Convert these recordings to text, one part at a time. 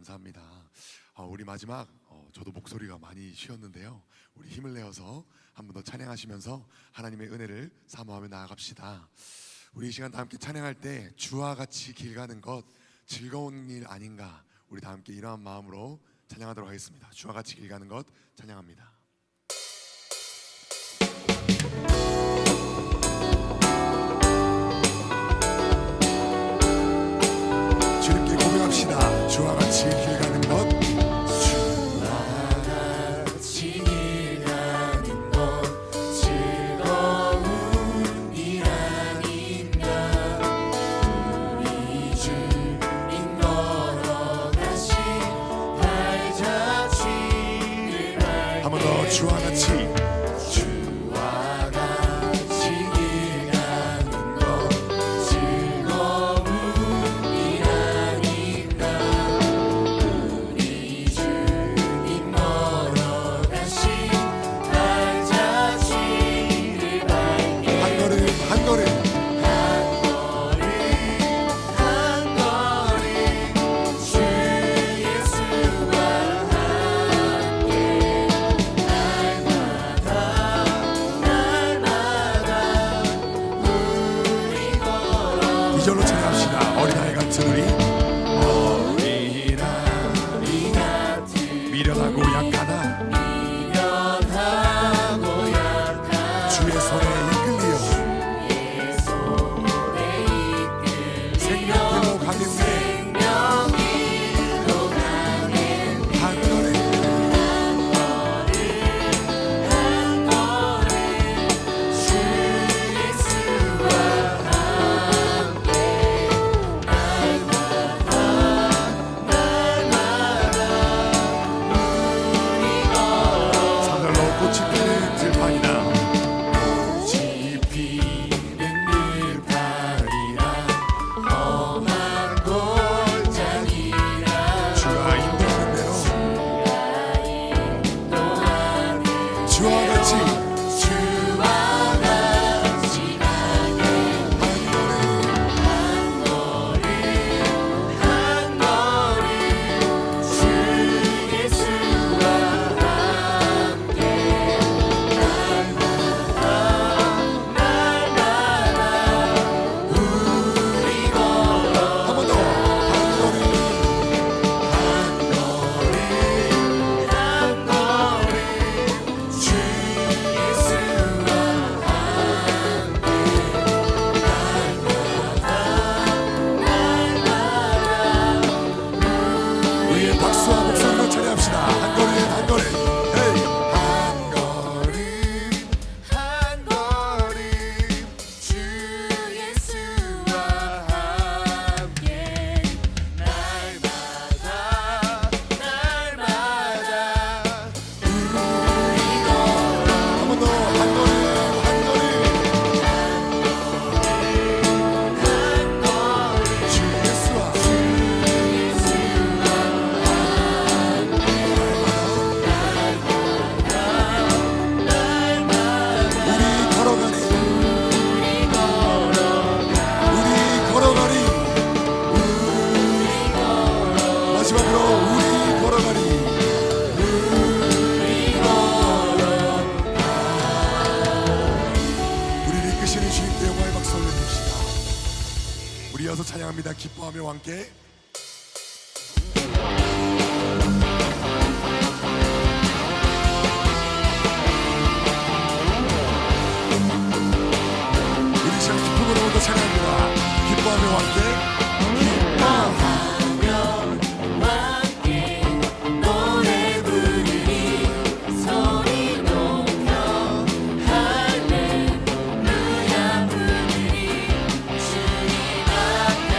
감사합니다. 우리 마지막 저도 목소리가 많이 쉬었는데요. 우리 힘을 내어서 한 번 더 찬양하시면서 하나님의 은혜를 사모하며 나아갑시다. 우리 이 시간 다 함께 찬양할 때 주와 같이 길 가는 것 즐거운 일 아닌가, 우리 다 함께 이러한 마음으로 찬양하도록 하겠습니다. 주와 같이 길 가는 것 찬양합니다. 주님께 고백합시다. 주와 같이 길 가는 것, 주와 같이 길 가는 것 즐거운 일 아닌가. 우리 주님 걸어가신 발자취를 밟게 한 번 더 주와 같이 주와 같이 길 가는 것 즐거운 일 아닌가. 우리 주님 걸어가신 발자취를 밟게 한 걸음 한 걸음 한 걸음 주 예수와 함께 날마다 우리 걸어 이절로 찬양합시다. 어린아이 같은 우리, 어린아이 같은 미련하고 약하다 미련하고 약한 주의 손에 이끌리어 주의 손에 이끌려 생명길로 가겠네. 생명길로 가는 한 걸음 한 걸음 주 예수와 함께 날마다 우리 걸어 산들로 꽃이 피는 들판이다. 꽃이 피는 들판이라 험한 골짜기라 주가 인도하는 대로 인도하는 주와 같이 주와 같이 가게 한 걸음 한 걸음 주 예수와 함께 날마다 우리 걸어 한 번 더 한 걸음 한 걸음 주 예수와 함께 우리의 박수와 목소리로 찬양합시다. 한 걸음 한 걸음 헤이 한 걸음 한 걸음 주 예수와 함께 날마다 우리 걸어 한 번 더 한 걸음 한 걸음 주 예수와 우리 걸어가리 우리 걸어가리 마지막으로 우리 걸어가리 우리를 이끄시는 주님께 영광의 박수 올려줍시다. 우리 이어서 찬양합니다. 기뻐하며 함께 우리 시간 기쁨으로 더 찬양합니다. 기뻐하며 함께 함께 노래 부르니 소리 높여 할렐루야 부르니 주님 앞에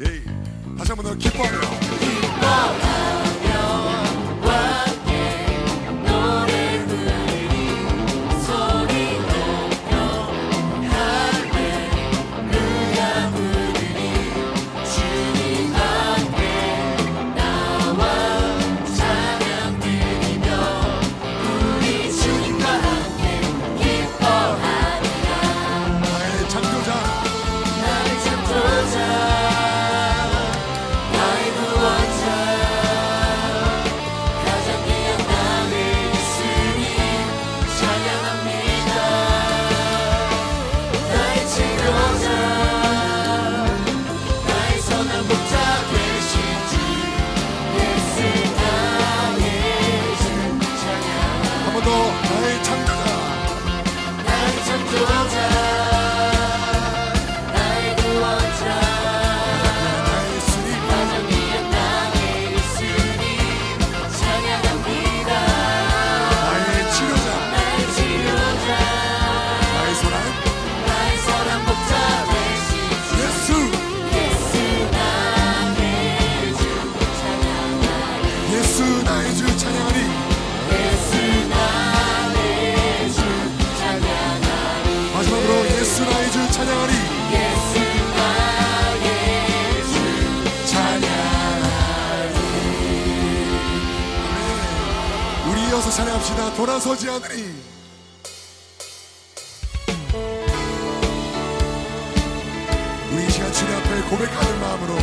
예, 다시 한번 더 기뻐하며 노래 부르리 소리 높여 할렐루야 부르리 주님 앞에 나와 찬양 드리며 우리 주님과 함께 기뻐하리라. 나의 창조자 나의 창조자 나의 구원자 가장 귀한 나를 예수님 찬양합니다. 나의 치료자 나의 선한 목자 되신 주 예수 나의 주 찬양합니다. 한 번 더 나의 창조자 나의 창조자 나의 구원자 나의 예수님 가장 귀한 나의 예수님 찬양합니다. 나의 치료자 나의 치료자 나의 소란 나의 선한 목자 되신 예수 예수 나의 주 찬양하리. 예수 나의 주 찬양하리 예수 나의 주 찬양하리. 마지막으로 예수 나의 주 찬양하리 예수 나의 주 찬양하리 우리 이어서 찬양합시다. 돌아서지 않으리. 우리 이 시간 주님 앞에 고백하는 마음으로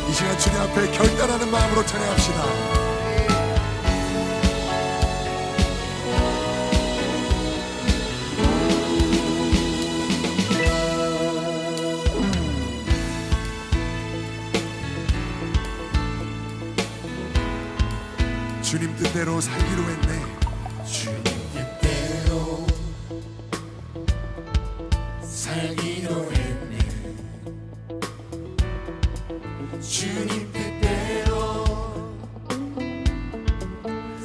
이 시간 주님 앞에 결단하는 마음으로 찬양합시다. 주님 뜻대로 살기로 했네. 주님 뜻대로 살기로 했네. 주님 뜻대로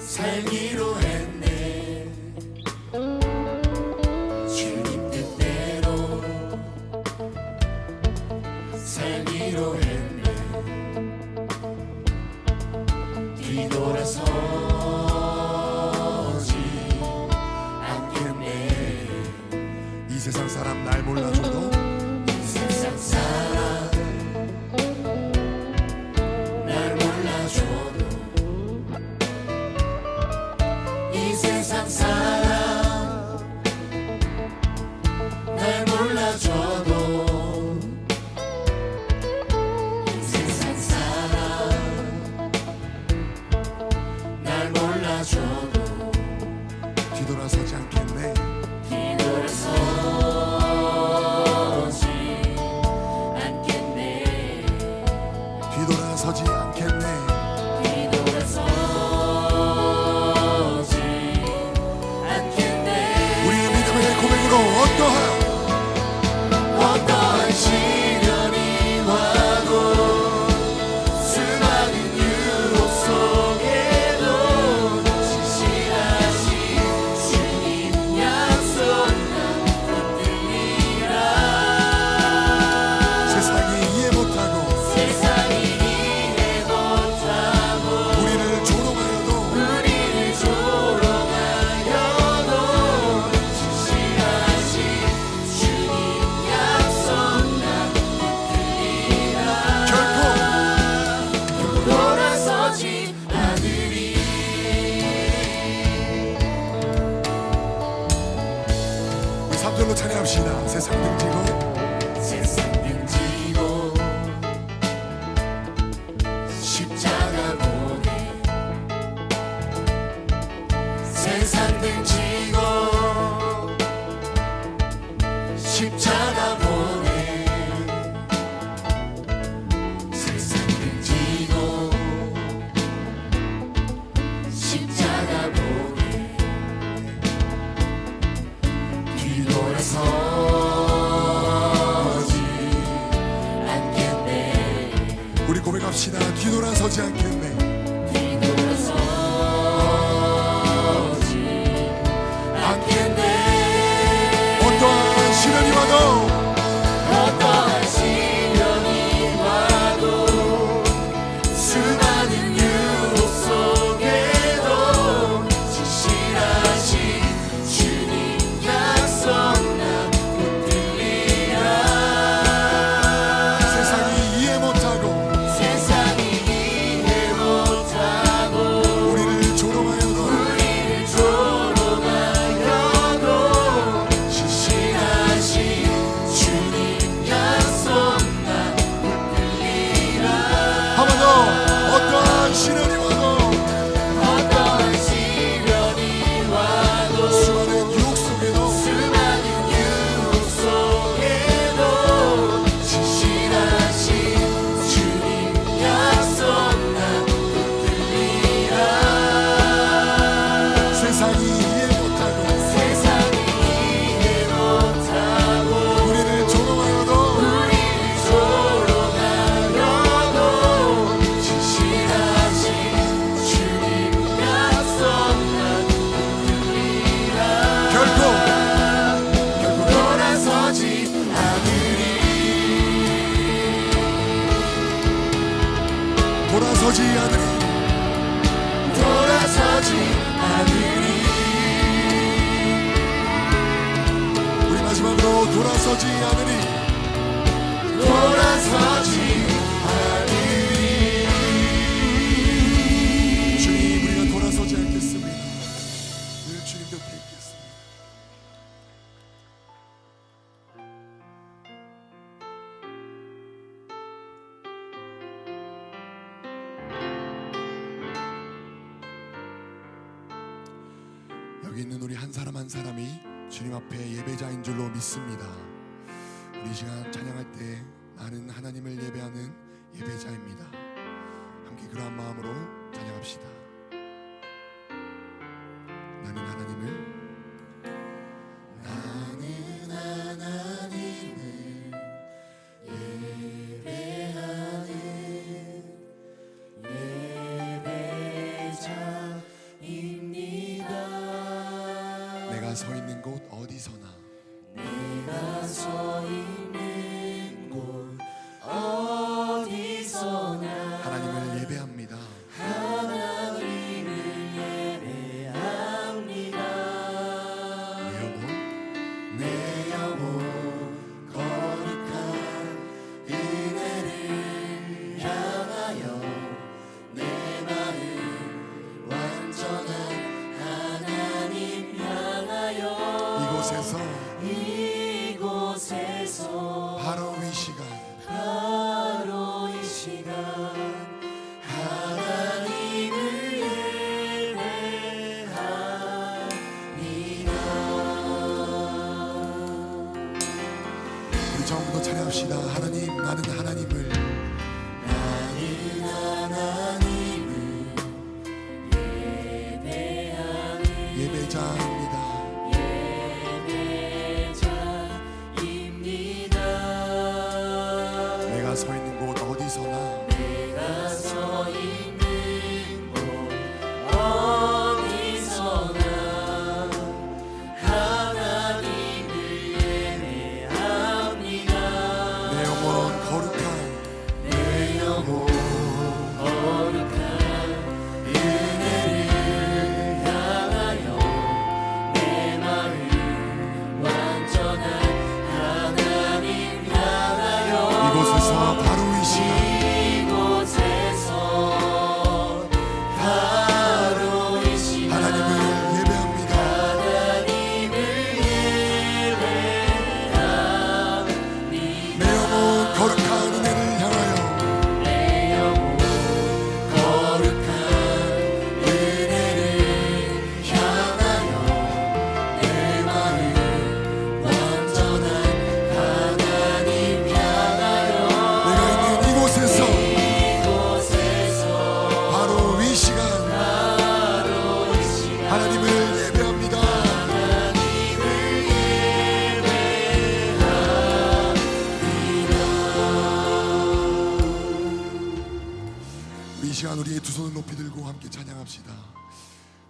살기로 했네. 주님 뜻대로 살기로 했네. 뒤돌아서지 않겠네. 이 세상 사람 날 몰라줘도 이 세상 사람 날 몰라줘도 이 세상 사람 날 몰라줘도 이 세상 사람 날 몰라줘도 뒤돌아서지 않겠네. 뒤돌아서지 않겠네. 뒤돌아서지 않겠네. 뒤돌아서지 않겠네. 우리의 믿음의 고백으로 어떠한 시련이 와도 수많은 유혹 속에도 신실하신 주님 약속 난 붙들리라. 세상이 이해 못하고 세상이 이해 못하고 우리를 조롱하여도 우리를 조롱하여도 신실하신 주님 약속 난 붙들리라. 결코 돌아서지 않으리. 우리 3절로 찬양합시다. 세상 등지고 세상 등지고 십자가 보내. 세상 등지고 십자가 보내. 세상 등지고 십자가 보내. 뒤돌아서지 않겠네. 우리 고백합시다. 뒤돌아서지 않겠네. 뒤돌아서지 않겠네. 어떠한 시련이 와도 어떠한 시련이 돌아서지 않으리 돌아서지 않으리 우리 마지막으로 돌아서지 않으리 돌아서지 않으리 주님 우리가 돌아서지 않겠습니다. 늘 주님 곁에 있겠습니다. 여기 있는 우리 한 사람 한 사람이 주님 앞에 예배자인 줄로 믿습니다. 우리 이 시간 찬양할 때 나는 하나님을 예배하는 예배자입니다. 함께 그러한 마음으로 찬양합시다. 나는 하나님을 내가 서 있는 곳 어디서나 내가 서 있는 곳 어디서나 하나님을 예배합니다. 하나님을 예배합니다. 내 영혼 거룩한 은혜를 향하여 내 마음 완전한 하나님 향하여 이곳에서 바로 이 시간 하나님을 예배합니다. 우리 처음부터 찬양합시다. 하나님 나는 하나님을 예배자입니다. 내가 서 있는 곳 어디서나 내가 서 있는 곳 어디서나 하나님을 예배합니다. 내 영혼 거룩한 내 영혼 거룩한 은혜를 향하여 내 마음 완전한 하나님 향하여 이곳에서 바로 이 시간 이곳에서 바로 이 시간 하나님을 예배합니다. 하나님을 예배합니다. 내 영혼 거룩한 은혜를 향하여 내 영혼 거룩한 은혜를 향하여 내 마음 완전한 하나님 향하여 내가 있는 이곳에서 이곳에서 바로 이 시간 바로 이 시간 하나님을 예배합니다. 우리 이 시간 우리의 두 손을 높이 들고 함께 찬양합시다.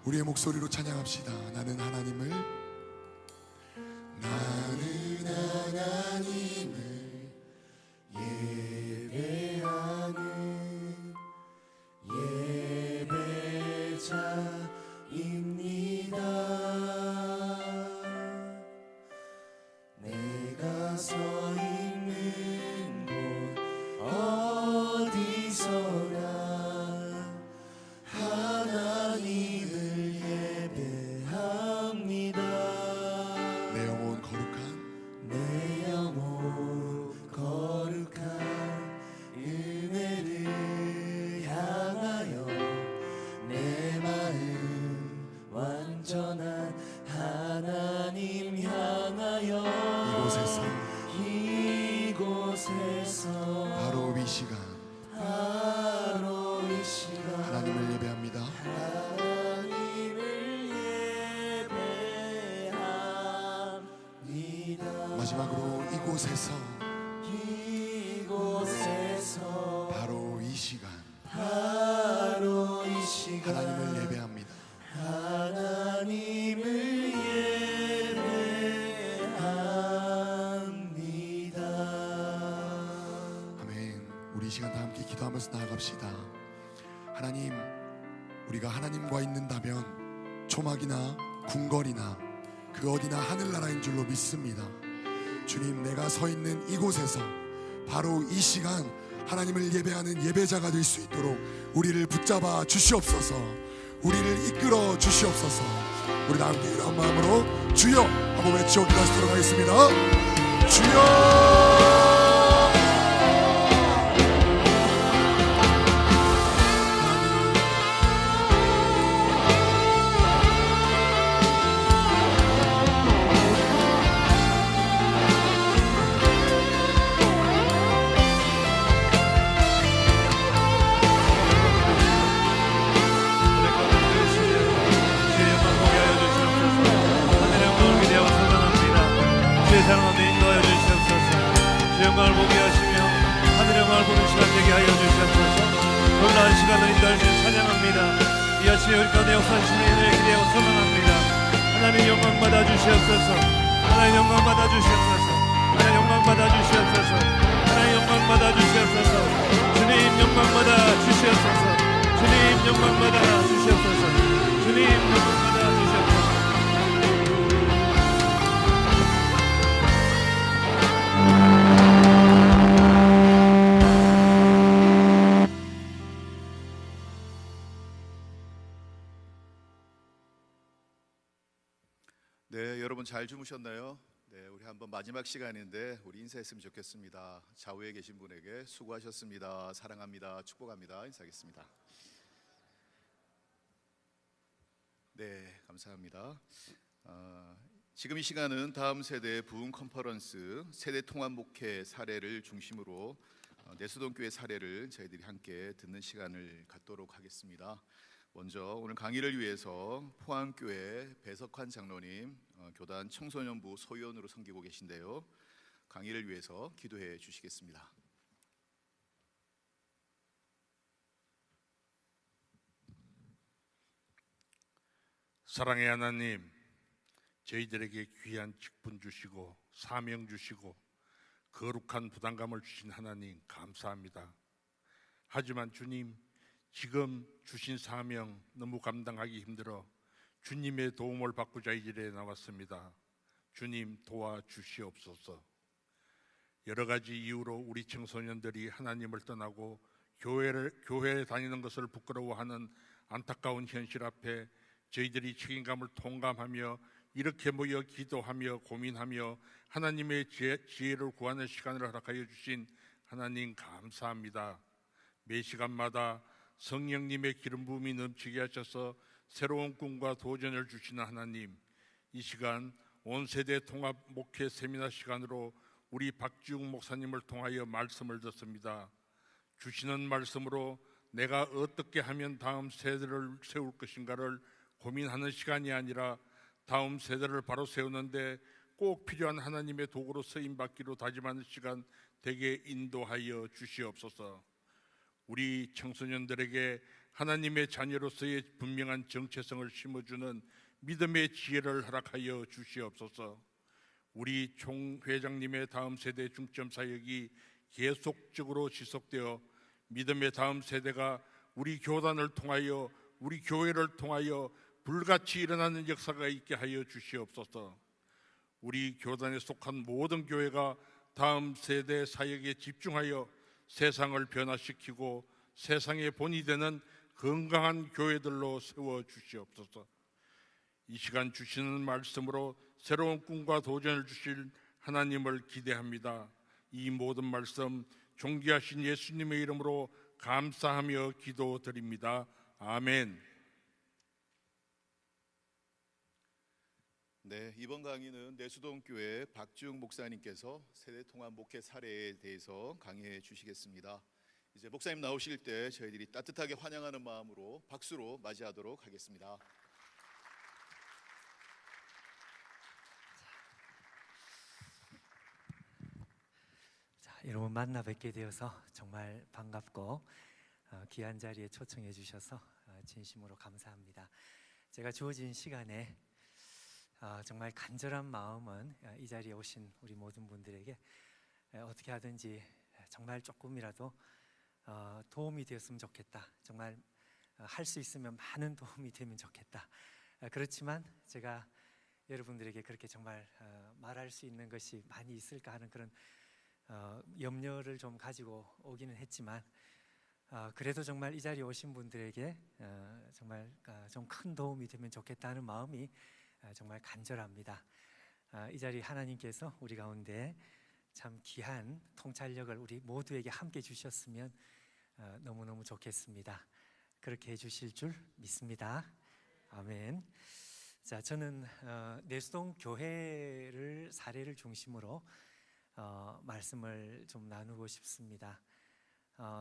우리의 목소리로 찬양합시다. 나는 하나님을 예배하는 예배자입니다. 내가 서 있는 곳 어디서나 하나님을 예배합니다. 내 영혼 거룩한 내 영혼 거룩한 은혜를 향하여 내 마음 완전한 하나님 향하여 이곳에서 바로 이 시간 바로 이 시간 하나님을 예배합니다. 하나님을 예배합니다. 마지막으로 이곳에서 바로 이 시간 바로 이 시간 하나님을 예배합니다. 하나님을 예배합니다. 아멘. 우리 이 시간 다 함께 기도하면서 나아갑시다. 하나님, 우리가 하나님과 있는다면 초막이나 궁궐이나 그 어디나 하늘나라인 줄로 믿습니다. 주님, 내가 서 있는 이곳에서 바로 이 시간 하나님을 예배하는 예배자가 될 수 있도록 우리를 붙잡아 주시옵소서. 우리를 이끌어 주시옵소서. 우리 다 함께 이런 마음으로 주여 한번 외치고 기도하시도록 하겠습니다. 주여. 사랑하며 인도하여 주시옵소서. 주 영광을 보게 하시며 하늘의 영광을 보는 시간 되게 하여 주시옵소서. 놀라운 시간을 인도하여 주시니 찬양합니다. 이 아침에 우리 가운데 역사하시는 은혜를 기대하고 소망합니다. 하나님 영광 받아 주시옵소서. 하나님 영광 받아 주시옵소서. 하나님 영광 받아 주시옵소서. 하나님 영광 받아 주시옵소서. 주님 영광 받아 주시옵소서. 주님 영광 받아 주시옵소서. 주님 영광 받아 주시옵소서. 네, 여러분 잘 주무셨나요? 네, 우리 한번 마지막 시간인데 우리 인사했으면 좋겠습니다. 좌우에 계신 분에게 수고하셨습니다. 사랑합니다. 축복합니다. 인사하겠습니다. 네, 감사합니다. 지금 이 시간은 다음 세대 부흥 컨퍼런스 세대 통합 목회 사례를 중심으로 내수동교회 사례를 저희들이 함께 듣는 시간을 갖도록 하겠습니다. 먼저 오늘 강의를 위해서 포항교회 배석환 장로님 교단 청소년부 소위원으로 섬기고 계신데요. 강의를 위해서 기도해 주시겠습니다. 사랑의 하나님, 저희들에게 귀한 직분 주시고 사명 주시고 거룩한 부담감을 주신 하나님 감사합니다. 하지만 주님, 지금 주신 사명 너무 감당하기 힘들어 주님의 도움을 받고자 이 길에 나왔습니다. 주님 도와주시옵소서. 여러 가지 이유로 우리 청소년들이 하나님을 떠나고 교회에 다니는 것을 부끄러워하는 안타까운 현실 앞에 저희들이 책임감을 통감하며 이렇게 모여 기도하며 고민하며 하나님의 지혜를 구하는 시간을 허락하여 주신 하나님 감사합니다. 매 시간마다 성령님의 기름 부음이 넘치게 하셔서 새로운 꿈과 도전을 주시는 하나님, 이 시간 온 세대 통합 목회 세미나 시간으로 우리 박지웅 목사님을 통하여 말씀을 듣습니다. 주시는 말씀으로 내가 어떻게 하면 다음 세대를 세울 것인가를 고민하는 시간이 아니라 다음 세대를 바로 세우는데 꼭 필요한 하나님의 도구로 쓰임받기로 다짐하는 시간 되게 인도하여 주시옵소서. 우리 청소년들에게 하나님의 자녀로서의 분명한 정체성을 심어주는 믿음의 지혜를 허락하여 주시옵소서. 우리 총회장님의 다음 세대 중점 사역이 계속적으로 지속되어 믿음의 다음 세대가 우리 교단을 통하여 우리 교회를 통하여 불같이 일어나는 역사가 있게 하여 주시옵소서. 우리 교단에 속한 모든 교회가 다음 세대 사역에 집중하여 세상을 변화시키고 세상의 본이 되는 건강한 교회들로 세워 주시옵소서. 이 시간 주시는 말씀으로 새로운 꿈과 도전을 주실 하나님을 기대합니다. 이 모든 말씀 존귀하신 예수님의 이름으로 감사하며 기도드립니다. 아멘. 네, 이번 강의는 내수동교회 박지웅 목사님께서 세대통합 목회 사례에 대해서 강의해 주시겠습니다. 이제 목사님 나오실 때 저희들이 따뜻하게 환영하는 마음으로 박수로 맞이하도록 하겠습니다. 여러분 만나 뵙게 되어서 정말 반갑고 귀한 자리에 초청해 주셔서 진심으로 감사합니다. 제가 주어진 시간에 정말 간절한 마음은 이 자리에 오신 우리 모든 분들에게 어떻게 하든지 정말 조금이라도 도움이 되었으면 좋겠다. 정말 할 수 있으면 많은 도움이 되면 좋겠다. 그렇지만 제가 여러분들에게 그렇게 정말 말할 수 있는 것이 많이 있을까 하는 그런 염려를 좀 가지고 오기는 했지만 그래도 정말 이 자리에 오신 분들에게 정말 좀 큰 도움이 되면 좋겠다는 마음이 정말 간절합니다. 이 자리 하나님께서 우리 가운데 참 귀한 통찰력을 우리 모두에게 함께 주셨으면 너무너무 좋겠습니다. 그렇게 해주실 줄 믿습니다. 아멘. 자, 저는 내수동 교회를 사례를 중심으로 말씀을 좀 나누고 싶습니다.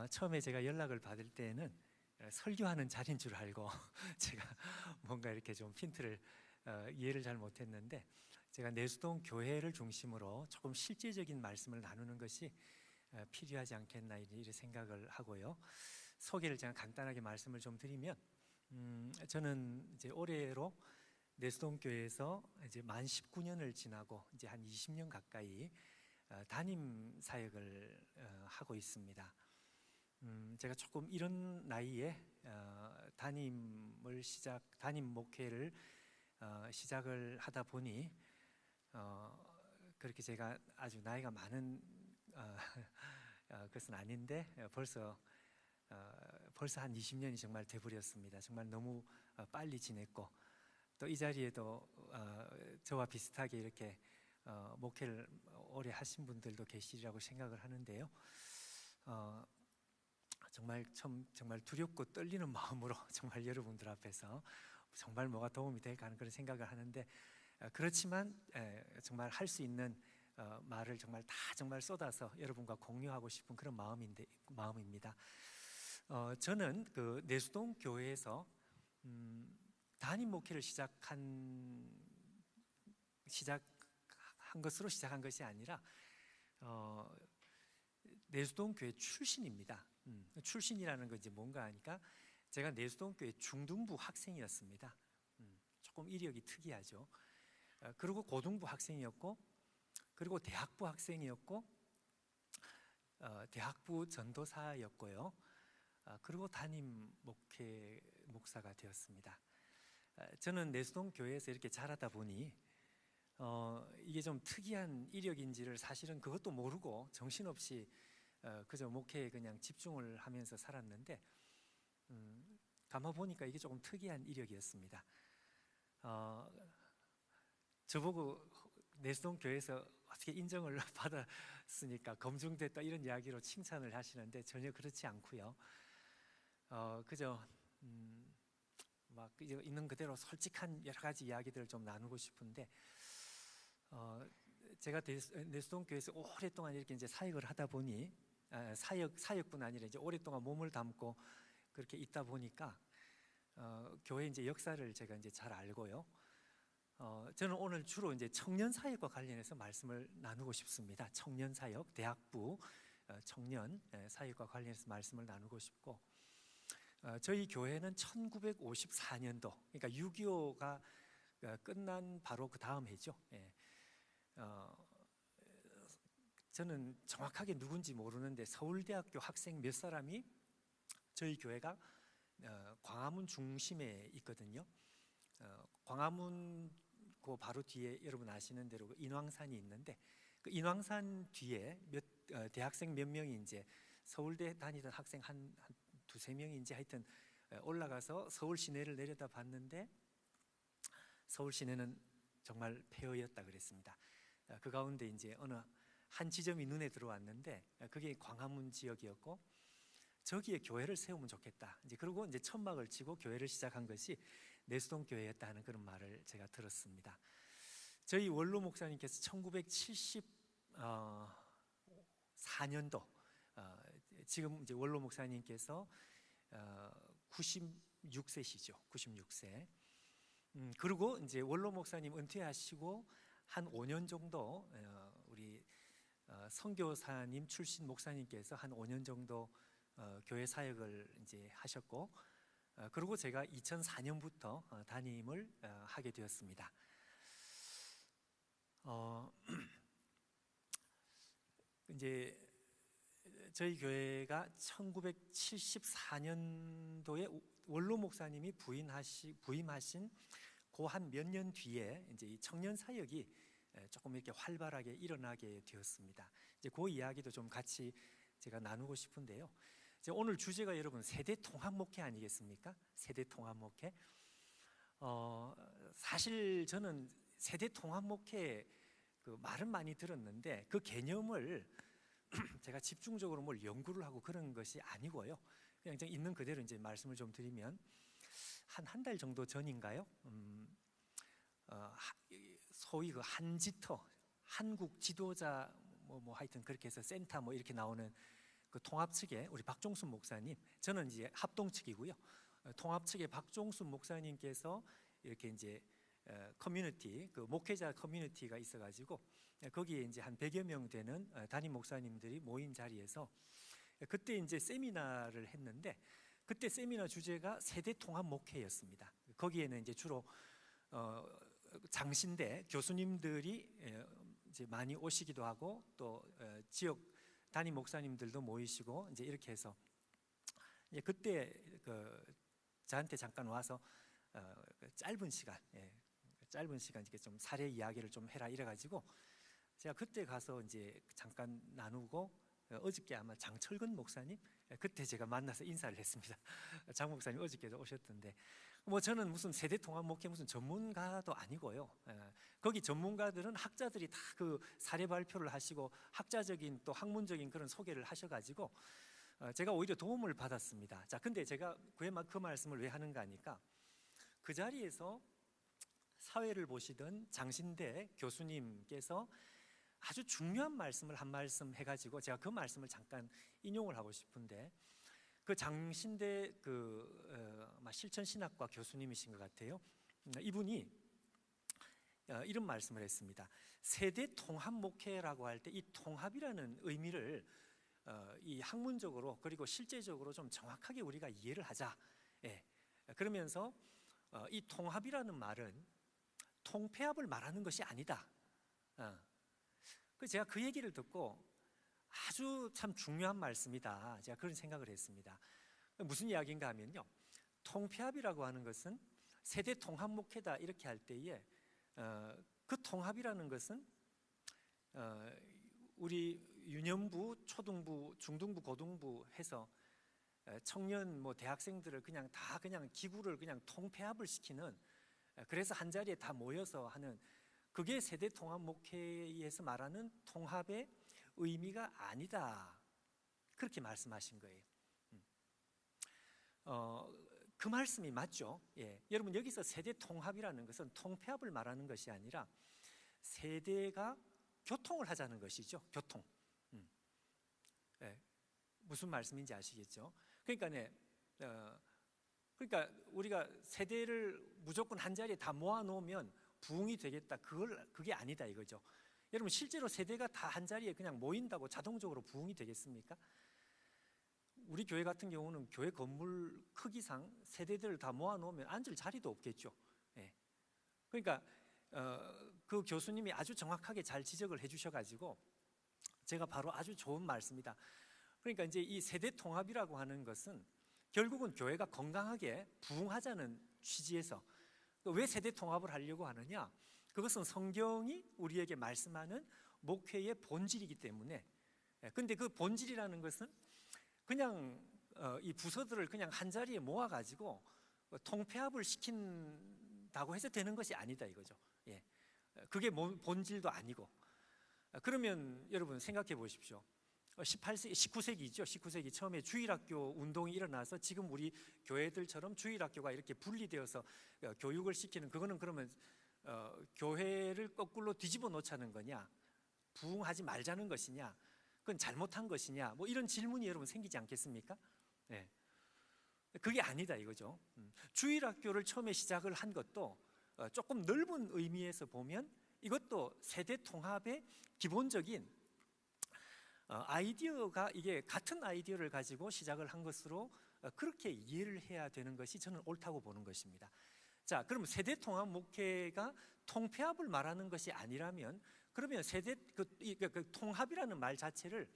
처음에 제가 연락을 받을 때는 설교하는 자리인 줄 알고 제가 뭔가 이렇게 좀 핀트를 이해를 잘 못했는데, 제가 내수동 교회를 중심으로 조금 실제적인 말씀을 나누는 것이 필요하지 않겠나 이렇게 생각을 하고요. 소개를 제가 간단하게 말씀을 좀 드리면, 저는 이제 올해로 내수동 교회에서 이제 만 19년을 지나고 이제 한 20년 가까이 담임 사역을 하고 있습니다. 제가 조금 이런 나이에 담임 목회를 시작을 하다 보니 그렇게 제가 아주 나이가 많은 것은 아닌데 벌써 한 20년이 정말 돼버렸습니다. 정말 너무 빨리 지냈고, 또 이 자리에도 저와 비슷하게 이렇게 목회를 오래 하신 분들도 계시리라고 생각을 하는데요. 정말 두렵고 떨리는 마음으로 정말 여러분들 앞에서 정말 뭐가 도움이 될까 하는 그런 생각을 하는데, 그렇지만 정말 할 수 있는 말을 정말 다 정말 쏟아서 여러분과 공유하고 싶은 그런 마음입니다. 저는 그 내수동 교회에서 담임 목회를 시작한 시작한 것이 아니라 내수동 교회 출신입니다. 출신이라는 건 이제 뭔가 하니까 제가 내수동 교회 중등부 학생이었습니다. 조금 이력이 특이하죠. 그리고 고등부 학생이었고, 그리고 대학부 학생이었고, 대학부 전도사였고요. 그리고 담임 목사가 되었습니다. 저는 내수동 교회에서 이렇게 자라다 보니 이게 좀 특이한 이력인지를 사실은 그것도 모르고 정신없이 그저 목회에 그냥 집중을 하면서 살았는데, 가만 보니까 이게 조금 특이한 이력이었습니다. 저보고 내수동 교회에서 어떻게 인정을 받았으니까 검증됐다 이런 이야기로 칭찬을 하시는데 전혀 그렇지 않고요. 그저 막 있는 그대로 솔직한 여러 가지 이야기들을 좀 나누고 싶은데, 제가 내수동 교회에서 오랫동안 이렇게 이제 사역을 하다 보니 사역뿐 아니라 이제 오랫동안 몸을 담고 그렇게 있다 보니까 교회 이제 역사를 제가 이제 잘 알고요. 저는 오늘 주로 이제 청년 사역과 관련해서 말씀을 나누고 싶습니다. 청년 사역, 대학부 청년 사역과 관련해서 말씀을 나누고 싶고, 저희 교회는 1954년도, 그러니까 6.25가 끝난 바로 그 다음 해죠. 저는 정확하게 누군지 모르는데 서울대학교 학생 몇 사람이 저희 교회가 광화문 중심에 있거든요. 광화문 그 바로 뒤에 여러분 아시는 대로 인왕산이 있는데, 그 인왕산 뒤에 대학생 몇 명이 이제 서울대 다니던 학생 한 두세 명인지 하여튼 올라가서 서울 시내를 내려다 봤는데 서울 시내는 정말 폐허였다 그랬습니다. 그 가운데 이제 어느 한 지점이 눈에 들어왔는데 그게 광화문 지역이었고, 저기에 교회를 세우면 좋겠다. 이제 그리고 이제 천막을 치고 교회를 시작한 것이 내수동 교회였다 하는 그런 말을 제가 들었습니다. 저희 원로 목사님께서 1974년도 지금 이제 원로 목사님께서 96세시죠. 96세. 그리고 이제 원로 목사님 은퇴하시고 한 5년 정도 우리 선교사님 출신 목사님께서 한 5년 정도 교회 사역을 이제 하셨고, 그리고 제가 2004년부터 담임을 하게 되었습니다. 이제 저희 교회가 1974년도에 원로 목사님이 부임하신 그 한 몇 년 뒤에 이제 이 청년 사역이 조금 이렇게 활발하게 일어나게 되었습니다. 이제 그 이야기도 좀 같이 제가 나누고 싶은데요. 이제 오늘 주제가 여러분 세대 통합 목회 아니겠습니까? 세대 통합 목회. 사실 저는 세대 통합 목회 그 말은 많이 들었는데 그 개념을 제가 집중적으로 뭘 연구를 하고 그런 것이 아니고요. 그냥 있는 그대로 이제 말씀을 좀 드리면 한 달 정도 전인가요? 소위 그 한지터 한국 지도자 뭐 하여튼 그렇게 해서 센터 뭐 이렇게 나오는 그 통합 측에 우리 박종순 목사님, 저는 이제 합동 측이고요. 통합 측의 박종순 목사님께서 이렇게 이제 커뮤니티 그 목회자 커뮤니티가 있어가지고 거기에 이제 한 100여 명 되는 담임 목사님들이 모인 자리에서 그때 이제 세미나를 했는데 그때 세미나 주제가 세대 통합 목회였습니다. 거기에는 이제 주로 장신대 교수님들이 이제 많이 오시기도 하고 또 지역 담임 목사님들도 모이시고 이제 이렇게 해서 이제 그때 그 저한테 잠깐 와서 짧은 시간 이렇게 좀 사례 이야기를 좀 해라 이래가지고 제가 그때 가서 이제 잠깐 나누고 어저께 아마 장철근 목사님 그때 제가 만나서 인사를 했습니다. 장 목사님 어저께도 오셨던데 뭐 저는 무슨 세대 통합 목회 무슨 전문가도 아니고요. 거기 전문가들은 학자들이 다 그 사례 발표를 하시고 학자적인 또 학문적인 그런 소개를 하셔가지고 제가 오히려 도움을 받았습니다. 자, 근데 제가 그 말씀을 왜 하는가 하니까 그 자리에서 사회를 보시던 장신대 교수님께서 아주 중요한 말씀을 한 말씀 해가지고 제가 그 말씀을 잠깐 인용을 하고 싶은데 그 장신대 실천신학과 교수님이신 것 같아요. 이분이 이런 말씀을 했습니다. 세대 통합 목회라고 할 때 이 통합이라는 의미를 이 학문적으로 그리고 실제적으로 좀 정확하게 우리가 이해를 하자. 그러면서 이 통합이라는 말은 통폐합을 말하는 것이 아니다. 제가 그 얘기를 듣고 아주 참 중요한 말씀이다. 제가 그런 생각을 했습니다. 무슨 이야기인가 하면요. 통폐합이라고 하는 것은 세대 통합 목회다 이렇게 할 때에 그 통합이라는 것은 우리 유년부, 초등부, 중등부, 고등부 해서 청년 뭐 대학생들을 그냥 기구를 그냥 통폐합을 시키는 그래서 한 자리에 다 모여서 하는 그게 세대 통합 목회에서 말하는 통합의 의미가 아니다. 그렇게 말씀하신 거예요. 그 말씀이 맞죠. 여러분 여기서 세대 통합이라는 것은 통폐합을 말하는 것이 아니라 세대가 교통을 하자는 것이죠. 교통. 무슨 말씀인지 아시겠죠? 그러니까 우리가 세대를 무조건 한 자리에 다 모아놓으면 부흥이 되겠다. 그게 아니다 이거죠. 여러분 실제로 세대가 다 한 자리에 그냥 모인다고 자동적으로 부흥이 되겠습니까? 우리 교회 같은 경우는 교회 건물 크기상 세대들을 다 모아놓으면 앉을 자리도 없겠죠. 그러니까 그 교수님이 아주 정확하게 잘 지적을 해주셔가지고 제가 바로 아주 좋은 말씀이다. 그러니까 이제 이 세대 통합이라고 하는 것은 결국은 교회가 건강하게 부흥하자는 취지에서 왜 세대 통합을 하려고 하느냐? 그것은 성경이 우리에게 말씀하는 목회의 본질이기 때문에. 근데 그 본질이라는 것은 그냥 이 부서들을 그냥 한 자리에 모아가지고 통폐합을 시킨다고 해서 되는 것이 아니다 이거죠. 그게 본질도 아니고. 그러면 여러분 생각해 보십시오. 19세기죠. 19세기 처음에 주일학교 운동이 일어나서 지금 우리 교회들처럼 주일학교가 이렇게 분리되어서 교육을 시키는 그거는 그러면 교회를 거꾸로 뒤집어 놓자는 거냐? 부흥하지 말자는 것이냐? 그건 잘못한 것이냐? 뭐 이런 질문이 여러분 생기지 않겠습니까? 그게 아니다 이거죠. 주일학교를 처음에 시작을 한 것도 조금 넓은 의미에서 보면 이것도 세대 통합의 기본적인 아이디어가 이게 같은 아이디어를 가지고 시작을 한 것으로 그렇게 이해를 해야 되는 것이 저는 옳다고 보는 것입니다. 자, 그럼 세대 통합 목회가 통폐합을 말하는 것이 아니라면 그러면 세대 그 통합이라는 말 자체를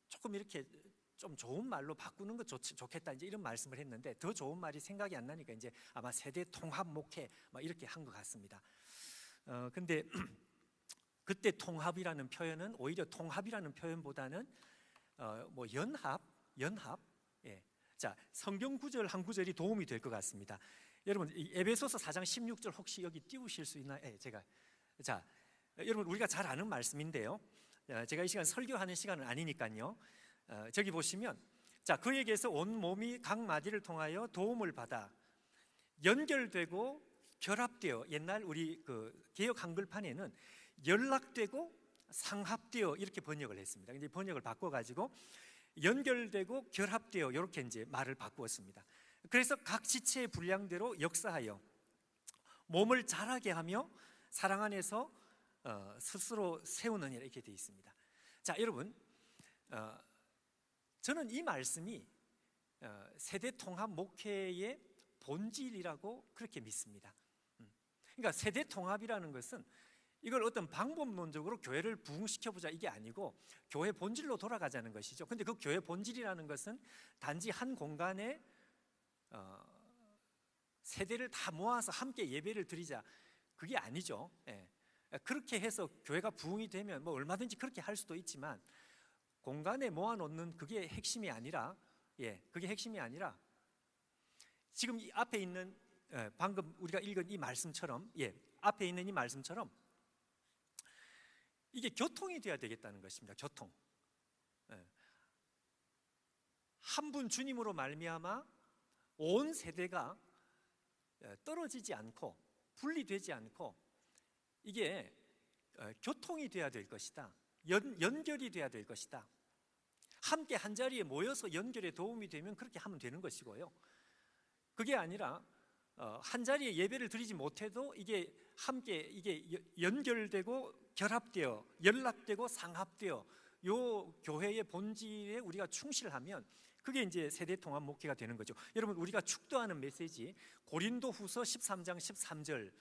조금 이렇게 좀 좋은 말로 바꾸는 거 좋겠다 이제 이런 말씀을 했는데 더 좋은 말이 생각이 안 나니까 이제 아마 세대 통합 목회 막 이렇게 한 것 같습니다. 근데 그때 통합이라는 표현은 오히려 통합이라는 표현보다는 뭐 연합. 예. 자, 성경 구절 한 구절이 도움이 될 것 같습니다. 여러분 이 에베소서 4장 16절 혹시 여기 띄우실 수 있나요? 예, 제가 자, 여러분 우리가 잘 아는 말씀인데요. 제가 이 시간 설교하는 시간은 아니니까요. 저기 보시면 자, 그에게서 온 몸이 각 마디를 통하여 도움을 받아 연결되고 결합되어, 옛날 우리 그 개역 한글판에는 연락되고 상합되어 이렇게 번역을 했습니다. 이제 번역을 바꿔가지고 연결되고 결합되어 이렇게 이제 말을 바꾸었습니다. 그래서 각 지체의 분량대로 역사하여 몸을 자라게 하며 사랑 안에서 스스로 세우는 일 이렇게 되어 있습니다. 자, 여러분, 저는 이 말씀이 세대 통합 목회의 본질이라고 그렇게 믿습니다. 그러니까 세대 통합이라는 것은 이걸 어떤 방법론적으로 교회를 부흥시켜보자 이게 아니고 교회 본질로 돌아가자는 것이죠. 근데 그 교회 본질이라는 것은 단지 한 공간에 세대를 다 모아서 함께 예배를 드리자 그게 아니죠. 예. 그렇게 해서 교회가 부흥이 되면 뭐 얼마든지 그렇게 할 수도 있지만 공간에 모아놓는 그게 핵심이 아니라, 그게 핵심이 아니라 지금 이 앞에 있는 방금 우리가 읽은 이 말씀처럼, 앞에 있는 이 말씀처럼 이게 교통이 되어야 되겠다는 것입니다. 교통. 한 분 주님으로 말미암아 온 세대가 떨어지지 않고 분리되지 않고 이게 교통이 되어야 될 것이다. 연결이 되어야 될 것이다. 함께 한 자리에 모여서 연결에 도움이 되면 그렇게 하면 되는 것이고요. 그게 아니라 한 자리에 예배를 드리지 못해도 이게 함께 이게 연결되고 결합되어 연락되고 상합되어 요 교회의 본질에 우리가 충실하면 그게 이제 세대 통합 목회가 되는 거죠. 여러분 우리가 축도하는 메시지 고린도후서 13장 13절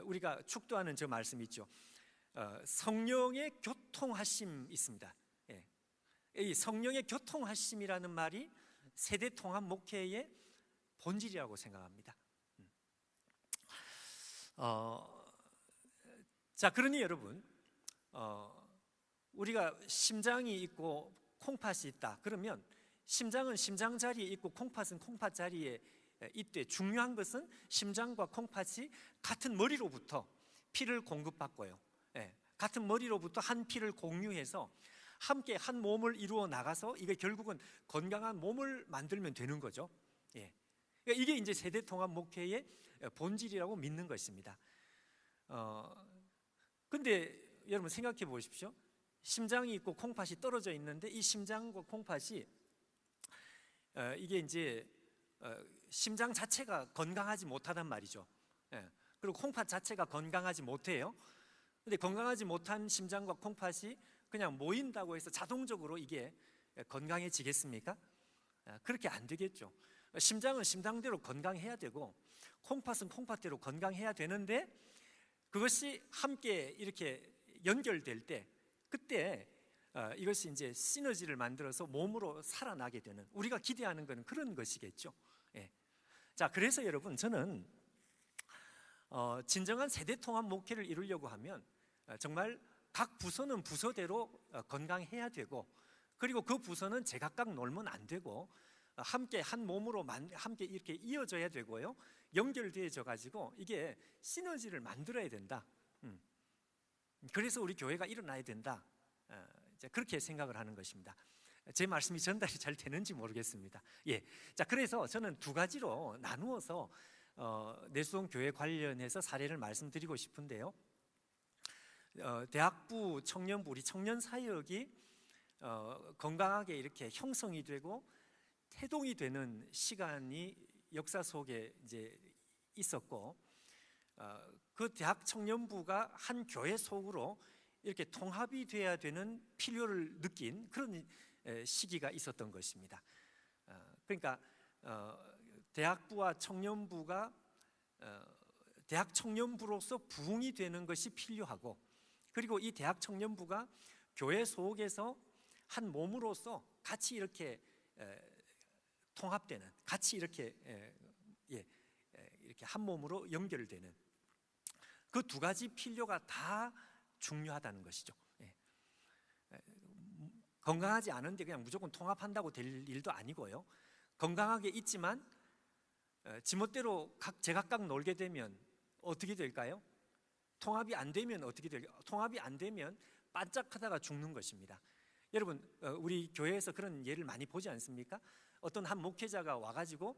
우리가 축도하는 저 말씀 있죠. 성령의 교통하심 있습니다. 이 성령의 교통하심이라는 말이 세대 통합 목회의 본질이라고 생각합니다. 자, 그러니 여러분 우리가 심장이 있고 콩팥이 있다. 그러면 심장은 심장 자리에 있고 콩팥은 콩팥 자리에 있되 중요한 것은 심장과 콩팥이 같은 머리로부터 피를 공급받고요. 같은 머리로부터 한 피를 공유해서 함께 한 몸을 이루어 나가서 이게 결국은 건강한 몸을 만들면 되는 거죠. 그러니까 이게 이제 세대 통합 목회의 본질이라고 믿는 것입니다. 근데 여러분 생각해 보십시오. 심장이 있고 콩팥이 떨어져 있는데 이 심장과 콩팥이 이게 이제 심장 자체가 건강하지 못하단 말이죠. 그리고 콩팥 자체가 건강하지 못해요. 근데 건강하지 못한 심장과 콩팥이 그냥 모인다고 해서 자동적으로 이게 건강해지겠습니까? 그렇게 안 되겠죠. 심장은 심장대로 건강해야 되고 콩팥은 콩팥대로 건강해야 되는데 그것이 함께 이렇게 연결될 때 그때 이것이 이제 시너지를 만들어서 몸으로 살아나게 되는 우리가 기대하는 것은 그런 것이겠죠. 자, 그래서 여러분 저는 진정한 세대 통합 목회를 이루려고 하면 정말 각 부서는 부서대로 건강해야 되고 그리고 그 부서는 제각각 놀면 안 되고 함께 한 몸으로 함께 이렇게 이어져야 되고요. 연결되어져 가지고 이게 시너지를 만들어야 된다. 그래서 우리 교회가 일어나야 된다. 이제 그렇게 생각을 하는 것입니다. 제 말씀이 전달이 잘 되는지 모르겠습니다. 자, 그래서 저는 두 가지로 나누어서 내수동 교회 관련해서 사례를 말씀드리고 싶은데요. 대학부, 청년부, 우리 청년 사역이 건강하게 이렇게 형성이 되고 태동이 되는 시간이 역사 속에 이제 있었고 그 대학 청년부가 한 교회 속으로 이렇게 통합이 돼야 되는 필요를 느낀 그런 시기가 있었던 것입니다. 그러니까 대학부와 청년부가 대학 청년부로서 부흥이 되는 것이 필요하고 그리고 이 대학 청년부가 교회 속에서 한 몸으로서 같이 이렇게 통합되는, 같이 이렇게 이렇게 한 몸으로 연결되는 그 두 가지 필요가 다 중요하다는 것이죠. 건강하지 않은데 그냥 무조건 통합한다고 될 일도 아니고요. 건강하게 있지만 지멋대로 제각각 놀게 되면 어떻게 될까요? 통합이 안 되면 어떻게 될까요? 통합이 안 되면 반짝하다가 죽는 것입니다. 여러분, 우리 교회에서 그런 예를 많이 보지 않습니까? 어떤 한 목회자가 와가지고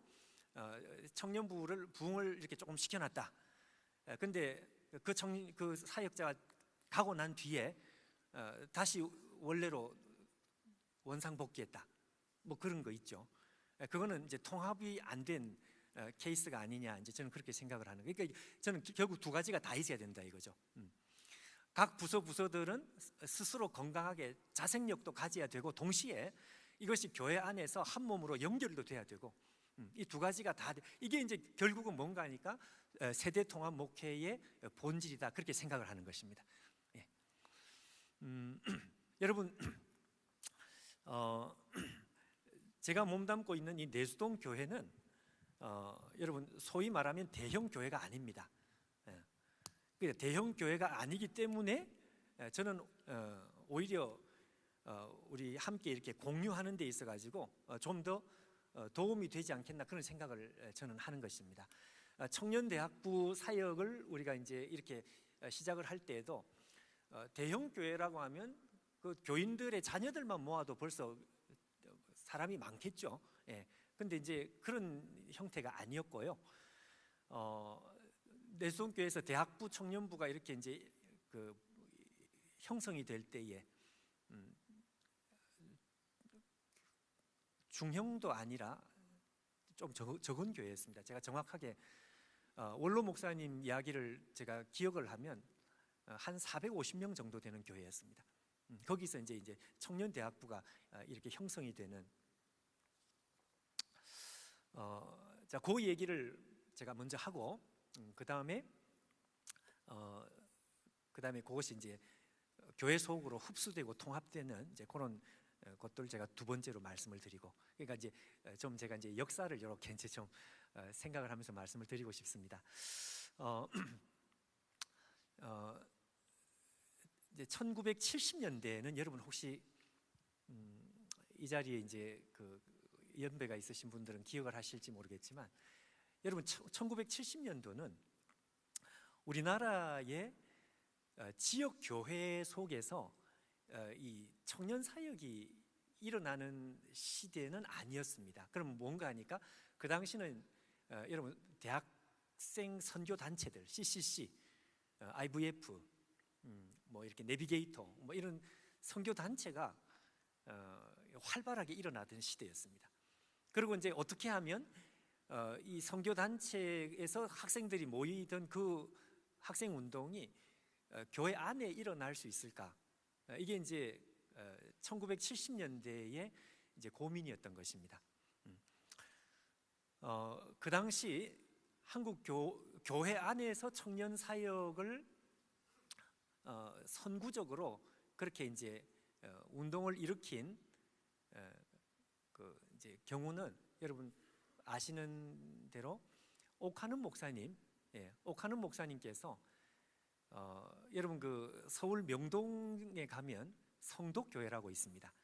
청년부를 부흥을 이렇게 조금 시켜놨다. 근데 그 사역자가 가고 난 뒤에 다시 원래로 원상복귀했다. 뭐 그런 거 있죠. 그거는 이제 통합이 안 된 케이스가 아니냐, 이제 저는 그렇게 생각을 하는 거예요. 그러니까 저는 결국 두 가지가 다 있어야 된다 이거죠. 각 부서들은 스스로 건강하게 자생력도 가져야 되고, 동시에 이것이 교회 안에서 한 몸으로 연결도 돼야 되고, 이 두 가지가 다 이게 이제 결국은 뭔가 하니까 세대 통합 목회의 본질이다, 그렇게 생각을 하는 것입니다. 예. 여러분, 제가 몸담고 있는 이 내수동 교회는 여러분 소위 말하면 대형 교회가 아닙니다. 대형 교회가 아니기 때문에 저는 오히려 우리 함께 이렇게 공유하는 데 있어 가지고 좀 더 도움이 되지 않겠나, 그런 생각을 저는 하는 것입니다. 청년대학부 사역을 우리가 이제 이렇게 시작을 할 때에도 대형 교회라고 하면 그 교인들의 자녀들만 모아도 벌써 사람이 많겠죠. 예. 근데 이제 그런 형태가 아니었고요. 내수동교회에서 대학부 청년부가 이렇게 이제 그 형성이 될 때에 중형도 아니라 좀 적은 교회였습니다. 제가 정확하게 원로 목사님 이야기를 제가 기억을 하면 한 450명 정도 되는 교회였습니다. 거기서 이제 청년 대학부가 이렇게 형성이 되는, 자, 그 얘기를 제가 먼저 하고 그 다음에 그것이 이제 교회 속으로 흡수되고 통합되는 이제 그런 것들 제가 두 번째로 말씀을 드리고, 그러니까 이제 좀 제가 이제 역사를 이렇게 이제 좀 생각을 하면서 말씀을 드리고 싶습니다. 이제 1970년대에는 여러분 혹시 이 자리에 이제 그 연배가 있으신 분들은 기억을 하실지 모르겠지만, 여러분 1970년도는 우리나라의 지역 교회 속에서 이 청년 사역이 일어나는 시대는 아니었습니다. 그럼 뭔가 하니까 그 당시는 여러분 대학생 선교 단체들, CCC, IVF, 뭐 이렇게 내비게이터, 뭐 이런 선교 단체가 활발하게 일어나던 시대였습니다. 그리고 이제 어떻게 하면 이 선교 단체에서 학생들이 모이던 그 학생 운동이 교회 안에 일어날 수 있을까? 이게 이제 1970년대의 이제 고민이었던 것입니다. 그 당시 한국 교회 안에서 청년 사역을 선구적으로 그렇게 이제 운동을 일으킨 그 이제 경우는 여러분 아시는 대로 옥하는 목사님, 옥하는 목사님께서 여러분 그 서울 명동에 가면 성독교회라고 있습니다.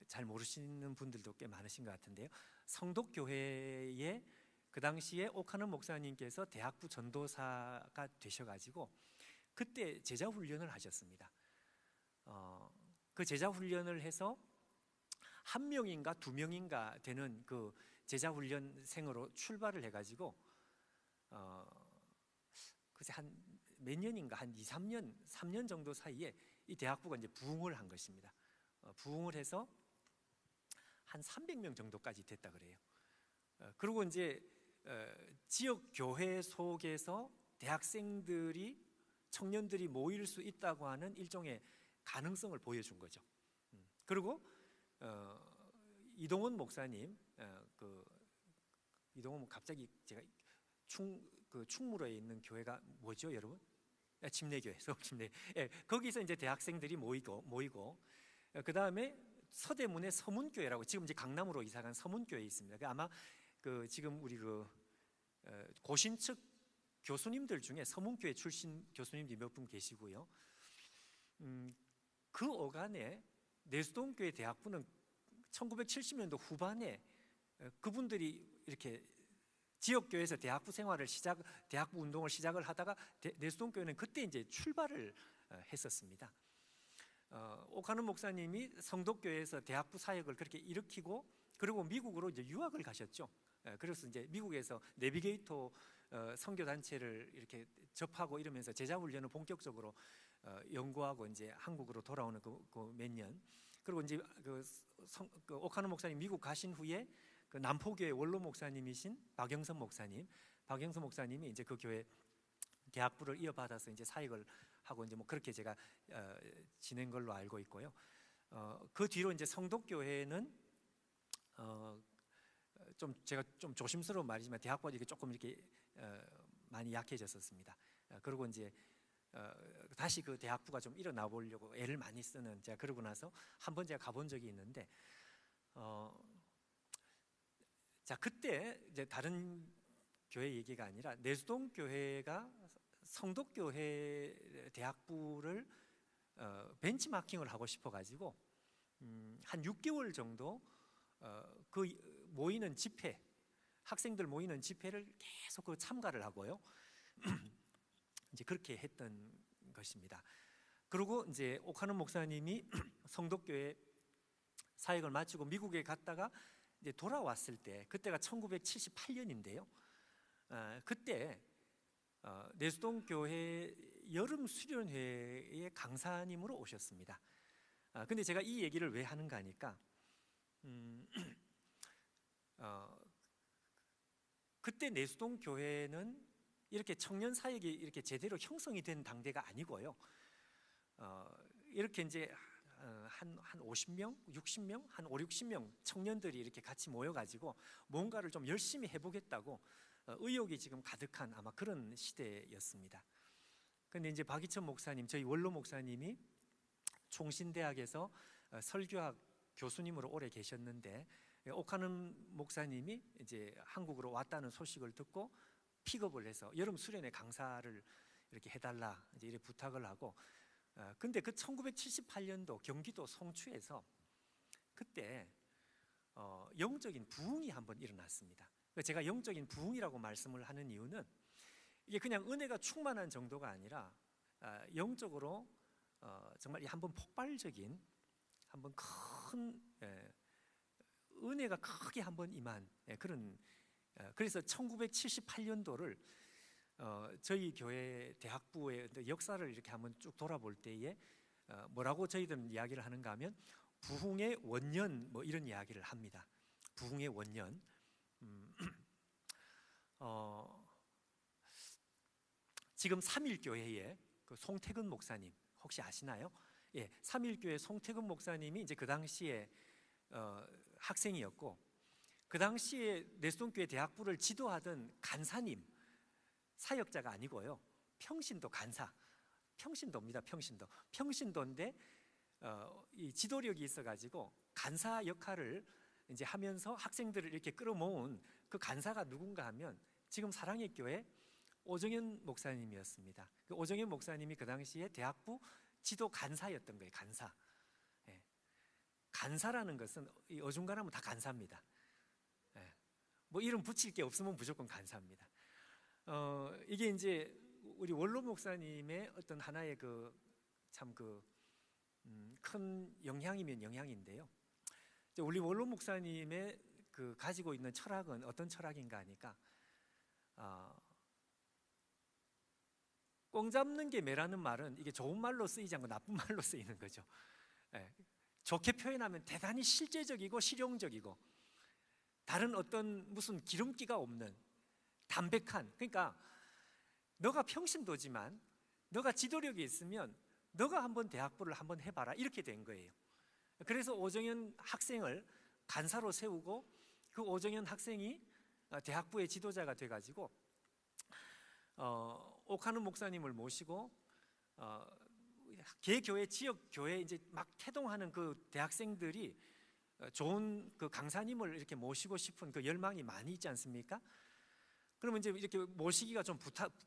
잘 모르시는 분들도 꽤 많으신 것 같은데요. 성독교회에 그 당시에 옥하는 목사님께서 대학부 전도사가 되셔가지고 그때 제자 훈련을 하셨습니다. 그 제자 훈련을 해서 한 명인가 두 명인가 되는 그 제자 훈련생으로 출발을 해가지고 글쎄 한 몇 년인가 한 2, 3년 정도 사이에 이 대학부가 이제 부흥을 한 것입니다. 부흥을 해서 한 300명 정도까지 됐다 그래요. 그리고 이제 지역 교회 속에서 대학생들이, 청년들이 모일 수 있다고 하는 일종의 가능성을 보여준 거죠. 그리고 이동원 목사님, 이동원 갑자기 제가 충무로에 있는 교회가 뭐죠, 여러분? 침례교회, 서울침례. 예, 거기서 이제 대학생들이 모이고 그 다음에 서대문의 서문교회라고 지금 이제 강남으로 이사간 서문교회 있습니다. 아마 그 지금 우리 고신 측 교수님들 중에 서문교회 출신 교수님들이 몇 분 계시고요. 그 어간에 내수동교회 대학부는 1970년도 후반에 그분들이 이렇게 지역교회에서 대학부 운동을 시작을 하다가 내수동교회는 그때 이제 출발을 했었습니다. 오카노 목사님이 성덕교회에서 대학부 사역을 그렇게 일으키고 그리고 미국으로 이제 유학을 가셨죠. 그래서 이제 미국에서 내비게이터 선교 단체를 이렇게 접하고 이러면서 제자 훈련을 본격적으로 연구하고 이제 한국으로 돌아오는 그 몇 년. 그리고 이제 그 오카노 목사님 미국 가신 후에 그 남포교회 원로 목사님이신 박영선 목사님이 이제 그 교회 대학부를 이어받아서 이제 사역을 하고 이제 뭐 그렇게 제가 지낸 걸로 알고 있고요. 그 뒤로 이제 성덕교회는 좀 제가 좀 조심스러운 말이지만 대학부가 이게 조금 이렇게 많이 약해졌었습니다. 그리고 이제 다시 그 대학부가 좀 일어나 보려고 애를 많이 쓰는 제가 그러고 나서 한번 제가 가본 적이 있는데 자 그때 이제 다른 교회 얘기가 아니라 내수동 교회가 성덕교회 대학부를 벤치마킹을 하고 싶어가지고 한 6개월 정도 그 모이는 집회, 학생들 모이는 집회를 계속 그 참가를 하고요. 이제 그렇게 했던 것입니다. 그리고 이제 오카노 목사님이 성덕교회 사역을 마치고 미국에 갔다가 이제 돌아왔을 때 그때가 1978년인데요. 그때 내수동 교회 여름 수련회의 강사님으로 오셨습니다. 근데 제가 이 얘기를 왜 하는가 하니까 그때 내수동 교회는 이렇게 청년 사역이 이렇게 제대로 형성이 된 당대가 아니고요. 이렇게 이제 한 50명, 60명, 한 5, 60명 청년들이 이렇게 같이 모여가지고 뭔가를 좀 열심히 해보겠다고 의욕이 지금 가득한 아마 그런 시대였습니다. 근데 이제 박이천 목사님, 저희 원로 목사님이 총신대학에서 설교학 교수님으로 오래 계셨는데 오카는 목사님이 이제 한국으로 왔다는 소식을 듣고 픽업을 해서 여름 수련회 강사를 이렇게 해달라 이제 이렇게 부탁을 하고 근데 그 1978년도 경기도 송추에서 그때 영적인 부흥이 한번 일어났습니다. 제가 영적인 부흥이라고 말씀을 하는 이유는 이게 그냥 은혜가 충만한 정도가 아니라 영적으로 정말 한번 폭발적인 한번 큰 은혜가 크게 한번 임한 그런 그래서 1978년도를 저희 교회 대학부의 역사를 이렇게 한번 쭉 돌아볼 때에 뭐라고 저희들은 이야기를 하는가 하면 부흥의 원년 뭐 이런 이야기를 합니다. 부흥의 원년. 지금 삼일교회에 그 송태근 목사님 혹시 아시나요? 예, 삼일교회 송태근 목사님이 이제 그 당시에 학생이었고 그 당시에 내수동교회 대학부를 지도하던 간사님 사역자가 아니고요. 평신도 간사, 평신도입니다. 평신도인데 이 지도력이 있어가지고 간사 역할을 이제 하면서 학생들을 이렇게 끌어모은 그 간사가 누군가 하면 지금 사랑의 교회 오정현 목사님이었습니다. 그 오정현 목사님이 그 당시에 대학부 지도 간사였던 거예요. 간사. 예. 간사라는 것은 어중간하면 다 간사입니다. 예. 뭐 이름 붙일 게 없으면 무조건 간사입니다. 이게 이제 우리 원로 목사님의 어떤 하나의 그 참 그 큰 영향이면 영향인데요. 우리 원로 목사님의 그 가지고 있는 철학은 어떤 철학인가 하니까 꽁 잡는 게 매라는 말은 이게 좋은 말로 쓰이지 않고 나쁜 말로 쓰이는 거죠. 예. 좋게 표현하면 대단히 실제적이고 실용적이고 다른 어떤 무슨 기름기가 없는 담백한 그러니까 너가 평신도지만 너가 지도력이 있으면 너가 한번 대학부를 한번 해봐라 이렇게 된 거예요. 그래서 오정현 학생을 간사로 세우고 그 오정현 학생이 대학부의 지도자가 돼가지고 오카노 목사님을 모시고 개교회 지역 교회 이제 막 태동하는 그 대학생들이 좋은 그 강사님을 이렇게 모시고 싶은 그 열망이 많이 있지 않습니까? 그러면 이제 이렇게 모시기가 좀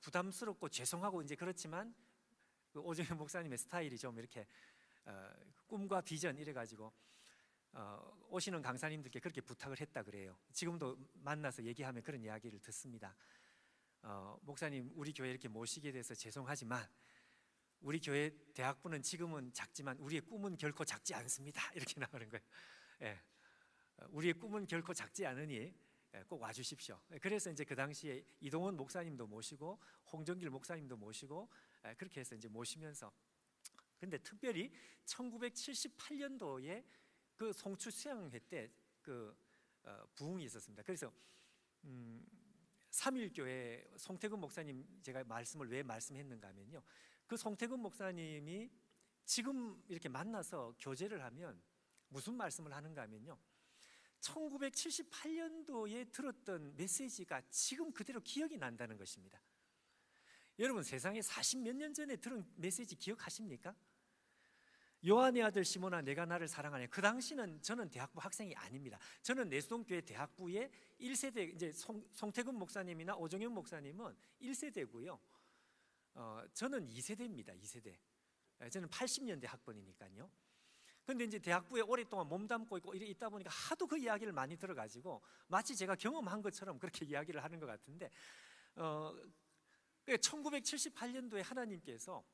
부담스럽고 죄송하고 이제 그렇지만 그 오정현 목사님의 스타일이 좀 이렇게 꿈과 비전 이래 가지고 오시는 강사님들께 그렇게 부탁을 했다 그래요. 지금도 만나서 얘기하면 그런 이야기를 듣습니다. 목사님, 우리 교회 이렇게 모시게 돼서 죄송하지만 우리 교회 대학부는 지금은 작지만 우리의 꿈은 결코 작지 않습니다. 이렇게 나오는 거예요. 예. 우리의 꿈은 결코 작지 않으니 꼭 와주십시오. 그래서 이제 그 당시에 이동원 목사님도 모시고 홍정길 목사님도 모시고 그렇게 해서 이제 모시면서, 근데 특별히 1978년도에 그 송추 수양회 때 그 부흥이 있었습니다. 그래서 삼일교회 송태근 목사님, 제가 말씀을 왜 말씀했는가 하면요, 그 송태근 목사님이 지금 이렇게 만나서 교제를 하면 무슨 말씀을 하는가 하면요, 1978년도에 들었던 메시지가 지금 그대로 기억이 난다는 것입니다. 여러분, 세상에 40몇 년 전에 들은 메시지 기억하십니까? 요한의 아들 시몬아, 내가 나를 사랑하냐. 그 당시는 저는 대학부 학생이 아닙니다. 저는 내수동교회 대학부의 1세대, 이제 송태근 목사님이나 오정현 목사님은 1세대고요. 저는 2세대입니다. 2세대. 저는 80년대 학번이니까요. 근데 이제 대학부에 오랫동안 몸담고 있고 있다 보니까 하도 그 이야기를 많이 들어가지고 마치 제가 경험한 것처럼 그렇게 이야기를 하는 것 같은데, 1978년도에 하나님께서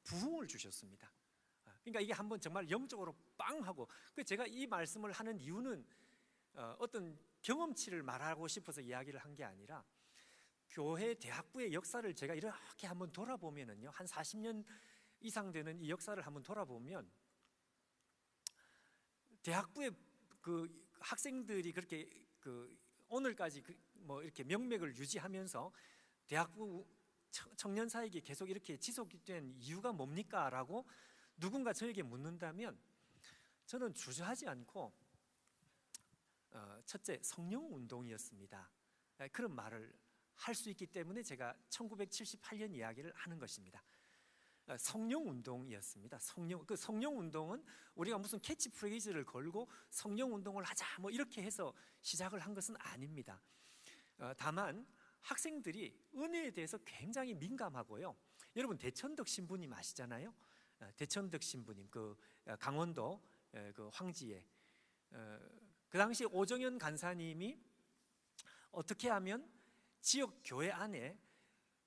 부흥을 주셨습니다. 그러니까 이게 한번 정말 영적으로 빵 하고, 제가 이 말씀을 하는 이유는 어떤 경험치를 말하고 싶어서 이야기를 한 게 아니라, 교회 대학부의 역사를 제가 이렇게 한번 돌아보면은요, 한 40년 이상 되는 이 역사를 한번 돌아보면 대학부의 그 학생들이 그렇게 그 오늘까지 뭐 이렇게 명맥을 유지하면서 대학부 청년 사역이 계속 이렇게 지속된 이유가 뭡니까? 라고 누군가 저에게 묻는다면 저는 주저하지 않고 첫째, 성령 운동이었습니다. 그런 말을 할 수 있기 때문에 제가 1978년 이야기를 하는 것입니다. 성령 운동이었습니다. 성령 운동은 우리가 무슨 캐치프레이즈를 걸고 성령 운동을 하자 뭐 이렇게 해서 시작을 한 것은 아닙니다. 다만 학생들이 은혜에 대해서 굉장히 민감하고요. 여러분, 대천덕 신부님 아시잖아요. 대천덕 신부님, 그 강원도 그 황지에, 그 당시 오정현 간사님이 어떻게 하면 지역 교회 안에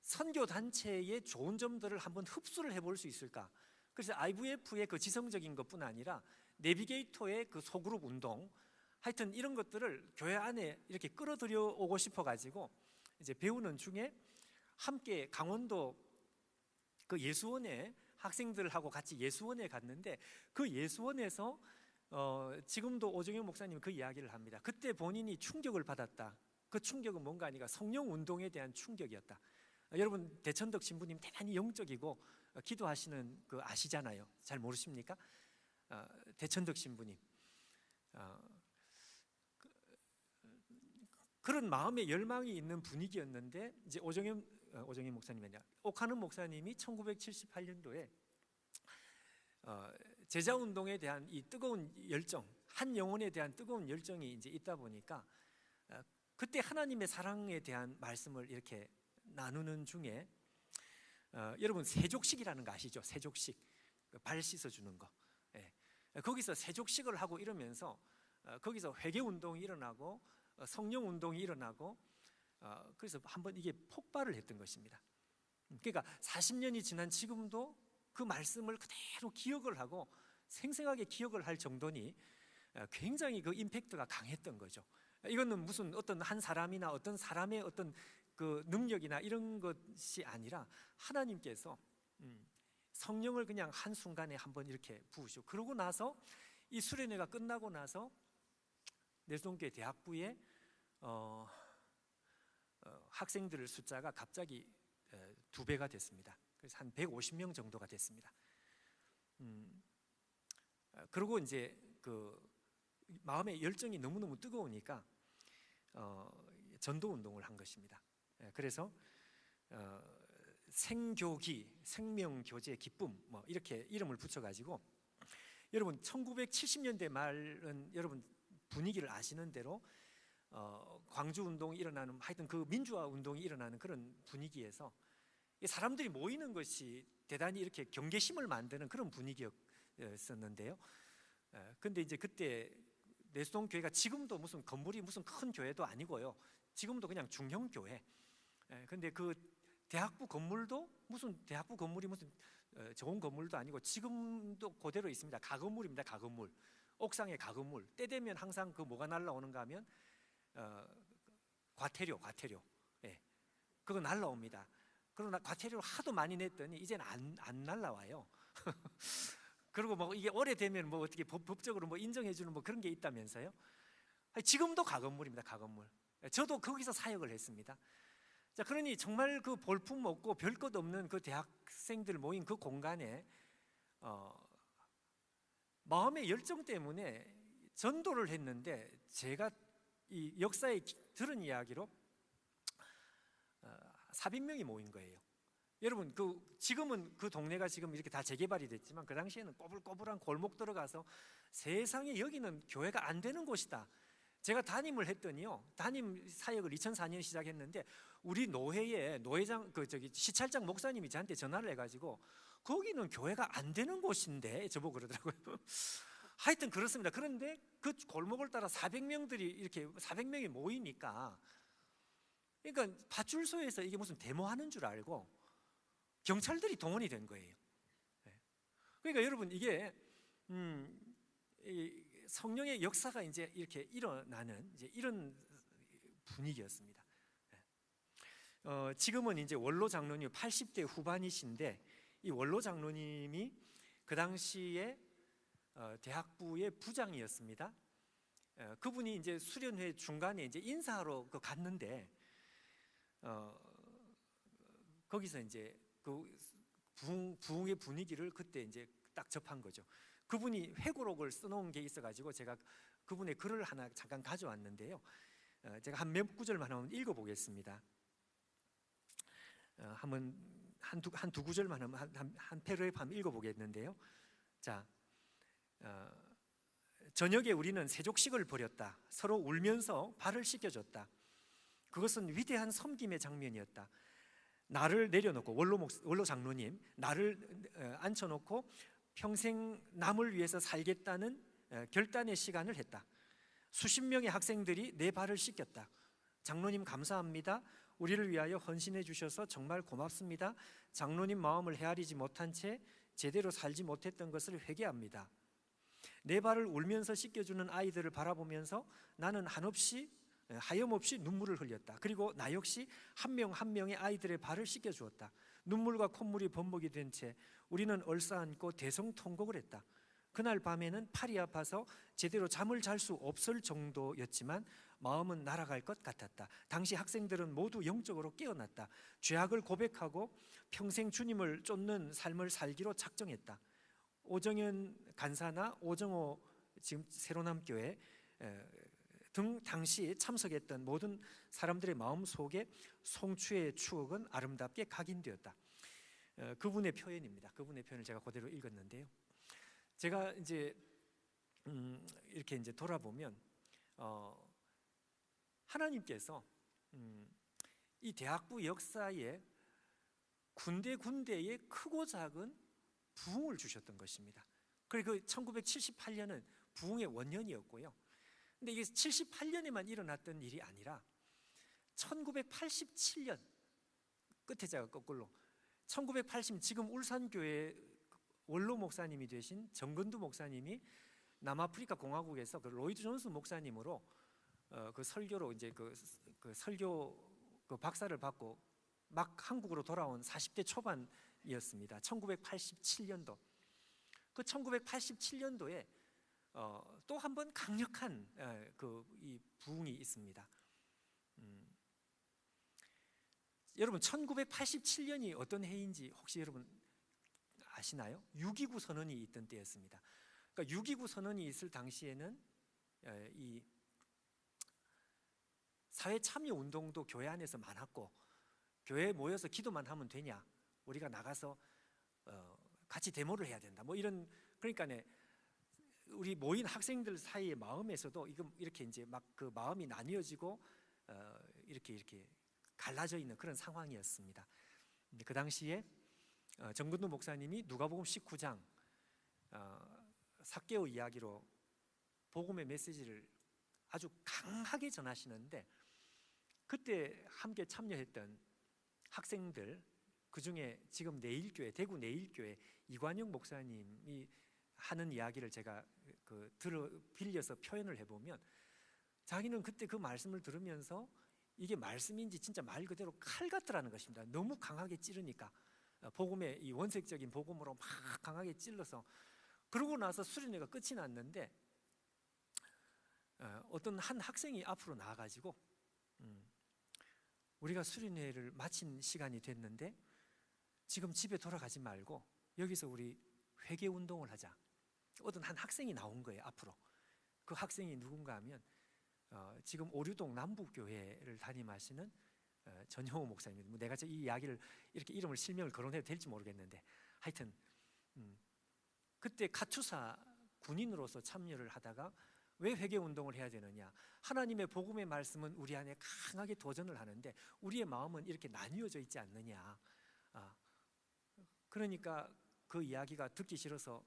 선교 단체의 좋은 점들을 한번 흡수를 해볼 수 있을까? 그래서 IVF의 그 지성적인 것뿐 아니라 내비게이터의 그 소그룹 운동, 하여튼 이런 것들을 교회 안에 이렇게 끌어들여 오고 싶어 가지고 이제 배우는 중에 함께 강원도 그 예수원에 학생들하고 같이 예수원에 갔는데, 그 예수원에서 지금도 오정현 목사님이 그 이야기를 합니다. 그때 본인이 충격을 받았다. 그 충격은 뭔가 하니까 성령 운동에 대한 충격이었다. 여러분, 대천덕 신부님 대단히 영적이고 기도하시는 그 아시잖아요. 잘 모르십니까? 대천덕 신부님, 그런 마음의 열망이 있는 분위기였는데, 이제 오정현 목사님이 아니라 옥하는 목사님이 1978년도에 제자 운동에 대한 이 뜨거운 열정, 한 영혼에 대한 뜨거운 열정이 이제 있다 보니까 그때 하나님의 사랑에 대한 말씀을 이렇게 나누는 중에 여러분, 세족식이라는 거 아시죠? 세족식, 발 씻어주는 거. 거기서 세족식을 하고 이러면서 거기서 회개 운동이 일어나고 성령 운동이 일어나고, 그래서 한번 이게 폭발을 했던 것입니다. 그러니까 40년이 지난 지금도 그 말씀을 그대로 기억을 하고 생생하게 기억을 할 정도니 굉장히 그 임팩트가 강했던 거죠. 이거는 무슨 어떤 한 사람이나 어떤 사람의 어떤 그 능력이나 이런 것이 아니라 하나님께서 성령을 그냥 한순간에 한번 이렇게 부으시고, 그러고 나서 이 수련회가 끝나고 나서 내수동교회 대학부에 학생들 숫자가 갑자기 2배가 됐습니다. 그래서 한 150명 정도가 됐습니다. 그리고 이제 그 마음의 열정이 너무너무 뜨거우니까 전도 운동을 한 것입니다. 그래서 생교기, 생명교제 기쁨 뭐 이렇게 이름을 붙여가지고 여러분 1970년대 말은 여러분 분위기를 아시는 대로 광주 운동이 일어나는 하여튼 그 민주화 운동이 일어나는 그런 분위기에서 이 사람들이 모이는 것이 대단히 이렇게 경계심을 만드는 그런 분위기였었는데요. 근데 이제 그때 내수동 교회가 지금도 무슨 건물이 무슨 큰 교회도 아니고요. 지금도 그냥 중형 교회. 근데 그 대학부 건물도 무슨 대학부 건물이 무슨 좋은 건물도 아니고 지금도 그대로 있습니다. 가건물입니다. 가건물. 옥상에 가건물. 때 되면 항상 그 뭐가 날라오는가 하면 과태료. 예. 그거 날라옵니다. 그러나 과태료를 하도 많이 냈더니 이제는 안 날라와요. 그리고 뭐 이게 오래되면 뭐 어떻게 법적으로 뭐 인정해주는 뭐 그런 게 있다면서요. 지금도 가건물입니다. 가건물. 저도 거기서 사역을 했습니다. 자, 그러니 정말 그 볼품 없고 별 것 없는 그 대학생들 모인 그 공간에 마음의 열정 때문에 전도를 했는데 제가 이 역사에 들은 이야기로 400명이 모인 거예요. 여러분 지금은 그 동네가 지금 이렇게 다 재개발이 됐지만 그 당시에는 꼬불꼬불한 골목 들어가서 세상에 여기는 교회가 안 되는 곳이다. 제가 담임을 했더니요, 담임 사역을 2004년 시작했는데 우리 노회의 노회장 시찰장 목사님이 저한테 전화를 해가지고 거기는 교회가 안 되는 곳인데 저보고 그러더라고요. 하여튼 그렇습니다. 그런데 그 골목을 따라 400명들이 이렇게 400명이 모이니까 그러니까 파출소에서 이게 무슨 데모하는 줄 알고 경찰들이 동원이 된 거예요. 그러니까 여러분 이게 성령의 역사가 이제 이렇게 일어나는 이제 이런 분위기였습니다. 지금은 이제 원로 장로님 80대 후반이신데 이 원로 장로님이 그 당시에 대학부의 부장이었습니다. 그분이 이제 수련회 중간에 이제 인사하러 갔는데 거기서 이제 그 부흥의 분위기를 그때 이제 딱 접한 거죠. 그분이 회고록을 써놓은 게 있어가지고 제가 그분의 글을 하나 잠깐 가져왔는데요. 제가 한 몇 구절만 한번 읽어보겠습니다. 한두 구절만 한 패러그래프 한번 읽어보겠는데요. 자, 저녁에 우리는 세족식을 벌였다. 서로 울면서 발을 씻겨줬다. 그것은 위대한 섬김의 장면이었다. 나를 내려놓고 원로 장로님 나를 앉혀놓고 평생 남을 위해서 살겠다는 결단의 시간을 했다. 수십 명의 학생들이 내 발을 씻겼다. 장로님 감사합니다. 우리를 위하여 헌신해 주셔서 정말 고맙습니다. 장로님 마음을 헤아리지 못한 채 제대로 살지 못했던 것을 회개합니다. 내 발을 울면서 씻겨주는 아이들을 바라보면서 나는 하염없이 눈물을 흘렸다. 그리고 나 역시 한 명 한 명의 아이들의 발을 씻겨주었다. 눈물과 콧물이 범벅이 된 채 우리는 얼싸안고 대성통곡을 했다. 그날 밤에는 팔이 아파서 제대로 잠을 잘 수 없을 정도였지만 마음은 날아갈 것 같았다. 당시 학생들은 모두 영적으로 깨어났다. 죄악을 고백하고 평생 주님을 쫓는 삶을 살기로 작정했다. 오정현 간사나 오정호 지금 새로남교회 등 당시 참석했던 모든 사람들의 마음 속에 송추의 추억은 아름답게 각인되었다. 그분의 표현입니다. 그분의 표현을 제가 그대로 읽었는데요. 제가 이제 이렇게 이제 돌아보면 하나님께서 이 대학부 역사에 군데군데에 크고 작은 부흥을 주셨던 것입니다. 그리고 1978년은 부흥의 원년이었고요. 근데 이게 78년에만 일어났던 일이 아니라 1987년 끝에 제가 거꾸로 1980 지금 울산교회 원로 목사님이 되신 정건두 목사님이 남아프리카 공화국에서 그 로이드 존스 목사님으로 그 설교로 이제 그 설교 그 박사를 받고 막 한국으로 돌아온 40대 초반이었습니다. 1987년도. 그 1987년도에 또 한 번 강력한 이 부흥이 있습니다. 여러분 1987년이 어떤 해인지 혹시 여러분 아시나요? 6.29 선언이 있던 때였습니다. 그러니까 6.29 선언이 있을 당시에는 이 사회 참여 운동도 교회 안에서 많았고 교회에 모여서 기도만 하면 되냐? 우리가 나가서 같이 데모를 해야 된다. 뭐 이런, 그러니까 우리 모인 학생들 사이의 마음에서도 이렇게 이제 막 그 마음이 나뉘어지고 이렇게 갈라져 있는 그런 상황이었습니다. 그 당시에 정근도 목사님이 누가복음 19장 삭개오 이야기로 복음의 메시지를 아주 강하게 전하시는데, 그때 함께 참여했던 학생들, 그 중에 지금 내일교회, 대구 내일교회 이관영 목사님이 하는 이야기를 제가 빌려서 표현을 해보면, 자기는 그때 그 말씀을 들으면서 이게 말씀인지 진짜 말 그대로 칼 같더라는 것입니다. 너무 강하게 찌르니까, 복음의 이 원색적인 복음으로 막 강하게 찔러서. 그러고 나서 수련회가 끝이 났는데 어떤 한 학생이 앞으로 나와가지고 우리가 수련회를 마친 시간이 됐는데 지금 집에 돌아가지 말고 여기서 우리 회개 운동을 하자. 어떤 한 학생이 나온 거예요, 앞으로. 그 학생이 누군가 하면 지금 오류동 남북교회를 담임하시는 전형호 목사님. 내가 이 이야기를 이렇게 이름을 실명을 거론해도 될지 모르겠는데, 하여튼 그때 카투사 군인으로서 참여를 하다가 왜 회개 운동을 해야 되느냐? 하나님의 복음의 말씀은 우리 안에 강하게 도전을 하는데 우리의 마음은 이렇게 나뉘어져 있지 않느냐? 그러니까 그 이야기가 듣기 싫어서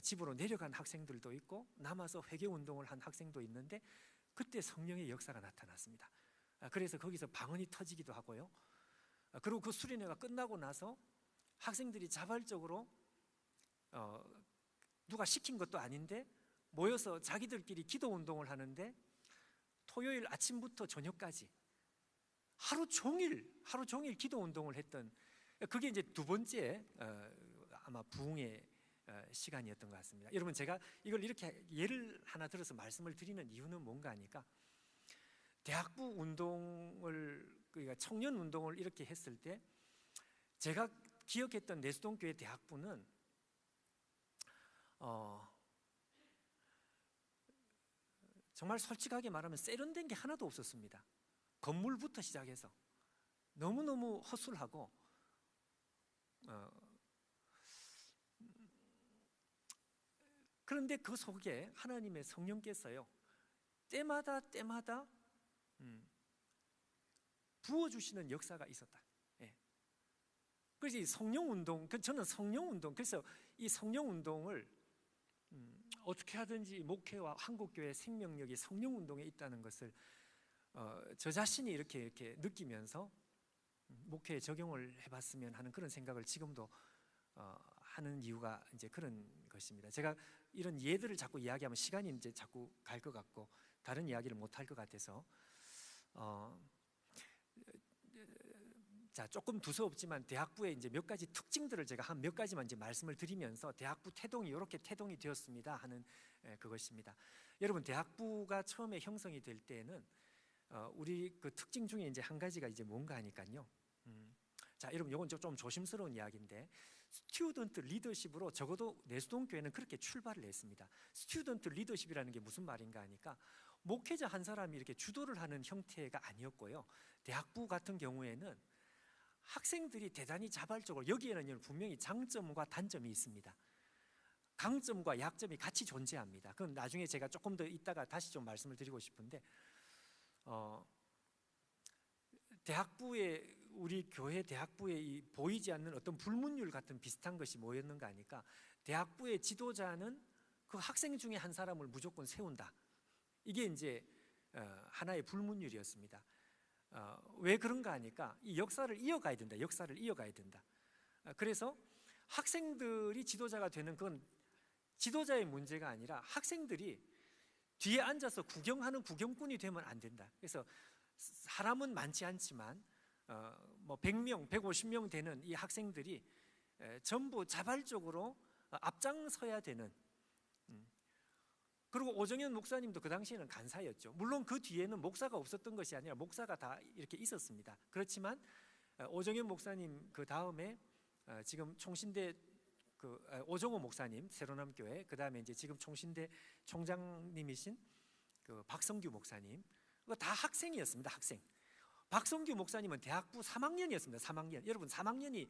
집으로 내려간 학생들도 있고 남아서 회개 운동을 한 학생도 있는데, 그때 성령의 역사가 나타났습니다. 그래서 거기서 방언이 터지기도 하고요. 그리고 그 수련회가 끝나고 나서 학생들이 자발적으로 누가 시킨 것도 아닌데 모여서 자기들끼리 기도 운동을 하는데, 토요일 아침부터 저녁까지 하루 종일 기도 운동을 했던, 그게 이제 두 번째 아마 부흥의 시간이었던 것 같습니다. 여러분, 제가 이걸 이렇게 예를 하나 들어서 말씀을 드리는 이유는 뭔가 하니까, 대학부 운동을, 그러니까 청년 운동을 이렇게 했을 때 제가 기억했던 내수동교회 대학부는 정말 솔직하게 말하면 세련된 게 하나도 없었습니다. 건물부터 시작해서 너무너무 허술하고 그런데 그 속에 하나님의 성령께서요 때마다 부어주시는 역사가 있었다. 그래서 이 성령운동, 저는 성령운동, 그래서 이 성령운동을 어떻게 하든지 목회와 한국교회 생명력이 성령운동에 있다는 것을 저 자신이 이렇게 느끼면서 목회에 적용을 해봤으면 하는 그런 생각을 지금도 하는 이유가 이제 그런 것입니다. 제가 이런 예들을 자꾸 이야기하면 시간이 이제 자꾸 갈 것 같고 다른 이야기를 못 할 것 같아서 자, 조금 두서없지만 대학부의 이제 몇 가지 특징들을 제가 한 몇 가지만 이제 말씀을 드리면서 대학부 태동이 이렇게 태동이 되었습니다 하는 그것입니다. 여러분, 대학부가 처음에 형성이 될 때는 우리 그 특징 중에 이제 한 가지가 이제 뭔가 하니까요. 자, 여러분, 이건 좀 조심스러운 이야기인데, 스튜던트 리더십으로 적어도 내수동교회는 그렇게 출발을 했습니다. 스튜던트 리더십이라는 게 무슨 말인가 하니까, 목회자 한 사람이 이렇게 주도를 하는 형태가 아니었고요. 대학부 같은 경우에는 학생들이 대단히 자발적으로, 여기에는 분명히 장점과 단점이 있습니다. 강점과 약점이 같이 존재합니다. 그건 나중에 제가 조금 더 이따가 다시 좀 말씀을 드리고 싶은데, 대학부에, 우리 교회 대학부에 이 보이지 않는 어떤 불문율 같은 비슷한 것이 뭐였는가 하니까, 대학부의 지도자는 그 학생 중에 한 사람을 무조건 세운다. 이게 이제 하나의 불문율이었습니다. 왜 그런가 하니까 이 역사를 이어가야 된다. 역사를 이어가야 된다. 그래서 학생들이 지도자가 되는 건 지도자의 문제가 아니라 학생들이 뒤에 앉아서 구경하는 구경꾼이 되면 안 된다. 그래서 사람은 많지 않지만 뭐 100명, 150명 되는 이 학생들이 전부 자발적으로 앞장서야 되는. 그리고 오정현 목사님도 그 당시에는 간사였죠. 물론 그 뒤에는 목사가 없었던 것이 아니라 목사가 다 이렇게 있었습니다. 그렇지만 오정현 목사님 그 다음에 지금 총신대 오정호 목사님, 새로남교회, 그 다음에 이제 지금 총신대 총장님이신 그 박성규 목사님, 그거 다 학생이었습니다. 학생. 박성규 목사님은 대학부 3학년이었습니다. 3학년. 여러분, 3학년이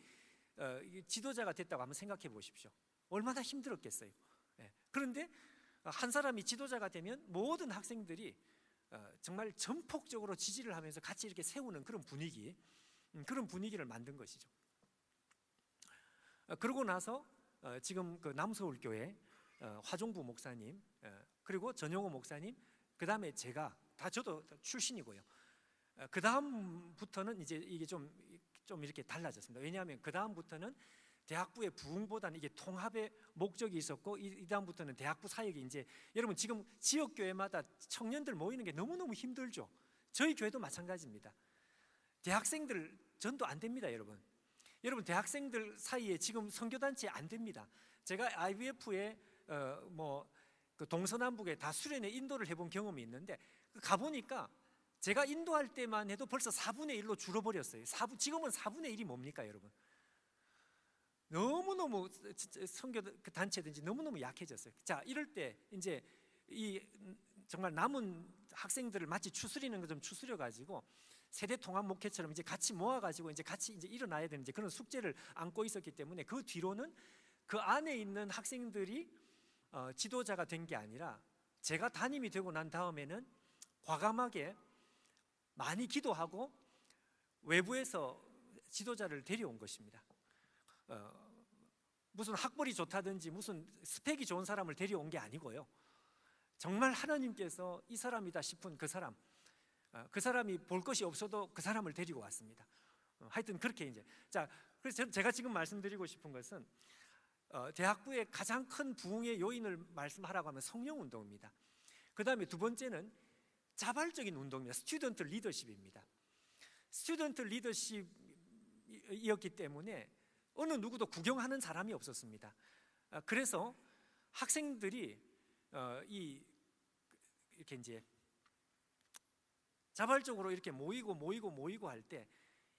이게 지도자가 됐다고 한번 생각해 보십시오. 얼마나 힘들었겠어요. 예. 그런데 한 사람이 지도자가 되면 모든 학생들이 정말 전폭적으로 지지를 하면서 같이 이렇게 세우는 그런 분위기, 그런 분위기를 만든 것이죠. 그러고 나서 지금 그 남서울교회 화종부 목사님, 그리고 전용호 목사님, 그 다음에 제가 다 저도 출신이고요. 그 다음부터는 이제 이게 좀 이렇게 달라졌습니다. 왜냐하면 그 다음부터는 대학부의 부흥보다는 이게 통합의 목적이 있었고, 이 다음부터는 대학부 사역이 이제, 여러분 지금 지역 교회마다 청년들 모이는 게 너무너무 힘들죠. 저희 교회도 마찬가지입니다. 대학생들 전도 안 됩니다, 여러분. 여러분 대학생들 사이에 지금 선교단체 안 됩니다. 제가 IBF에 그 동서남북에 다 수련회 인도를 해본 경험이 있는데, 가보니까 제가 인도할 때만 해도 벌써 4분의 1로 줄어버렸어요. 지금은 4분의 1이 뭡니까, 여러분? 너무너무 선교 단체든지 너무너무 약해졌어요. 자, 이럴 때 이제 이 정말 남은 학생들을 마치 추스리는 것처럼 추스려 가지고 세대 통합 목회처럼 이제 같이 모아 가지고 이제 같이 이제 일어나야 되는 이제 그런 숙제를 안고 있었기 때문에, 그 뒤로는 그 안에 있는 학생들이 지도자가 된 게 아니라, 제가 담임이 되고 난 다음에는 과감하게 많이 기도하고 외부에서 지도자를 데려온 것입니다. 무슨 학벌이 좋다든지 무슨 스펙이 좋은 사람을 데려온 게 아니고요. 정말 하나님께서 이 사람이다 싶은 그 사람이 볼 것이 없어도 그 사람을 데리고 왔습니다. 하여튼 그렇게 이제, 자, 그래서 제가 지금 말씀드리고 싶은 것은 대학부의 가장 큰 부흥의 요인을 말씀하라고 하면 성령 운동입니다. 그 다음에 두 번째는 자발적인 운동입니다. 스튜던트 리더십입니다. 스튜던트 리더십이었기 때문에 어느 누구도 구경하는 사람이 없었습니다. 그래서 학생들이 이렇게 이제 자발적으로 이렇게 모이고 할 때,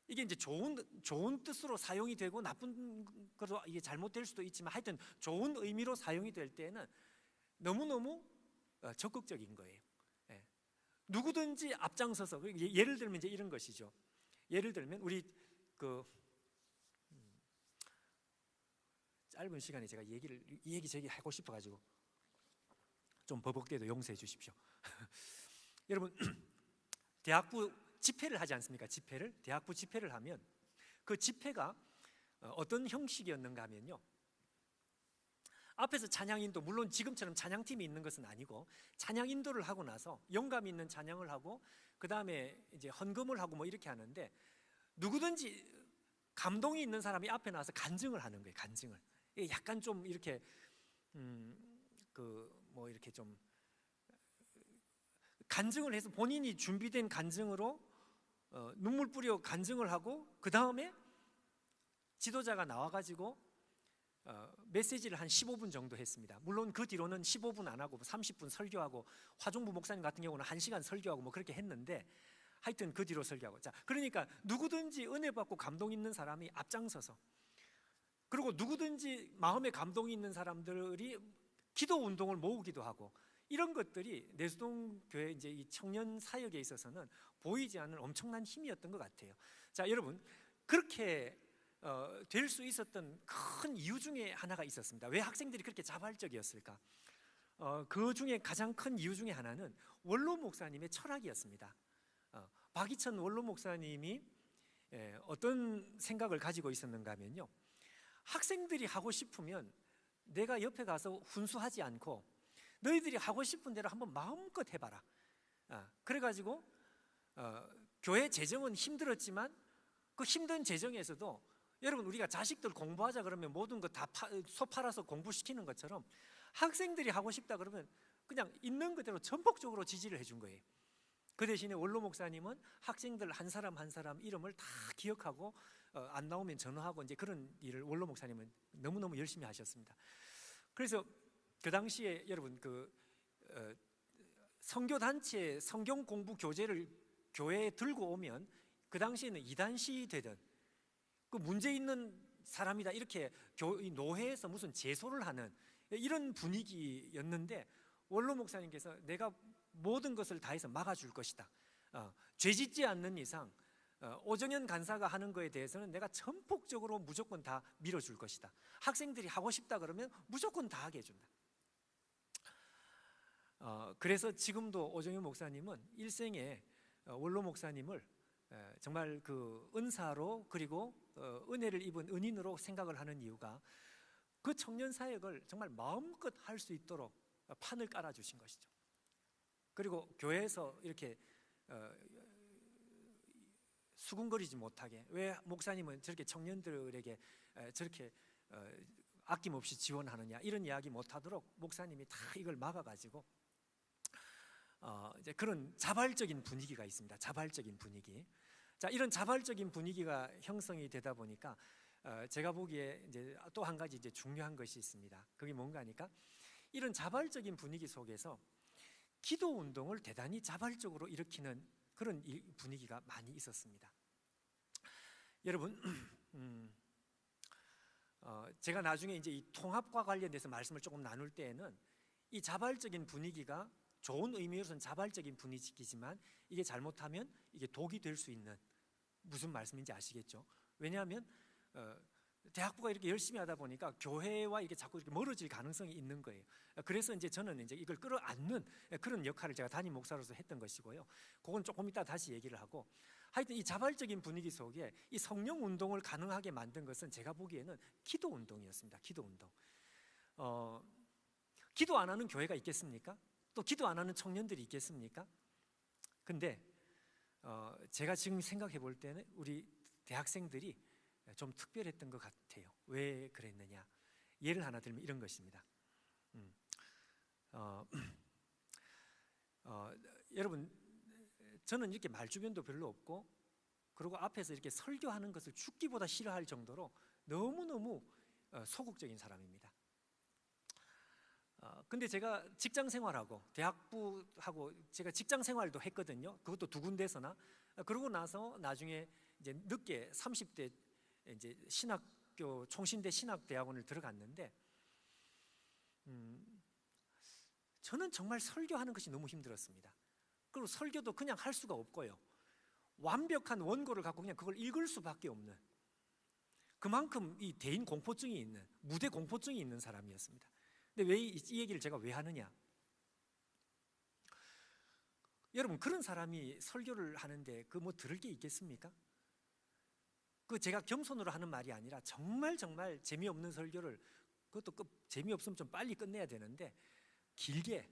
이게 이제 좋은 뜻으로 사용이 되고 나쁜 것으로 이게 잘못될 수도 있지만, 하여튼 좋은 의미로 사용이 될 때는 너무너무 적극적인 거예요. 예. 누구든지 앞장서서, 예를 들면 이제 이런 것이죠. 예를 들면 우리 그 짧은 시간에 제가 이 얘기 저기 하고 싶어가지고 좀 버벅대도 용서해 주십시오. 여러분 대학부 집회를 하지 않습니까? 대학부 집회를 하면 그 집회가 어떤 형식이었는가 하면요, 앞에서 찬양 인도, 물론 지금처럼 찬양팀이 있는 것은 아니고 찬양 인도를 하고 나서 영감 있는 찬양을 하고 그 다음에 이제 헌금을 하고 뭐 이렇게 하는데, 누구든지 감동이 있는 사람이 앞에 나와서 간증을 하는 거예요. 간증을 약간 좀 이렇게 이렇게 좀 간증을 해서 본인이 준비된 간증으로 눈물 뿌려 간증을 하고, 그 다음에 지도자가 나와가지고 메시지를 한 15분 정도 했습니다. 물론 그 뒤로는 15분 안 하고 30분 설교하고, 화종부 목사님 같은 경우는 1시간 설교하고 뭐 그렇게 했는데, 하여튼 그 뒤로 설교하고. 자, 그러니까 누구든지 은혜 받고 감동 있는 사람이 앞장서서, 그리고 누구든지 마음에 감동이 있는 사람들이 기도 운동을 모으기도 하고, 이런 것들이 내수동 교회 이제 이 청년 사역에 있어서는 보이지 않는 엄청난 힘이었던 것 같아요. 자, 여러분 그렇게 될 수 있었던 큰 이유 중에 하나가 있었습니다. 왜 학생들이 그렇게 자발적이었을까? 그 중에 가장 큰 이유 중에 하나는 원로 목사님의 철학이었습니다. 박이천 원로 목사님이 어떤 생각을 가지고 있었는가 하면요, 학생들이 하고 싶으면 내가 옆에 가서 훈수하지 않고 너희들이 하고 싶은 대로 한번 마음껏 해봐라. 그래가지고 교회 재정은 힘들었지만 그 힘든 재정에서도, 여러분 우리가 자식들 공부하자 그러면 모든 거 다 소 팔아서 공부시키는 것처럼 학생들이 하고 싶다 그러면 그냥 있는 그대로 전폭적으로 지지를 해준 거예요. 그 대신에 원로 목사님은 학생들 한 사람 한 사람 이름을 다 기억하고 안 나오면 전화하고 이제 그런 일을 원로 목사님은 너무너무 열심히 하셨습니다. 그래서 그 당시에 여러분 그 선교단체 성경 공부 교재를 교회에 들고 오면 그 당시에는 이단시 되든 그 문제 있는 사람이다 이렇게 노회에서 무슨 제소를 하는 이런 분위기였는데, 원로 목사님께서 내가 모든 것을 다해서 막아줄 것이다. 죄 짓지 않는 이상 오정현 간사가 하는 거에 대해서는 내가 전폭적으로 무조건 다 밀어줄 것이다. 학생들이 하고 싶다 그러면 무조건 다 하게 해준다. 그래서 지금도 오정현 목사님은 일생에 원로 목사님을 정말 그 은사로 그리고 은혜를 입은 은인으로 생각을 하는 이유가 그 청년 사역을 정말 마음껏 할 수 있도록 판을 깔아주신 것이죠. 그리고 교회에서 이렇게 수군거리지 못하게, 왜 목사님은 저렇게 청년들에게 저렇게 아낌없이 지원하느냐 이런 이야기 못하도록 목사님이 다 이걸 막아가지고 이제 그런 자발적인 분위기가 있습니다. 자발적인 분위기. 자, 이런 자발적인 분위기가 형성이 되다 보니까 제가 보기에 이제 또 한 가지 이제 중요한 것이 있습니다. 그게 뭔가 하니까 이런 자발적인 분위기 속에서 기도 운동을 대단히 자발적으로 일으키는 그런 분위기가 많이 있었습니다. 여러분, 제가 나중에 이제 이 통합과 관련돼서 말씀을 조금 나눌 때에는 이 자발적인 분위기가 좋은 의미로서는 자발적인 분위기지만 이게 잘못하면 이게 독이 될 수 있는, 무슨 말씀인지 아시겠죠? 왜냐하면 대학부가 이렇게 열심히 하다 보니까 교회와 이렇게 자꾸 이렇게 멀어질 가능성이 있는 거예요. 그래서 이제 저는 이제 이걸 끌어안는 그런 역할을 제가 담임 목사로서 했던 것이고요. 그건 조금 이따 다시 얘기를 하고, 하여튼 이 자발적인 분위기 속에 이 성령 운동을 가능하게 만든 것은 제가 보기에는 기도 운동이었습니다. 기도 운동. 기도 안 하는 교회가 있겠습니까? 또 기도 안 하는 청년들이 있겠습니까? 근데 제가 지금 생각해 볼 때는 우리 대학생들이 좀 특별했던 것 같아요. 왜 그랬느냐? 예를 하나 들면 이런 것입니다. 여러분, 저는 이렇게 말주변도 별로 없고, 그리고 앞에서 이렇게 설교하는 것을 죽기보다 싫어할 정도로 너무너무 소극적인 사람입니다. 근데 제가 직장 생활하고 대학부하고 제가 직장 생활도 했거든요. 그것도 두 군데서나. 그러고 나서 나중에 이제 늦게 30대 이제 신학교 총신대 신학대학원을 들어갔는데, 저는 정말 설교하는 것이 너무 힘들었습니다. 그리고 설교도 그냥 할 수가 없고요. 완벽한 원고를 갖고 그냥 그걸 읽을 수밖에 없는, 그만큼 이 대인 공포증이 있는, 무대 공포증이 있는 사람이었습니다. 근데 왜 이 얘기를 제가 왜 하느냐? 여러분, 그런 사람이 설교를 하는데 그 뭐 들을 게 있겠습니까? 그 제가 겸손으로 하는 말이 아니라 정말 재미없는 설교를, 그것도 재미없으면 좀 빨리 끝내야 되는데 길게,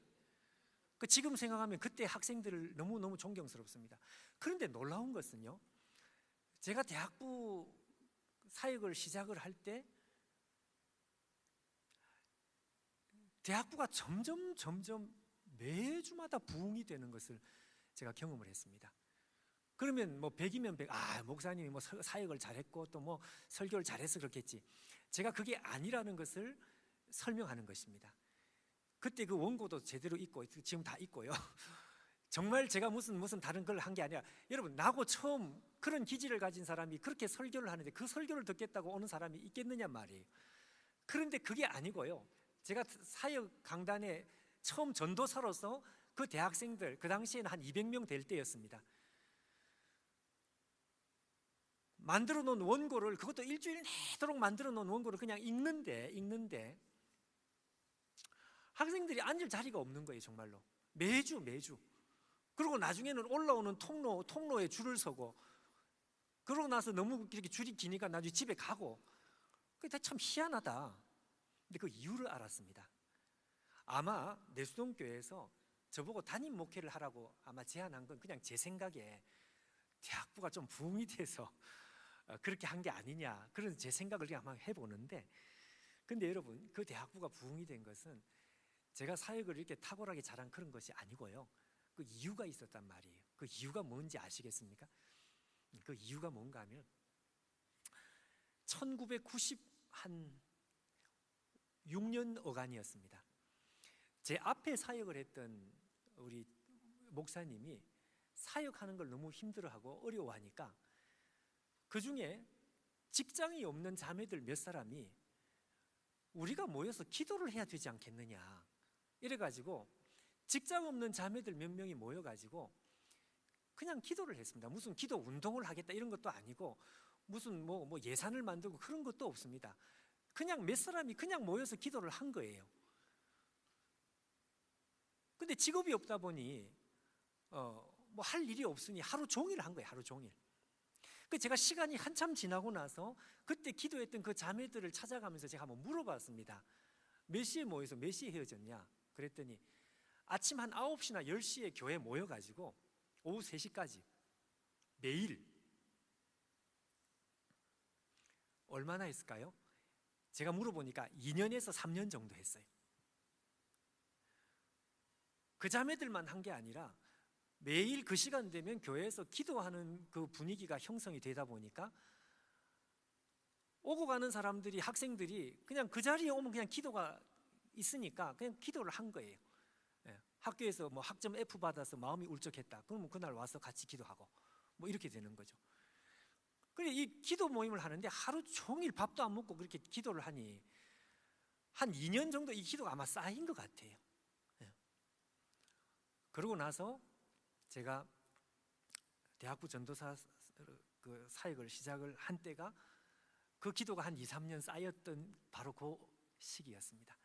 지금 생각하면 그때 학생들을 너무너무 존경스럽습니다. 그런데 놀라운 것은요, 제가 대학부 사역을 시작을 할 때 대학부가 점점 매주마다 부흥이 되는 것을 제가 경험을 했습니다. 그러면 뭐 100이면 100, 목사님이 뭐 사역을 잘했고 또 뭐 설교를 잘해서 그렇겠지. 제가 그게 아니라는 것을 설명하는 것입니다. 그때 그 원고도 제대로 있고 지금 다 있고요. 정말 제가 무슨 다른 걸 한 게 아니라, 여러분, 나고 처음 그런 기질을 가진 사람이 그렇게 설교를 하는데 그 설교를 듣겠다고 오는 사람이 있겠느냐 말이에요. 그런데 그게 아니고요, 제가 사역 강단에 처음 전도사로서 그 대학생들, 그 당시에는 한 200명 될 때였습니다. 만들어 놓은 원고를, 그것도 일주일 내도록 만들어 놓은 원고를 그냥 읽는데 학생들이 앉을 자리가 없는 거예요. 정말로 매주. 그리고 나중에는 올라오는 통로에 줄을 서고, 그러고 나서 너무 이렇게 줄이 기니까 나중에 집에 가고. 그게 참 희한하다. 근데 그 이유를 알았습니다. 아마 내수동교회에서 저보고 담임 목회를 하라고 아마 제안한 건 그냥 제 생각에 대학부가 좀 부흥이 돼서 그렇게 한 게 아니냐, 그런 제 생각을 그냥 한번 해보는데, 근데 여러분, 그 대학부가 부흥이 된 것은 제가 사역을 이렇게 탁월하게 잘한 그런 것이 아니고요, 그 이유가 있었단 말이에요. 그 이유가 뭔지 아시겠습니까? 그 이유가 뭔가 하면 1996년 어간이었습니다. 제 앞에 사역을 했던 우리 목사님이 사역하는 걸 너무 힘들어하고 어려워하니까 그 중에 직장이 없는 자매들 몇 사람이 우리가 모여서 기도를 해야 되지 않겠느냐, 이래가지고 직장 없는 자매들 몇 명이 모여가지고 그냥 기도를 했습니다. 무슨 기도 운동을 하겠다 이런 것도 아니고 무슨 뭐 예산을 만들고 그런 것도 없습니다. 그냥 몇 사람이 그냥 모여서 기도를 한 거예요. 근데 직업이 없다 보니 뭐 할 일이 없으니 하루 종일 한 거예요. 하루 종일. 그 제가 시간이 한참 지나고 나서 그때 기도했던 그 자매들을 찾아가면서 제가 한번 물어봤습니다. 몇 시에 모여서 몇 시에 헤어졌냐? 그랬더니 아침 한 9시나 10시에 교회 모여가지고 오후 3시까지 매일. 얼마나 했을까요? 제가 물어보니까 2년에서 3년 정도 했어요. 그 자매들만 한 게 아니라 매일 그 시간 되면 교회에서 기도하는 그 분위기가 형성이 되다 보니까 오고 가는 사람들이, 학생들이 그냥 그 자리에 오면 그냥 기도가 있으니까 그냥 기도를 한 거예요. 학교에서 뭐 학점 F 받아서 마음이 울적했다. 그러면 그날 와서 같이 기도하고 뭐 이렇게 되는 거죠. 그래, 이 기도 모임을 하는데 하루 종일 밥도 안 먹고 그렇게 기도를 하니 한 2년 정도 이 기도가 아마 쌓인 것 같아요. 그러고 나서 제가 대학부 전도사 그 사역을 시작을 한 때가 그 기도가 한 2, 3년 쌓였던 바로 그 시기였습니다.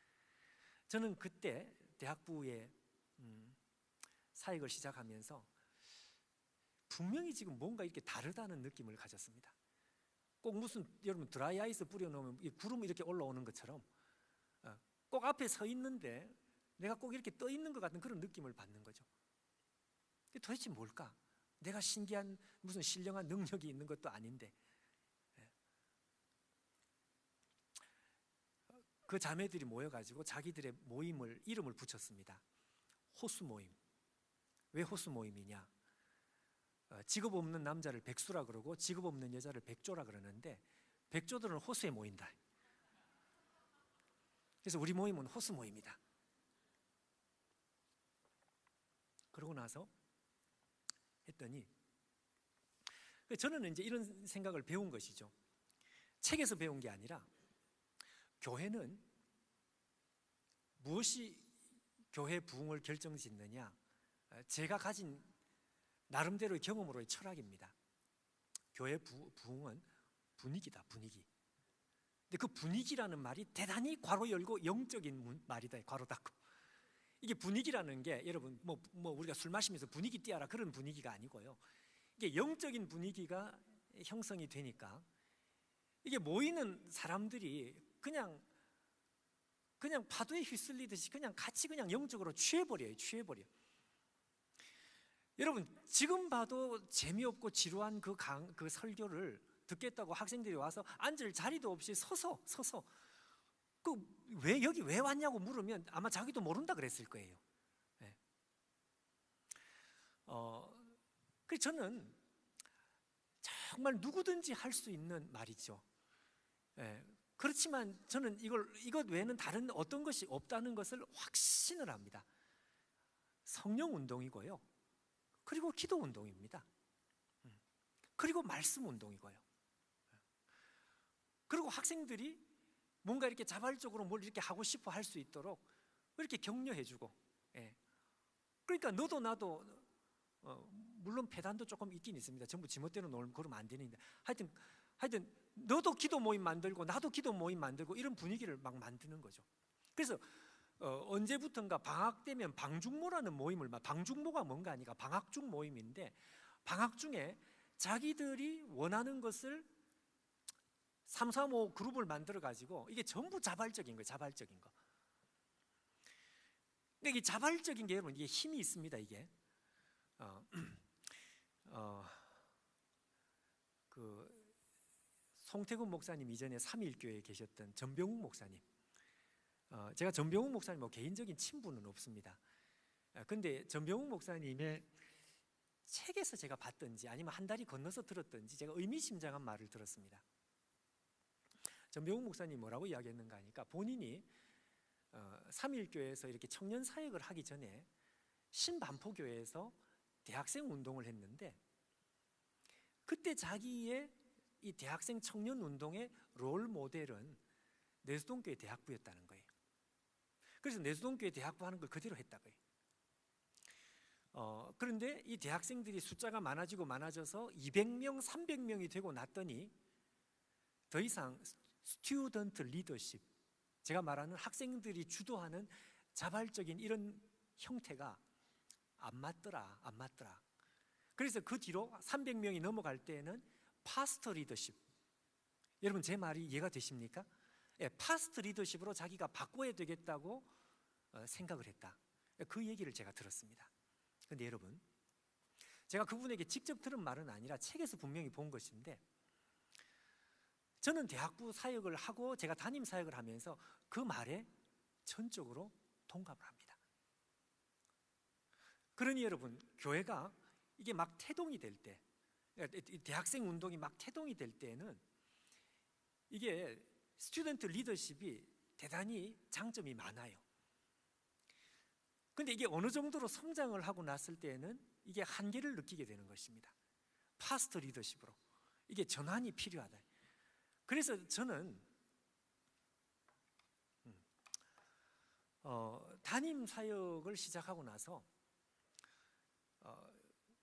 저는 그때 대학부에 사역을 시작하면서 분명히 지금 뭔가 이렇게 다르다는 느낌을 가졌습니다. 꼭 무슨 여러분 드라이 아이스 뿌려놓으면 구름 이렇게 올라오는 것처럼 꼭 앞에 서 있는데 내가 꼭 이렇게 떠 있는 것 같은 그런 느낌을 받는 거죠. 도대체 뭘까? 내가 신기한 무슨 신령한 능력이 있는 것도 아닌데. 그 자매들이 모여가지고 자기들의 모임을 이름을 붙였습니다. 호수 모임. 왜 호수 모임이냐? 직업 없는 남자를 백수라 그러고 직업 없는 여자를 백조라 그러는데 백조들은 호수에 모인다. 그래서 우리 모임은 호수 모임이다. 그러고 나서 했더니 저는 이제 이런 생각을 배운 것이죠. 책에서 배운 게 아니라 교회는 무엇이 교회 부흥을 결정짓느냐? 제가 가진 나름대로의 경험으로의 철학입니다. 교회 부흥은 분위기다, 분위기. 근데 그 분위기라는 말이 대단히 괄호 열고 영적인 말이다, 괄호 닫고. 이게 분위기라는 게 여러분 뭐 우리가 술 마시면서 분위기 띄어라 그런 분위기가 아니고요. 이게 영적인 분위기가 형성이 되니까 이게 모이는 사람들이 그냥 파도에 휩쓸리듯이 그냥 같이 그냥 영적으로 취해버려요. 여러분 지금 봐도 재미없고 지루한 그 설교를 듣겠다고 학생들이 와서 앉을 자리도 없이 서서 왜 여기 왜 왔냐고 물으면 아마 자기도 모른다 그랬을 거예요. 네. 그래서 저는 정말 누구든지 할 수 있는 말이죠. 네. 그렇지만 저는 이것 외에는 다른 어떤 것이 없다는 것을 확신을 합니다. 성령 운동이고요. 그리고 기도 운동입니다. 그리고 말씀 운동이고요. 그리고 학생들이 뭔가 이렇게 자발적으로 뭘 이렇게 하고 싶어 할 수 있도록 이렇게 격려해주고, 그러니까 너도 나도 물론 폐단도 조금 있긴 있습니다. 전부 지멋대로 놀면 그러면 안 되는데 하여튼 너도 기도 모임 만들고 나도 기도 모임 만들고 이런 분위기를 막 만드는 거죠. 그래서 언제부턴가 방학 되면 방중모라는 모임을 방중모가 뭔가 하니까 방학중 모임인데 방학 중에 자기들이 원하는 것을 3, 4, 5 그룹을 만들어 가지고 이게 전부 자발적인 거예요. 자발적인 거. 근데 이 자발적인 게 여러분 이게 힘이 있습니다. 이게 그 송태근 목사님 이전에 삼일교회에 계셨던 전병욱 목사님. 제가 전병욱 목사님 개인적인 친분은 없습니다. 근데 전병욱 목사님의 책에서 제가 봤던지 아니면 한 다리 건너서 들었던지 제가 의미심장한 말을 들었습니다. 전병욱 목사님 뭐라고 이야기했는가 하니까 본인이 삼일교회에서 이렇게 청년 사역을 하기 전에 신반포교회에서 대학생 운동을 했는데 그때 자기의 이 대학생 청년 운동의 롤 모델은 내수동교회 대학부였다는 거예요. 그래서 내수동교회 대학부 하는 걸 그대로 했다고요. 그런데 이 대학생들이 숫자가 많아지고 많아져서 200명, 300명이 되고 났더니 더 이상 스튜던트 리더십, 제가 말하는 학생들이 주도하는 자발적인 이런 형태가 안 맞더라. 그래서 그 뒤로 300명이 넘어갈 때에는 파스터 리더십, 여러분 제 말이 이해가 되십니까? 예, 파스터 리더십으로 자기가 바꿔야 되겠다고 생각을 했다. 그 얘기를 제가 들었습니다. 그런데 여러분, 제가 그분에게 직접 들은 말은 아니라 책에서 분명히 본 것인데, 저는 대학부 사역을 하고 제가 담임 사역을 하면서 그 말에 전적으로 동감을 합니다. 그러니 여러분, 교회가 이게 막 태동이 될 때, 대학생 운동이 막 태동이 될 때에는 이게 스튜던트 리더십이 대단히 장점이 많아요. 근데 이게 어느 정도로 성장을 하고 났을 때에는 이게 한계를 느끼게 되는 것입니다. 파스터 리더십으로 이게 전환이 필요하다. 그래서 저는 담임 사역을 시작하고 나서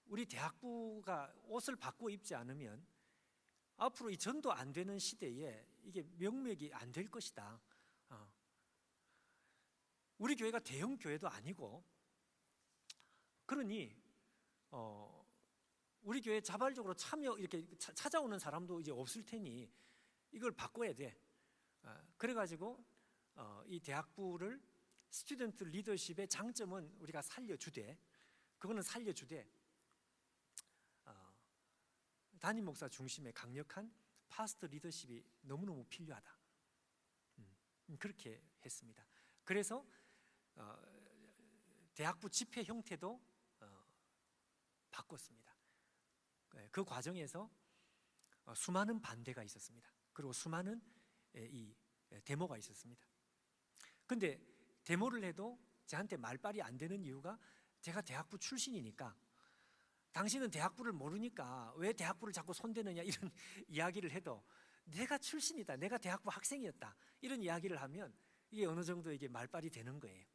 우리 대학부가 옷을 바꿔 입지 않으면 앞으로 이 전도 안 되는 시대에 이게 명맥이 안 될 것이다. 우리 교회가 대형 교회도 아니고, 그러니 우리 교회 자발적으로 참여 이렇게 찾아오는 사람도 이제 없을 테니 이걸 바꿔야 돼. 그래가지고 이 대학부를 스튜던트 리더십의 장점은 우리가 살려주되, 그거는 살려주되 담임 목사 중심의 강력한 파스터 리더십이 너무너무 필요하다. 그렇게 했습니다. 그래서 대학부 집회 형태도 바꿨습니다. 그 과정에서 수많은 반대가 있었습니다. 그리고 수많은 이 데모가 있었습니다. 근데 데모를 해도 저한테 말빨이 안 되는 이유가, 제가 대학부 출신이니까, 당신은 대학부를 모르니까 왜 대학부를 자꾸 손대느냐 이런 이야기를 해도, 내가 출신이다, 내가 대학부 학생이었다 이런 이야기를 하면 이게 어느 정도 이게 말빨이 되는 거예요.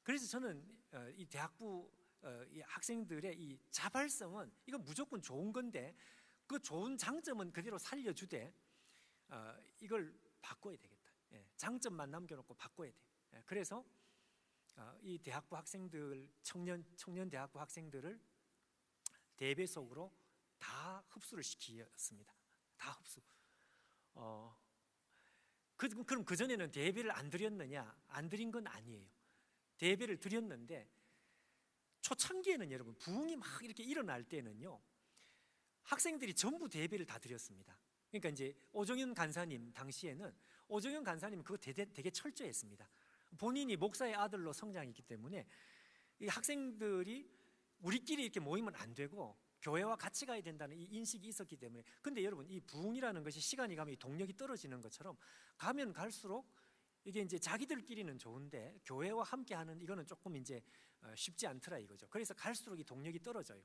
그래서 저는 이 대학부 이 학생들의 이 자발성은 이건 무조건 좋은 건데, 그 좋은 장점은 그대로 살려주되 이걸 바꿔야 되겠다. 장점만 남겨놓고 바꿔야 돼. 그래서 이 대학부 학생들, 청년 대학부 학생들을 대배 속으로 다 흡수를 시켰습니다. 다 흡수. 그럼 그전에는 대배를 안 드렸느냐? 안 드린 건 아니에요. 대배를 드렸는데, 초창기에는 여러분, 부흥이 막 이렇게 일어날 때는요, 학생들이 전부 대배를 다 드렸습니다. 그러니까 이제 오정현 간사님 당시에는, 오정현 간사님 그거 되게 철저했습니다. 본인이 목사의 아들로 성장했기 때문에 이 학생들이 우리끼리 이렇게 모이면 안 되고 교회와 같이 가야 된다는 이 인식이 있었기 때문에. 근데 여러분, 이 부흥이라는 것이 시간이 가면 이 동력이 떨어지는 것처럼 가면 갈수록 이게 이제 자기들끼리는 좋은데 교회와 함께하는 이거는 조금 이제 쉽지 않더라 이거죠. 그래서 갈수록 이 동력이 떨어져요.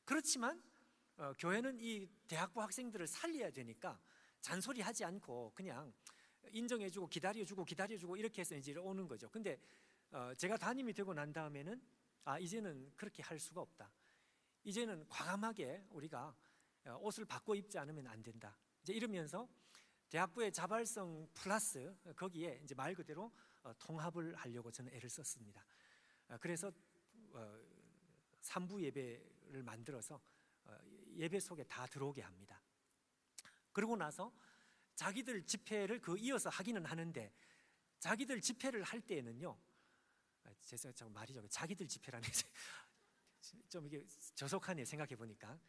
그렇지만 교회는 이 대학부 학생들을 살려야 되니까 잔소리하지 않고 그냥 인정해주고 기다려주고 이렇게 해서 이제 오는 거죠. 근데 제가 담임이 되고 난 다음에는 이제는 그렇게 할 수가 없다. 이제는 과감하게 우리가 옷을 바꿔 입지 않으면 안 된다. 이제 이러면서 대학부의 자발성 플러스 거기에 이제 말 그대로 통합을 하려고 저는 애를 썼습니다. 그래서 3부 예배를 만들어서 예배 속에 다 들어오게 합니다. 그러고 나서 자기들 집회를 이어서 하기는 하는데, 자기들 집회를 할 때에는요, 제가 말이 좀 자기들 집회라는 좀 이게 저속하네 생각해 보니까.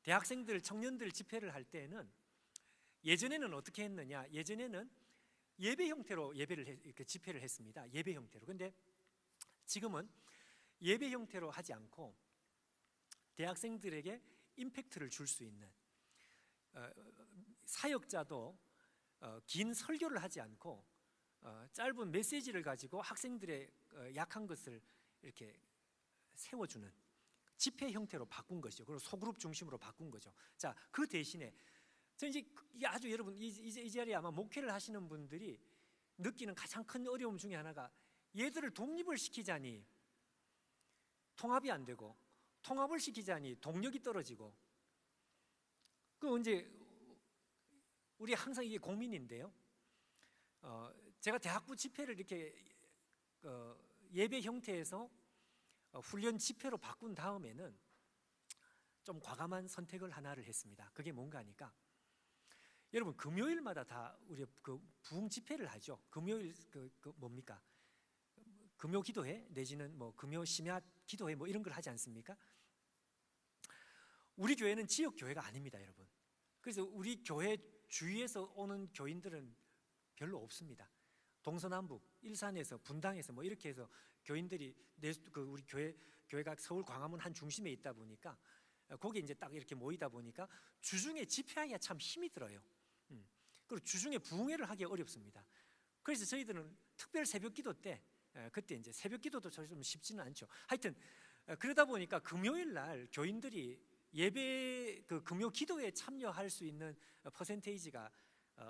대학생들, 청년들 집회를 할 때는 예전에는 어떻게 했느냐? 예전에는 예배 형태로 집회를 했습니다. 예배 형태로. 근데 지금은 예배 형태로 하지 않고 대학생들에게 임팩트를 줄 수 있는, 사역자도 긴 설교를 하지 않고 짧은 메시지를 가지고 학생들의 약한 것을 이렇게 세워주는 집회 형태로 바꾼 것이죠. 그리고 소그룹 중심으로 바꾼 거죠. 자, 그 대신에 저 이제 이게 아주 여러분 이 자리에 아마 목회를 하시는 분들이 느끼는 가장 큰 어려움 중에 하나가 얘들을 독립을 시키자니 통합이 안 되고, 통합을 시키자니 동력이 떨어지고, 그 이제 우리 항상 이게 고민인데요. 제가 대학부 집회를 이렇게 예배 형태에서 훈련 집회로 바꾼 다음에는 좀 과감한 선택을 하나를 했습니다. 그게 뭔가 하니까, 여러분 금요일마다 다 우리 그 부흥 집회를 하죠. 금요일 뭡니까? 금요 기도회 내지는 뭐 금요 심야 기도회 뭐 이런 걸 하지 않습니까? 우리 교회는 지역 교회가 아닙니다, 여러분. 그래서 우리 교회 주위에서 오는 교인들은 별로 없습니다. 동서남북, 일산에서, 분당에서 뭐 이렇게 해서 교인들이 우리 교회가 서울 광화문 한 중심에 있다 보니까 거기 이제 딱 이렇게 모이다 보니까 주중에 집회하기가 참 힘이 들어요. 그리고 주중에 부흥회를 하기 어렵습니다. 그래서 저희들은 특별 새벽기도 때, 그때 이제 새벽기도도 좀 쉽지는 않죠. 하여튼 그러다 보니까 금요일 날 교인들이 예배 그 금요 기도에 참여할 수 있는 퍼센테이지가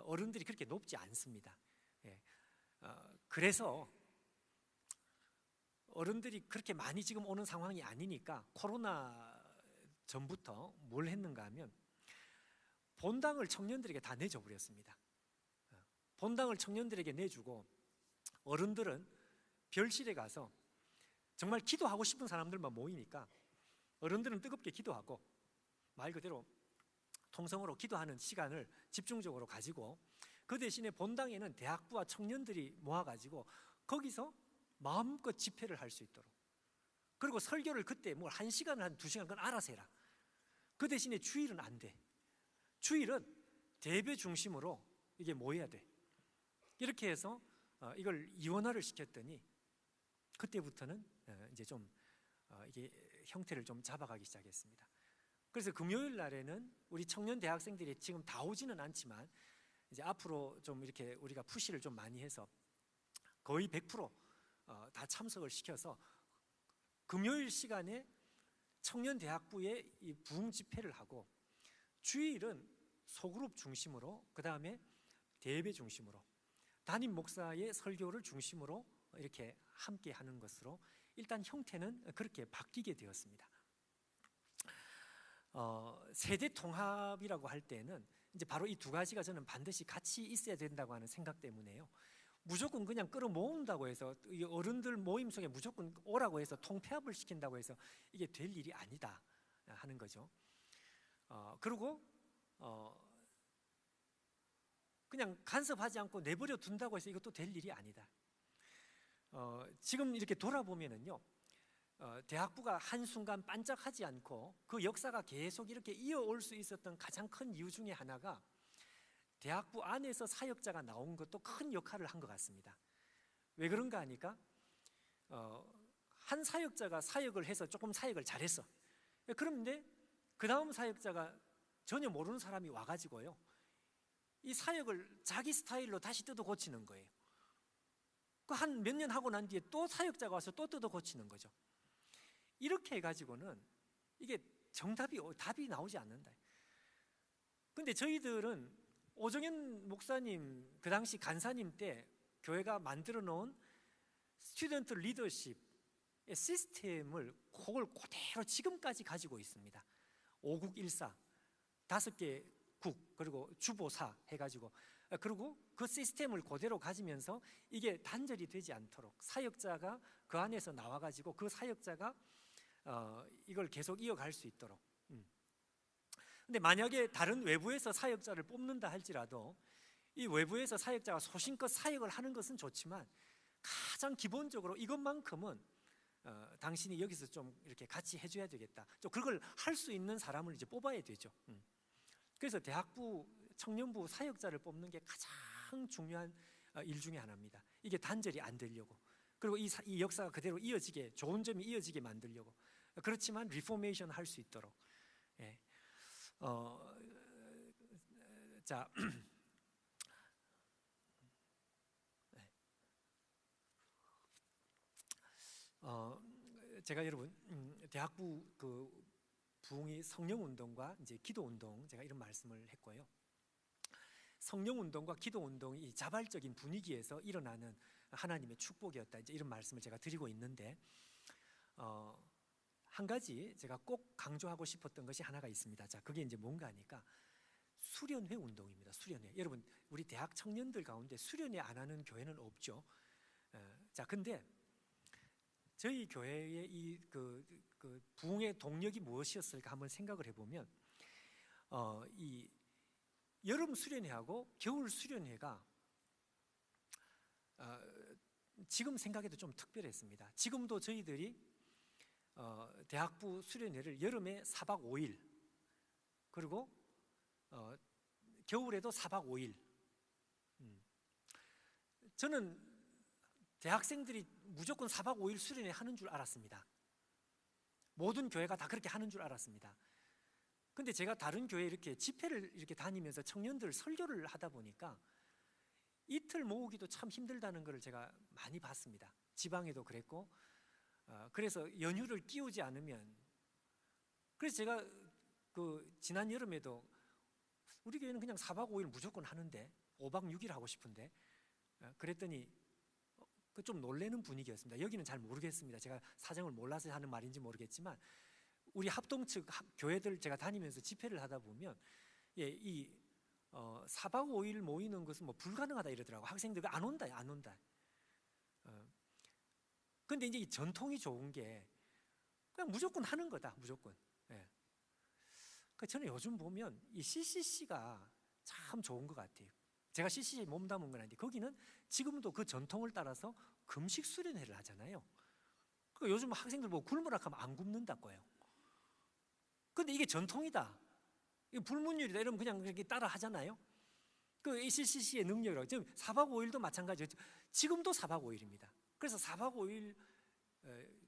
어른들이 그렇게 높지 않습니다. 그래서 어른들이 그렇게 많이 지금 오는 상황이 아니니까 코로나 전부터 뭘 했는가 하면 본당을 청년들에게 다 내줘 버렸습니다. 본당을 청년들에게 내주고 어른들은 별실에 가서 정말 기도하고 싶은 사람들만 모이니까 어른들은 뜨겁게 기도하고 말 그대로 통성으로 기도하는 시간을 집중적으로 가지고, 그 대신에 본당에는 대학부와 청년들이 모아가지고 거기서 마음껏 집회를 할 수 있도록, 그리고 설교를 그때 뭐 1시간 한 2시간 그건 알아서 해라. 그 대신에 주일은 안 돼. 주일은 대배 중심으로 이게 모여야 돼. 이렇게 해서 이걸 이원화를 시켰더니 그때부터는 이제 좀 이게 형태를 좀 잡아가기 시작했습니다. 그래서 금요일 날에는 우리 청년 대학생들이 지금 다 오지는 않지만 이제 앞으로 좀 이렇게 우리가 푸시를 좀 많이 해서 거의 100%다 참석을 시켜서 금요일 시간에 청년 대학부의 이 부흥 집회를 하고, 주일은 소그룹 중심으로, 그 다음에 대예배 중심으로, 담임 목사의 설교를 중심으로 이렇게 함께 하는 것으로 일단 형태는 그렇게 바뀌게 되었습니다. 세대 통합이라고 할 때는 이제 바로 이 두 가지가 저는 반드시 같이 있어야 된다고 하는 생각 때문에요. 무조건 그냥 끌어모은다고 해서 이 어른들 모임 속에 무조건 오라고 해서 통폐합을 시킨다고 해서 이게 될 일이 아니다 하는 거죠. 그리고 그냥 간섭하지 않고 내버려 둔다고 해서 이것도 될 일이 아니다. 지금 이렇게 돌아보면은요, 대학부가 한순간 반짝하지 않고 그 역사가 계속 이렇게 이어올 수 있었던 가장 큰 이유 중에 하나가 대학부 안에서 사역자가 나온 것도 큰 역할을 한 것 같습니다. 왜 그런가 하니까 한 사역자가 사역을 해서 조금 사역을 잘했어. 그런데 그 다음 사역자가 전혀 모르는 사람이 와가지고요, 이 사역을 자기 스타일로 다시 뜯어 고치는 거예요. 그 한 몇 년 하고 난 뒤에 또 사역자가 와서 또 뜯어 고치는 거죠. 이렇게 해가지고는 이게 답이 나오지 않는다. 근데 저희들은 오정현 목사님 그 당시 간사님 때 교회가 만들어 놓은 스튜던트 리더십의 시스템을 그걸 그대로 지금까지 가지고 있습니다. 5국 1사 5개 국 그리고 주보사 해가지고, 그리고 그 시스템을 그대로 가지면서 이게 단절이 되지 않도록 사역자가 그 안에서 나와가지고 그 사역자가 이걸 계속 이어갈 수 있도록. 근데 만약에 다른 외부에서 사역자를 뽑는다 할지라도 이 외부에서 사역자가 소신껏 사역을 하는 것은 좋지만 가장 기본적으로 이것만큼은 당신이 여기서 좀 이렇게 같이 해줘야 되겠다. 좀 그걸 할 수 있는 사람을 이제 뽑아야 되죠. 그래서 대학부, 청년부 사역자를 뽑는 게 가장 중요한 일 중에 하나입니다. 이게 단절이 안 되려고, 그리고 이 역사가 그대로 이어지게, 좋은 점이 이어지게 만들려고. 그렇지만 리포메이션 할 수 있도록. 예. 자, 제가 여러분 대학부 그 부흥이 성령운동과 이제 기도운동, 제가 이런 말씀을 했고요. 성령운동과 기도운동이 자발적인 분위기에서 일어나는 하나님의 축복이었다, 이제 이런 말씀을 제가 드리고 있는데, 한 가지 제가 꼭 강조하고 싶었던 것이 하나가 있습니다. 자, 그게 이제 뭔가 하니까 수련회 운동입니다. 수련회. 여러분, 우리 대학 청년들 가운데 수련회 안 하는 교회는 없죠. 자, 근데 저희 교회의 그 부흥의 동력이 무엇이었을까 한번 생각을 해보면, 이 여름 수련회하고 겨울 수련회가 지금 생각해도 좀 특별했습니다. 지금도 저희들이 대학부 수련회를 여름에 4박 5일, 그리고 겨울에도 4박 5일. 저는 대학생들이 무조건 4박 5일 수련회 하는 줄 알았습니다. 모든 교회가 다 그렇게 하는 줄 알았습니다. 근데 제가 다른 교회 이렇게 집회를 이렇게 다니면서 청년들 설교를 하다 보니까 이틀 모으기도 참 힘들다는 것을 제가 많이 봤습니다. 지방에도 그랬고, 그래서 연휴를 끼우지 않으면, 그래서 제가 그 지난 여름에도 우리 교회는 그냥 4박 5일 무조건 하는데 5박 6일 하고 싶은데, 그랬더니 좀 놀래는 분위기였습니다. 여기는 잘 모르겠습니다. 제가 사정을 몰라서 하는 말인지 모르겠지만, 우리 합동 측 교회들 제가 다니면서 집회를 하다 보면, 이 4박 5일 모이는 것은 뭐 불가능하다 이러더라고. 학생들 안 온다, 안 온다. 근데 이제 이 전통이 좋은 게 그냥 무조건 하는 거다, 무조건. 예. 저는 요즘 보면 이 CCC가 참 좋은 것 같아요. 제가 CCC에 몸담은 건 아닌데, 거기는 지금도 그 전통을 따라서 금식 수련회를 하잖아요. 그러니까 요즘 학생들 뭐 굶으라 하면 안 굶는다고요. 근데 이게 전통이다, 이게 불문율이다 이러면 그냥 그렇게 따라 하잖아요. 그 CCC의 능력이라고. 지금 4박 5일도 마찬가지예요. 지금도 4박 5일입니다. 그래서 4박 5일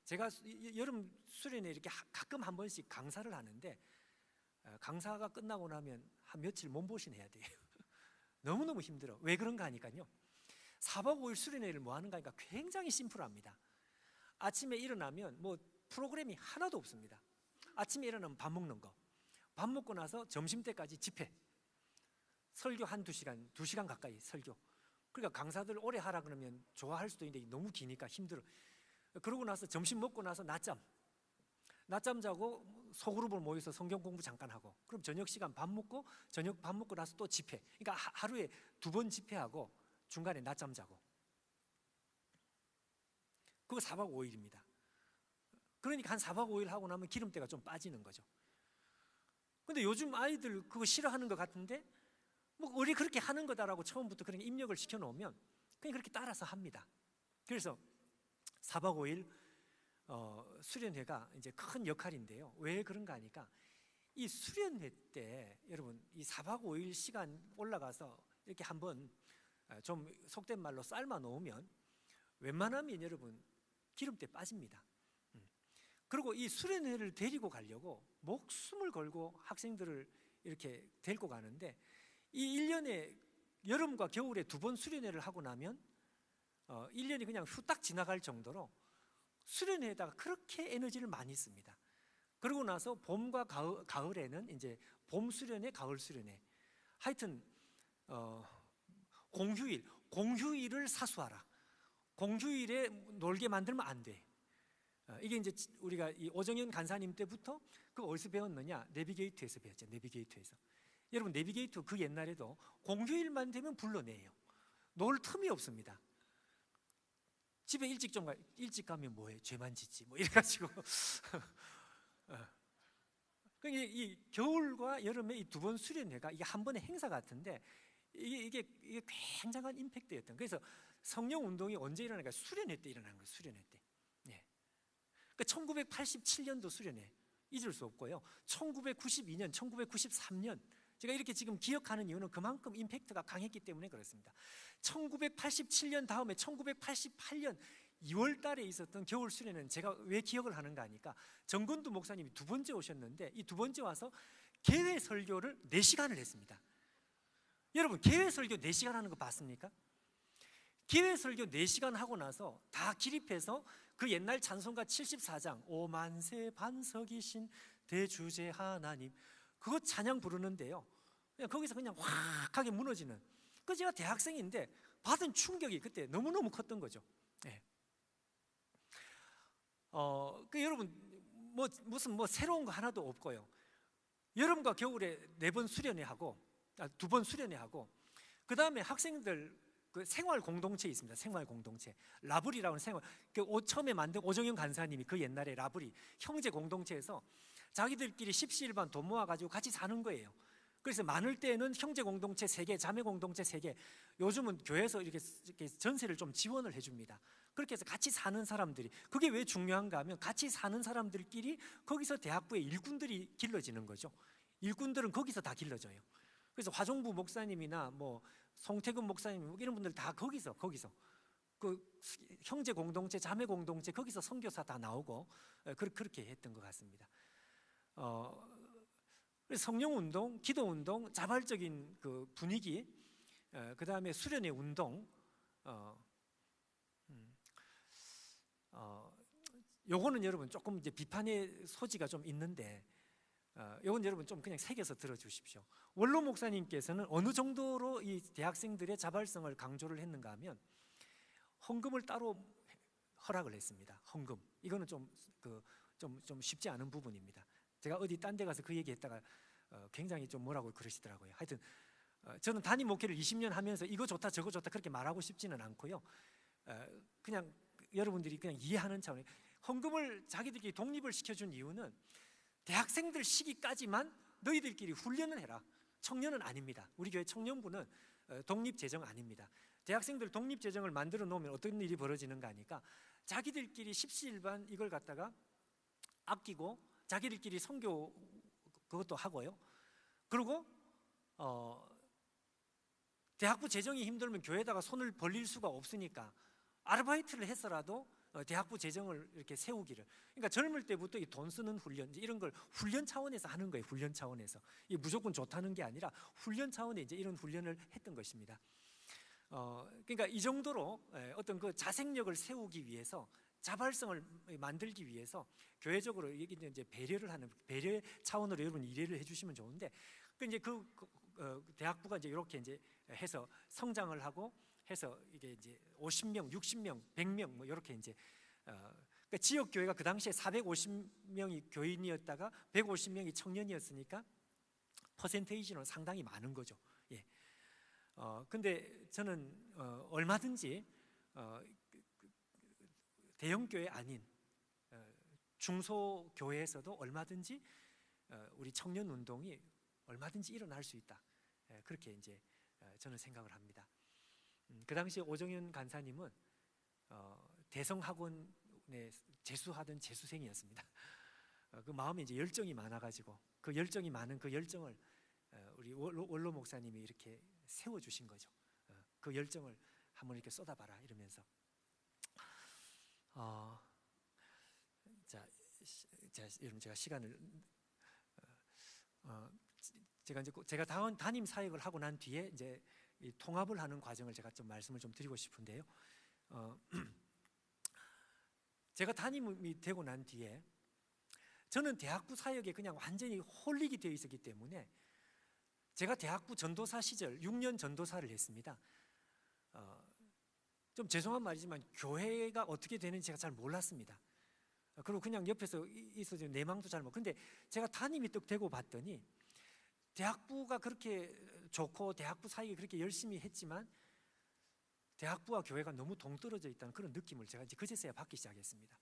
제가 여름 수련회 이렇게 가끔 한 번씩 강사를 하는데, 강사가 끝나고 나면 한 며칠 몸보신 해야 돼요. 너무너무 힘들어. 왜 그런가 하니까요, 4박 5일 수련회를 뭐 하는가 하니까 굉장히 심플합니다. 아침에 일어나면 뭐 프로그램이 하나도 없습니다. 아침에 일어나면 밥 먹는 거, 밥 먹고 나서 점심때까지 집회, 설교 한 2시간, 2시간 가까이 설교. 그러니까 강사들 오래 하라 그러면 좋아할 수도 있는데 너무 기니까 힘들어. 그러고 나서 점심 먹고 나서 낮잠 자고 소그룹을 모여서 성경 공부 잠깐 하고, 그럼 저녁 시간 밥 먹고 나서 또 집회. 그러니까 하루에 2번 집회하고 중간에 낮잠 자고. 그거 4박 5일입니다. 그러니까 한 4박 5일 하고 나면 기름때가 좀 빠지는 거죠. 근데 요즘 아이들 그거 싫어하는 것 같은데, 뭐 우리 그렇게 하는 거다라고 처음부터 그런 입력을 시켜놓으면 그냥 그렇게 따라서 합니다. 그래서 4박 5일 수련회가 이제 큰 역할인데요. 왜 그런가 하니까, 이 수련회 때 여러분 이 4박 5일 시간 올라가서 이렇게 한번 좀 속된 말로 삶아 놓으면 웬만하면 여러분 기름때 빠집니다. 그리고 이 수련회를 데리고 가려고 목숨을 걸고 학생들을 이렇게 데리고 가는데, 이 1년에 여름과 겨울에 2번 수련회를 하고 나면 1년이 그냥 후딱 지나갈 정도로 수련회에다가 그렇게 에너지를 많이 씁니다. 그러고 나서 봄과 가을에는 이제 봄 수련회, 가을 수련회. 하여튼 공휴일을 사수하라. 공휴일에 놀게 만들면 안 돼. 이게 이제 우리가 이 오정현 간사님 때부터 그 어디서 배웠느냐? 내비게이트에서 배웠죠. 내비게이트에서. 여러분 내비게이트 그 옛날에도 공휴일만 되면 불러내요. 놀 틈이 없습니다. 집에 일찍 가면 뭐해? 죄만 짓지 뭐 이래가지고. 그러니까 이 겨울과 여름에 이 2번 수련회가 이게 한 번의 행사 같은데, 이게 굉장한 임팩트였던. 그래서 성령 운동이 언제 일어나니까 수련회 때 일어나는 거예요. 수련회 때. 네. 그러니까 1987년도 수련회 잊을 수 없고요. 1992년, 1993년 제가 이렇게 지금 기억하는 이유는 그만큼 임팩트가 강했기 때문에 그렇습니다. 1987년 다음에 1988년 2월 달에 있었던 겨울 수련회는 제가 왜 기억을 하는가 하니까, 정건두 목사님이 2번째 오셨는데, 이 2번째 와서 개회 설교를 4시간을 했습니다. 여러분 개회 설교 4시간 하는 거 봤습니까? 개회 설교 4시간 하고 나서 다 기립해서 그 옛날 찬송가 74장 오만세 반석이신 대주제 하나님, 그거 찬양 부르는데요, 그냥 거기서 그냥 확하게 무너지는. 그 제가 대학생인데 받은 충격이 그때 너무너무 컸던 거죠. 예. 여러분 무슨 새로운 거 하나도 없고요. 여름과 겨울에 4번 수련회 하고 2번 수련회 하고, 그 다음에 학생들 그 생활 공동체 있습니다. 생활 공동체 라브리라는 생활, 처음에 만든 오정영 간사님이 그 옛날에 라브리 형제 공동체에서 자기들끼리 십시일반 돈 모아가지고 같이 사는 거예요. 그래서 많을 때는 형제 공동체 3개, 자매 공동체 3개, 요즘은 교회에서 이렇게 전세를 좀 지원을 해줍니다. 그렇게 해서 같이 사는 사람들이, 그게 왜 중요한가 하면 같이 사는 사람들끼리 거기서 대학부의 일꾼들이 길러지는 거죠. 일꾼들은 거기서 다 길러져요. 그래서 화종부 목사님이나 송태근 목사님 이런 분들 다 거기서 그 형제 공동체, 자매 공동체 거기서 선교사 다 나오고 그렇게 했던 것 같습니다. 성령 운동, 기도 운동, 자발적인 그 분위기, 그 다음에 수련의 운동, 요거는 여러분 조금 이제 비판의 소지가 좀 있는데, 요건 여러분 좀 그냥 새겨서 들어주십시오. 원로 목사님께서는 어느 정도로 이 대학생들의 자발성을 강조를 했는가 하면 헌금을 따로 허락을 했습니다. 헌금, 이거는 좀 쉽지 않은 부분입니다. 제가 어디 딴 데 가서 그 얘기했다가 굉장히 좀 뭐라고 그러시더라고요. 하여튼 저는 담임 목회를 20년 하면서 이거 좋다 저거 좋다 그렇게 말하고 싶지는 않고요. 그냥 여러분들이 그냥 이해하는 차원에 헌금을 자기들끼리 독립을 시켜준 이유는 대학생들 시기까지만 너희들끼리 훈련을 해라. 청년은 아닙니다. 우리 교회 청년부는 독립재정 아닙니다. 대학생들 독립재정을 만들어 놓으면 어떤 일이 벌어지는가 하니까 자기들끼리 십시일반 이걸 갖다가 아끼고 자기들끼리 선교 그것도 하고요. 그리고 대학부 재정이 힘들면 교회에다가 손을 벌릴 수가 없으니까 아르바이트를 해서라도 대학부 재정을 이렇게 세우기를, 그러니까 젊을 때부터 이 돈 쓰는 훈련 이런 걸 훈련 차원에서 하는 거예요. 훈련 차원에서. 이게 무조건 좋다는 게 아니라 훈련 차원에 이제 이런 훈련을 했던 것입니다. 그러니까 이 정도로 어떤 그 자생력을 세우기 위해서, 자발성을 만들기 위해서 교회적으로 이제 배려를 하는, 배려 차원으로 여러분 이해를 해주시면 좋은데, 이제 대학부가 이제 이렇게 이제 해서 성장을 하고 해서 이게 이제 50명, 60명, 100명 이렇게 이제 그러니까 지역 교회가 그 당시에 450명이 교인이었다가 150명이 청년이었으니까 퍼센테이지는 상당히 많은 거죠. 예. 근데 저는 얼마든지 대형 교회 아닌 중소 교회에서도 얼마든지 우리 청년 운동이 얼마든지 일어날 수 있다. 그렇게 이제 저는 생각을 합니다. 그 당시 오정현 간사님은 대성학원에 재수하던 재수생이었습니다. 그 마음에 이제 열정이 많아가지고 그 열정이 많은 그 열정을 우리 원로 목사님이 이렇게 세워주신 거죠. 그 열정을 한번 이렇게 쏟아봐라 이러면서. 여러분 제가 시간을 제가 담임 사역을 하고 난 뒤에 이제 이 통합을 하는 과정을 제가 좀 말씀을 좀 드리고 싶은데요. 제가 담임이 되고 난 뒤에 저는 대학부 사역에 그냥 완전히 홀릭이 되어 있었기 때문에 제가 대학부 전도사 시절 6년 전도사를 했습니다. 좀 죄송한 말이지만 교회가 어떻게 되는지 제가 잘 몰랐습니다. 그리고 그냥 옆에서 있어서 내망도 잘 모르고, 근데 제가 담임이 딱 되고 봤더니 대학부가 그렇게 좋고 대학부 사역이 그렇게 열심히 했지만 대학부와 교회가 너무 동떨어져 있다는 그런 느낌을 제가 이제 그제서야 받기 시작했습니다.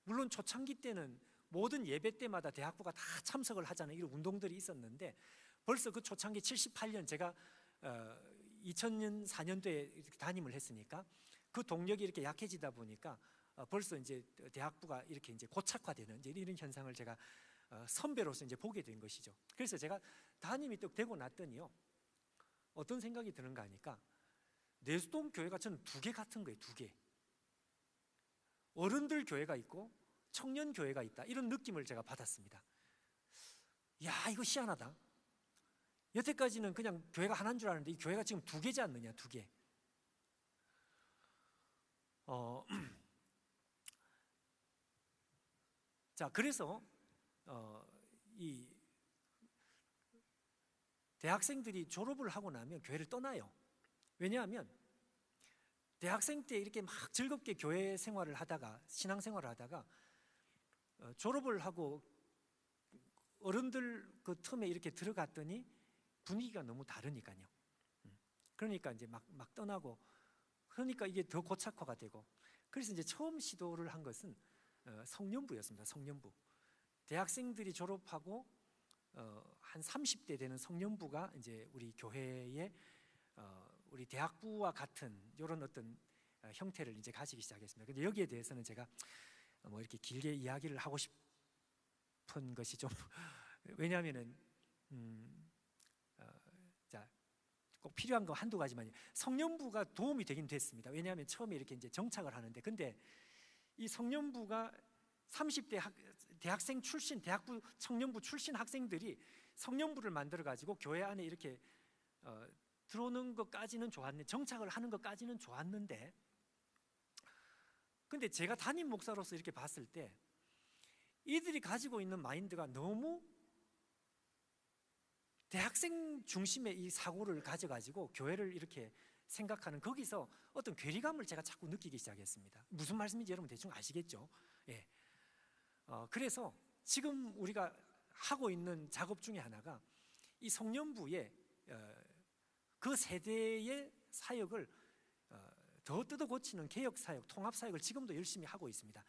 물론 초창기 때는 모든 예배 때마다 대학부가 다 참석을 하자는 이런 운동들이 있었는데 벌써 그 초창기 78년 제가 2000년 4년도에 담임을 했으니까 그 동력이 이렇게 약해지다 보니까 벌써 이제 대학부가 이렇게 이제 고착화되는 이제 이런 현상을 제가 선배로서 이제 보게 된 것이죠. 그래서 제가 담임이 딱 되고 났더니요, 어떤 생각이 드는가 하니까 내수동 교회가 저는 2개 같은 거예요. 2개. 어른들 교회가 있고 청년 교회가 있다, 이런 느낌을 제가 받았습니다. 야, 이거 희한하다. 여태까지는 그냥 교회가 하나인 줄 알았는데 이 교회가 지금 2개지 않느냐, 2개. 자, 그래서 이 대학생들이 졸업을 하고 나면 교회를 떠나요. 왜냐하면 대학생 때 이렇게 막 즐겁게 교회 생활을 하다가 신앙 생활을 하다가 졸업을 하고 어른들 그 틈에 이렇게 들어갔더니 분위기가 너무 다르니까요. 그러니까 이제 막 떠나고, 그러니까 이게 더 고착화가 되고, 그래서 이제 처음 시도를 한 것은 성년부였습니다. 성년부. 대학생들이 졸업하고 한 30대 되는 성년부가 이제 우리 교회에 우리 대학부와 같은 이런 어떤 형태를 이제 가지기 시작했습니다. 근데 여기에 대해서는 제가 뭐 이렇게 길게 이야기를 하고 싶은 것이 좀 왜냐하면은 자, 꼭 필요한 거 한두 가지만요. 성년부가 도움이 되긴 됐습니다. 왜냐하면 처음에 이렇게 이제 정착을 하는데, 근데 이 성년부가 30대 대학생 출신, 대학부 청년부 출신 학생들이 성년부를 만들어 가지고 교회 안에 이렇게 들어오는 것까지는 좋았는데, 정착을 하는 것까지는 좋았는데, 근데 제가 담임 목사로서 이렇게 봤을 때 이들이 가지고 있는 마인드가 너무 대학생 중심의 이 사고를 가져가지고 교회를 이렇게 생각하는, 거기서 어떤 괴리감을 제가 자꾸 느끼기 시작했습니다. 무슨 말씀인지 여러분 대충 아시겠죠? 예. 그래서 지금 우리가 하고 있는 작업 중에 하나가 이 성년부의 그 세대의 사역을 더 뜯어 고치는 개혁 사역, 통합 사역을 지금도 열심히 하고 있습니다.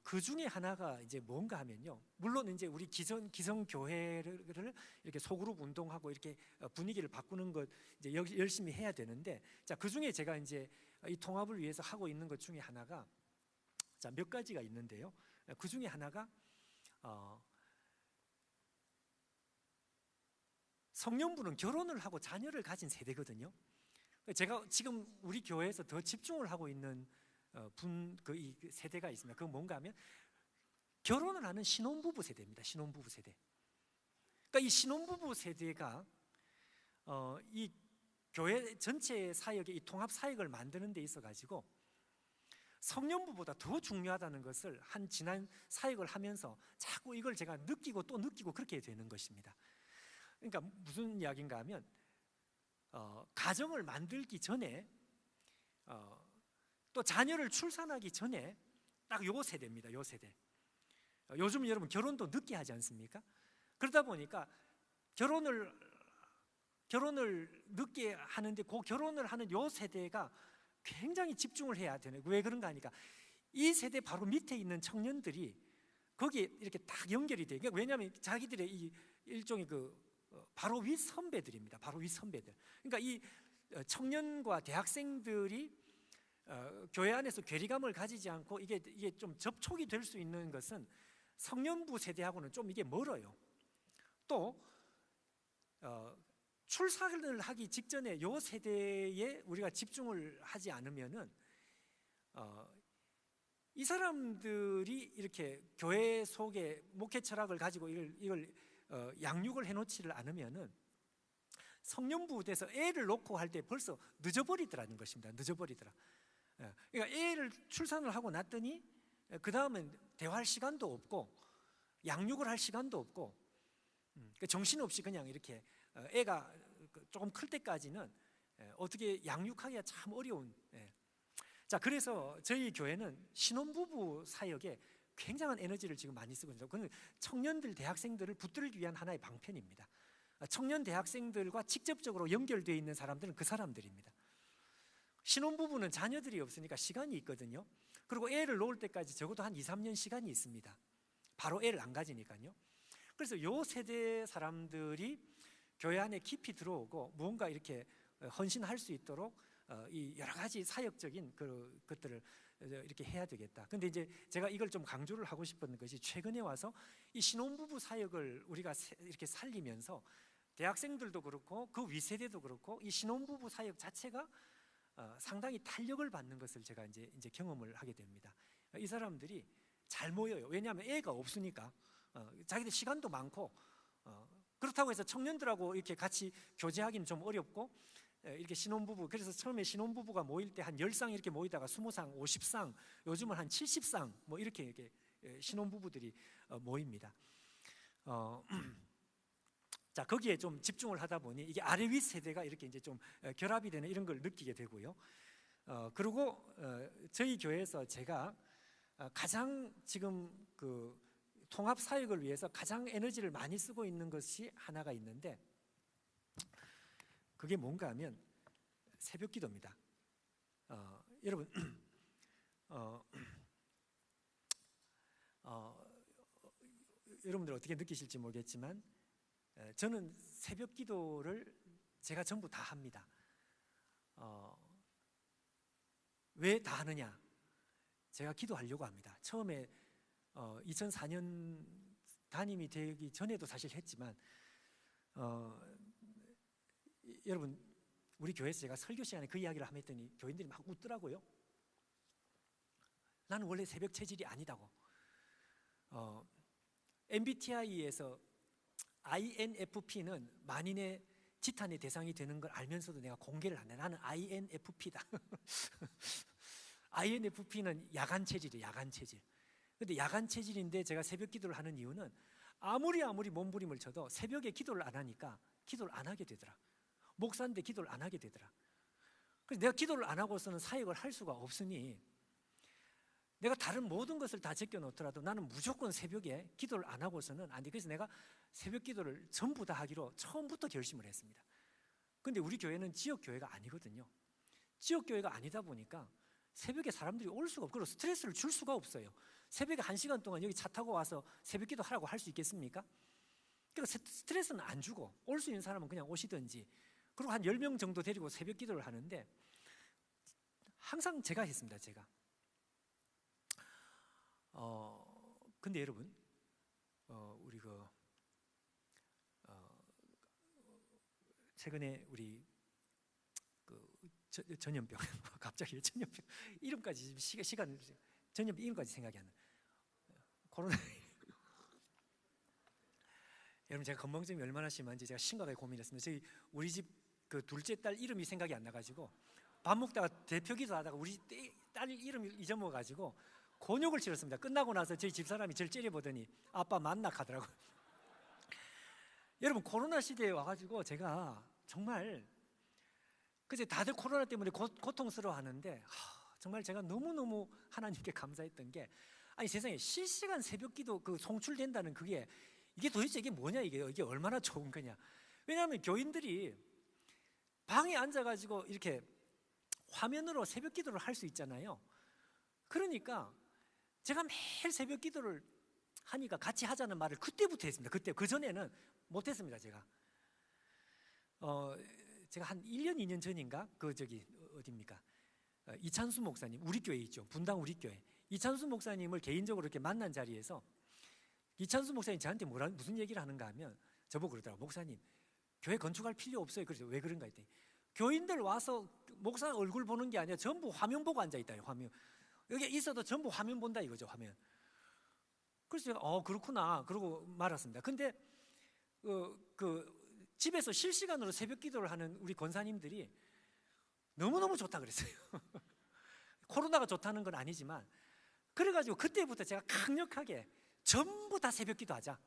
그 중에 하나가 이제 뭔가 하면요, 물론 이제 우리 기성 교회를 이렇게 소그룹 운동하고 이렇게 분위기를 바꾸는 것 이제 열심히 해야 되는데, 자, 그 중에 제가 이제 이 통합을 위해서 하고 있는 것 중에 하나가, 자, 몇 가지가 있는데요. 그 중에 하나가 성년부는 결혼을 하고 자녀를 가진 세대거든요. 제가 지금 우리 교회에서 더 집중을 하고 있는 이 세대가 있습니다. 그건 뭔가 하면 결혼을 하는 신혼부부 세대입니다. 신혼부부 세대. 그러니까 이 신혼부부 세대가 이 교회 전체 사역의 이 통합 사역을 만드는 데 있어 가지고 성년부보다 더 중요하다는 것을 한 지난 사역을 하면서 자꾸 이걸 제가 느끼고 또 느끼고 그렇게 되는 것입니다. 그러니까 무슨 이야기인가 하면 가정을 만들기 전에 또 자녀를 출산하기 전에 딱 요 세대입니다. 요 세대. 요즘 여러분 결혼도 늦게 하지 않습니까? 그러다 보니까 결혼을 늦게 하는데 그 결혼을 하는 요 세대가 굉장히 집중을 해야 되네. 왜 그런가 하니까 이 세대 바로 밑에 있는 청년들이 거기에 이렇게 딱 연결이 돼요. 왜냐하면 자기들의 이 일종의 바로 윗 선배들입니다. 바로 윗 선배들. 그러니까 이 청년과 대학생들이 교회 안에서 괴리감을 가지지 않고 이게 좀 접촉이 될 수 있는 것은 성년부 세대하고는 좀 이게 멀어요. 또 출산을 하기 직전에 요 세대에 우리가 집중을 하지 않으면은 이 사람들이 이렇게 교회 속에 목회 철학을 가지고 이걸 양육을 해놓지를 않으면은 성년부 돼서 애를 놓고 할 때 벌써 늦어버리더라는 것입니다. 늦어버리더라. 그러니까 애를 출산을 하고 났더니 그 다음엔 대화할 시간도 없고 양육을 할 시간도 없고 정신없이 그냥 이렇게 애가 조금 클 때까지는 어떻게 양육하기가 참 어려운. 자, 그래서 저희 교회는 신혼부부 사역에 굉장한 에너지를 지금 많이 쓰고 있습니다. 그건 청년들, 대학생들을 붙들기 위한 하나의 방편입니다. 청년 대학생들과 직접적으로 연결되어 있는 사람들은 그 사람들입니다. 신혼부부는 자녀들이 없으니까 시간이 있거든요. 그리고 애를 놓을 때까지 적어도 한 2, 3년 시간이 있습니다. 바로 애를 안 가지니까요. 그래서 요 세대 사람들이 교회 안에 깊이 들어오고 무언가 이렇게 헌신할 수 있도록 이 여러 가지 사역적인 것들을 이렇게 해야 되겠다. 근데 이제 제가 이걸 좀 강조를 하고 싶은 것이 최근에 와서 이 신혼부부 사역을 우리가 이렇게 살리면서 대학생들도 그렇고 그 위세대도 그렇고 이 신혼부부 사역 자체가 상당히 탄력을 받는 것을 제가 이제 경험을 하게 됩니다. 이 사람들이 잘 모여요. 왜냐하면 애가 없으니까 자기들 시간도 많고 그렇다고 해서 청년들하고 이렇게 같이 교제하기는 좀 어렵고 이렇게 신혼부부, 그래서 처음에 신혼부부가 모일 때 한 10쌍 이렇게 모이다가 20쌍, 50쌍, 요즘은 한 70쌍 뭐 이렇게 신혼부부들이 모입니다. 자, 거기에 좀 집중을 하다 보니 이게 아래 윗 세대가 이렇게 이제 좀 결합이 되는 이런 걸 느끼게 되고요. 그리고 저희 교회에서 제가 가장 지금 그 통합 사역을 위해서 가장 에너지를 많이 쓰고 있는 것이 하나가 있는데, 그게 뭔가 하면 새벽 기도입니다. 여러분 여러분들 어떻게 느끼실지 모르겠지만 저는 새벽 기도를 제가 전부 다 합니다. 왜 다 하느냐? 제가 기도하려고 합니다. 처음에 2004년 담임이 되기 전에도 사실 했지만 여러분 우리 교회에서 제가 설교 시간에 그 이야기를 하면 했더니 교인들이 막 웃더라고요. 나는 원래 새벽 체질이 아니다고. MBTI에서 INFP는 만인의 지탄의 대상이 되는 걸 알면서도 내가 공개를 안 해. 나는 INFP다. INFP는 야간 체질이에요. 야간 체질. 근데 야간 체질인데 제가 새벽 기도를 하는 이유는 아무리 몸부림을 쳐도 새벽에 기도를 안 하니까 기도를 안 하게 되더라. 목사인데 기도를 안 하게 되더라. 그래서 내가 기도를 안 하고서는 사역을 할 수가 없으니 내가 다른 모든 것을 다 제껴 놓더라도 나는 무조건 새벽에 기도를 안 하고서는 안 돼. 그래서 내가 새벽 기도를 전부 다 하기로 처음부터 결심을 했습니다. 근데 우리 교회는 지역 교회가 아니거든요. 지역 교회가 아니다 보니까 새벽에 사람들이 올 수가 없고 그리고 스트레스를 줄 수가 없어요. 새벽에 1시간 동안 여기 차 타고 와서 새벽 기도 하라고 할 수 있겠습니까? 그러니까 스트레스는 안 주고 올 수 있는 사람은 그냥 오시든지, 그리고 한 10명 정도 데리고 새벽 기도를 하는데 항상 제가 했습니다. 제가. 근데 여러분 우리 최근에 우리 전염병 갑자기 전염병 이름까지 시간 전염병 이름까지 생각이 안 나. 코로나. 여러분 제가 건망증이 얼마나 심한지 제가 심각하게 고민했습니다. 저희 우리 집 그 둘째 딸 이름이 생각이 안 나가지고 밥 먹다가 대표기도 하다가 우리 딸 이름 잊어먹어가지고 곤욕을 치렀습니다. 끝나고 나서 저희 집사람이 저를 째려보더니 아빠 만나 가더라고요. 여러분 코로나 시대에 와가지고 제가 정말 그제 다들 코로나 때문에 고통스러워하는데 정말 제가 너무너무 하나님께 감사했던 게, 아니 세상에 실시간 새벽기도 그 송출된다는 이게 도대체 이게 뭐냐, 이게 얼마나 좋은 거냐. 왜냐하면 교인들이 방에 앉아가지고 이렇게 화면으로 새벽기도를 할 수 있잖아요. 그러니까 제가 매일 새벽기도를 하니까 같이 하자는 말을 그때부터 했습니다. 그 전에는 못했습니다. 제가 한 1년 2년 전인가 어디입니까? 이찬수 목사님, 우리 교회 있죠. 분당 우리 교회. 이찬수 목사님을 개인적으로 이렇게 만난 자리에서 이찬수 목사님 저한테 무슨 얘기를 하는가 하면 저보고 그러더라고요. 목사님, 교회 건축할 필요 없어요. 그래서 왜 그런가 했더니 교인들 와서 목사 얼굴 보는 게 아니라 전부 화면 보고 앉아 있다. 화면. 여기 있어도 전부 화면 본다 이거죠. 화면. 그래서 제가 그렇구나 그러고 말았습니다. 근데 집에서 실시간으로 새벽 기도를 하는 우리 권사님들이 너무너무 좋다 그랬어요. 코로나가 좋다는 건 아니지만 그래가지고 그때부터 제가 강력하게 전부 다 새벽 기도하자.